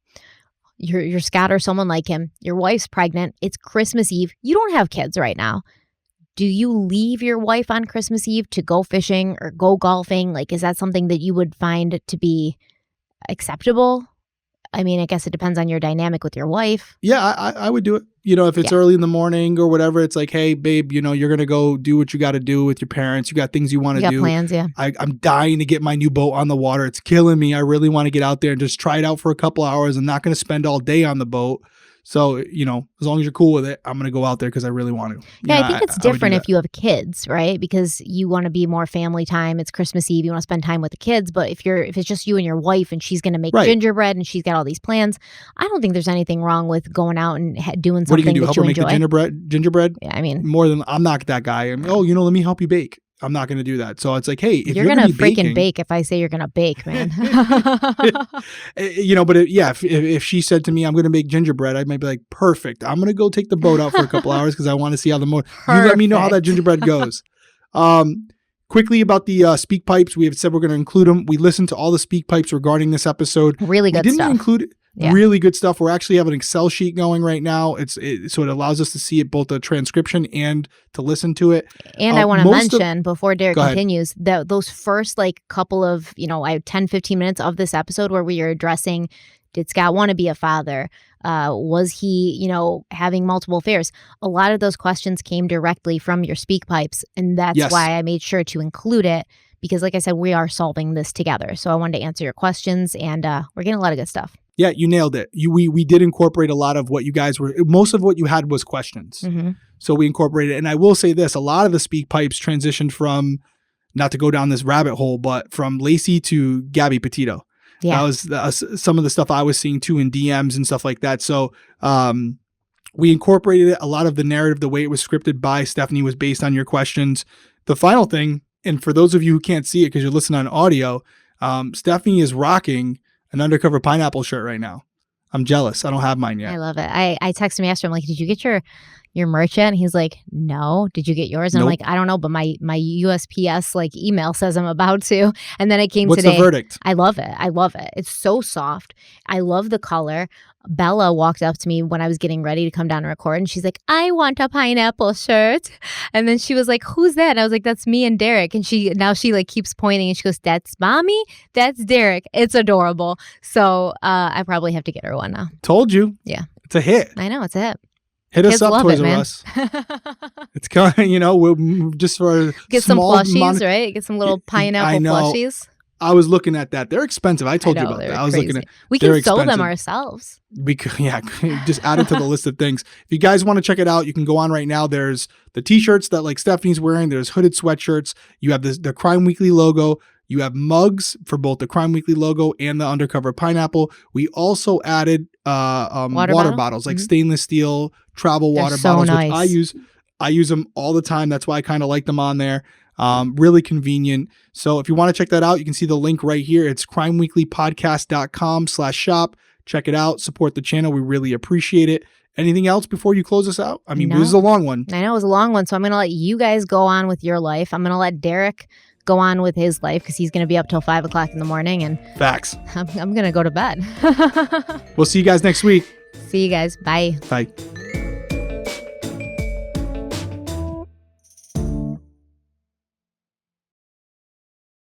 You're Scott or someone like him. Your wife's pregnant. It's Christmas Eve. You don't have kids right now. Do you leave your wife on Christmas Eve to go fishing or go golfing? Like, is that something that you would find to be acceptable? I mean, I guess it depends on your dynamic with your wife. Yeah, I would do it. You know, if it's early in the morning or whatever, it's like, hey, babe, you know, you're going to go do what you got to do with your parents. You got things you want to do. You got plans, yeah. I'm dying to get my new boat on the water. It's killing me. I really want to get out there and just try it out for a couple hours. I'm not going to spend all day on the boat. So, you know, as long as you're cool with it, I'm going to go out there because I really want to. Yeah, I think it's different if you have kids, right? Because you want to be more family time. It's Christmas Eve. You want to spend time with the kids. But if it's just you and your wife and she's going to make gingerbread and she's got all these plans, I don't think there's anything wrong with going out and doing something that you enjoy. What are you going to do? Help her make the gingerbread? Yeah, I mean. I'm not that guy. I mean, let me help you bake. I'm not going to do that. So it's like, hey, if you're going to freaking bake if I say you're going to bake, man. You know, but if she said to me, I'm going to make gingerbread, I might be like, perfect. I'm going to go take the boat out for a couple hours because I want to see how you let me know how that gingerbread goes. Quickly about the speak pipes, we have said we're going to include them. We listened to all the speak pipes regarding this episode. Really good stuff. We didn't include really good stuff. We're actually have an Excel sheet going right now. So it allows us to see it, both the transcription and to listen to it. And I want to mention before Derek continues that those first couple of, I have 10, 15 minutes of this episode where we are addressing, did Scott want to be a father? Was he, having multiple affairs? A lot of those questions came directly from your speak pipes. And that's why I made sure to include it. Because like I said, we are solving this together. So I wanted to answer your questions and we're getting a lot of good stuff. Yeah, you nailed it. We did incorporate a lot of what you guys most of what you had was questions. Mm-hmm. So we incorporated, and I will say this, a lot of the speak pipes transitioned from, not to go down this rabbit hole, but from Laci to Gabby Petito. Yeah. That was some of the stuff I was seeing too in DMs and stuff like that. So we incorporated it. A lot of the narrative, the way it was scripted by Stephanie, was based on your questions. The final thing, and for those of you who can't see it because you're listening on audio, Stephanie is rocking an Undercover Pineapple shirt right now. I'm jealous. I don't have mine yet. I love it. I texted him yesterday. I'm like, did you get your merch yet? And he's like, no. Did you get yours? And nope. I'm like, I don't know, but my USPS email says I'm about to. And then it came What's today. What's the verdict? I love it. I love it. It's so soft. I love the color. Bella walked up to me when I was getting ready to come down and record, and she's like, I want a pineapple shirt. And then she was like, who's that? And I was like, that's me and Derek. And she keeps pointing and she goes, that's mommy, that's Derek. It's adorable. So I probably have to get her one now. Told you. Yeah. It's a hit. I know, it's a hit. Hit us up, Toys R Us. It's kind of, we'll just for get some plushies, right? Get some little pineapple plushies. I was looking at that. They're expensive. I told you about that. I was looking at. We can sew them ourselves. Just add it to the list of things. If you guys want to check it out, you can go on right now. There's the t-shirts that Stephanie's wearing. There's hooded sweatshirts. You have the Crime Weekly logo. You have mugs for both the Crime Weekly logo and the Undercover Pineapple. We also added water bottles, like stainless steel travel water bottles, nice. which I use them all the time. That's why I kind of like them on there. Really convenient. So if you want to check that out, you can see the link right here. It's crimeweeklypodcast.com/shop. Check it out. Support the channel. We really appreciate it. Anything else before you close us out? I mean, This is a long one. I know it was a long one. So I'm going to let you guys go on with your life. I'm going to let Derek go on with his life because he's going to be up till 5 o'clock in the morning. And facts. I'm going to go to bed. We'll see you guys next week. See you guys. Bye. Bye.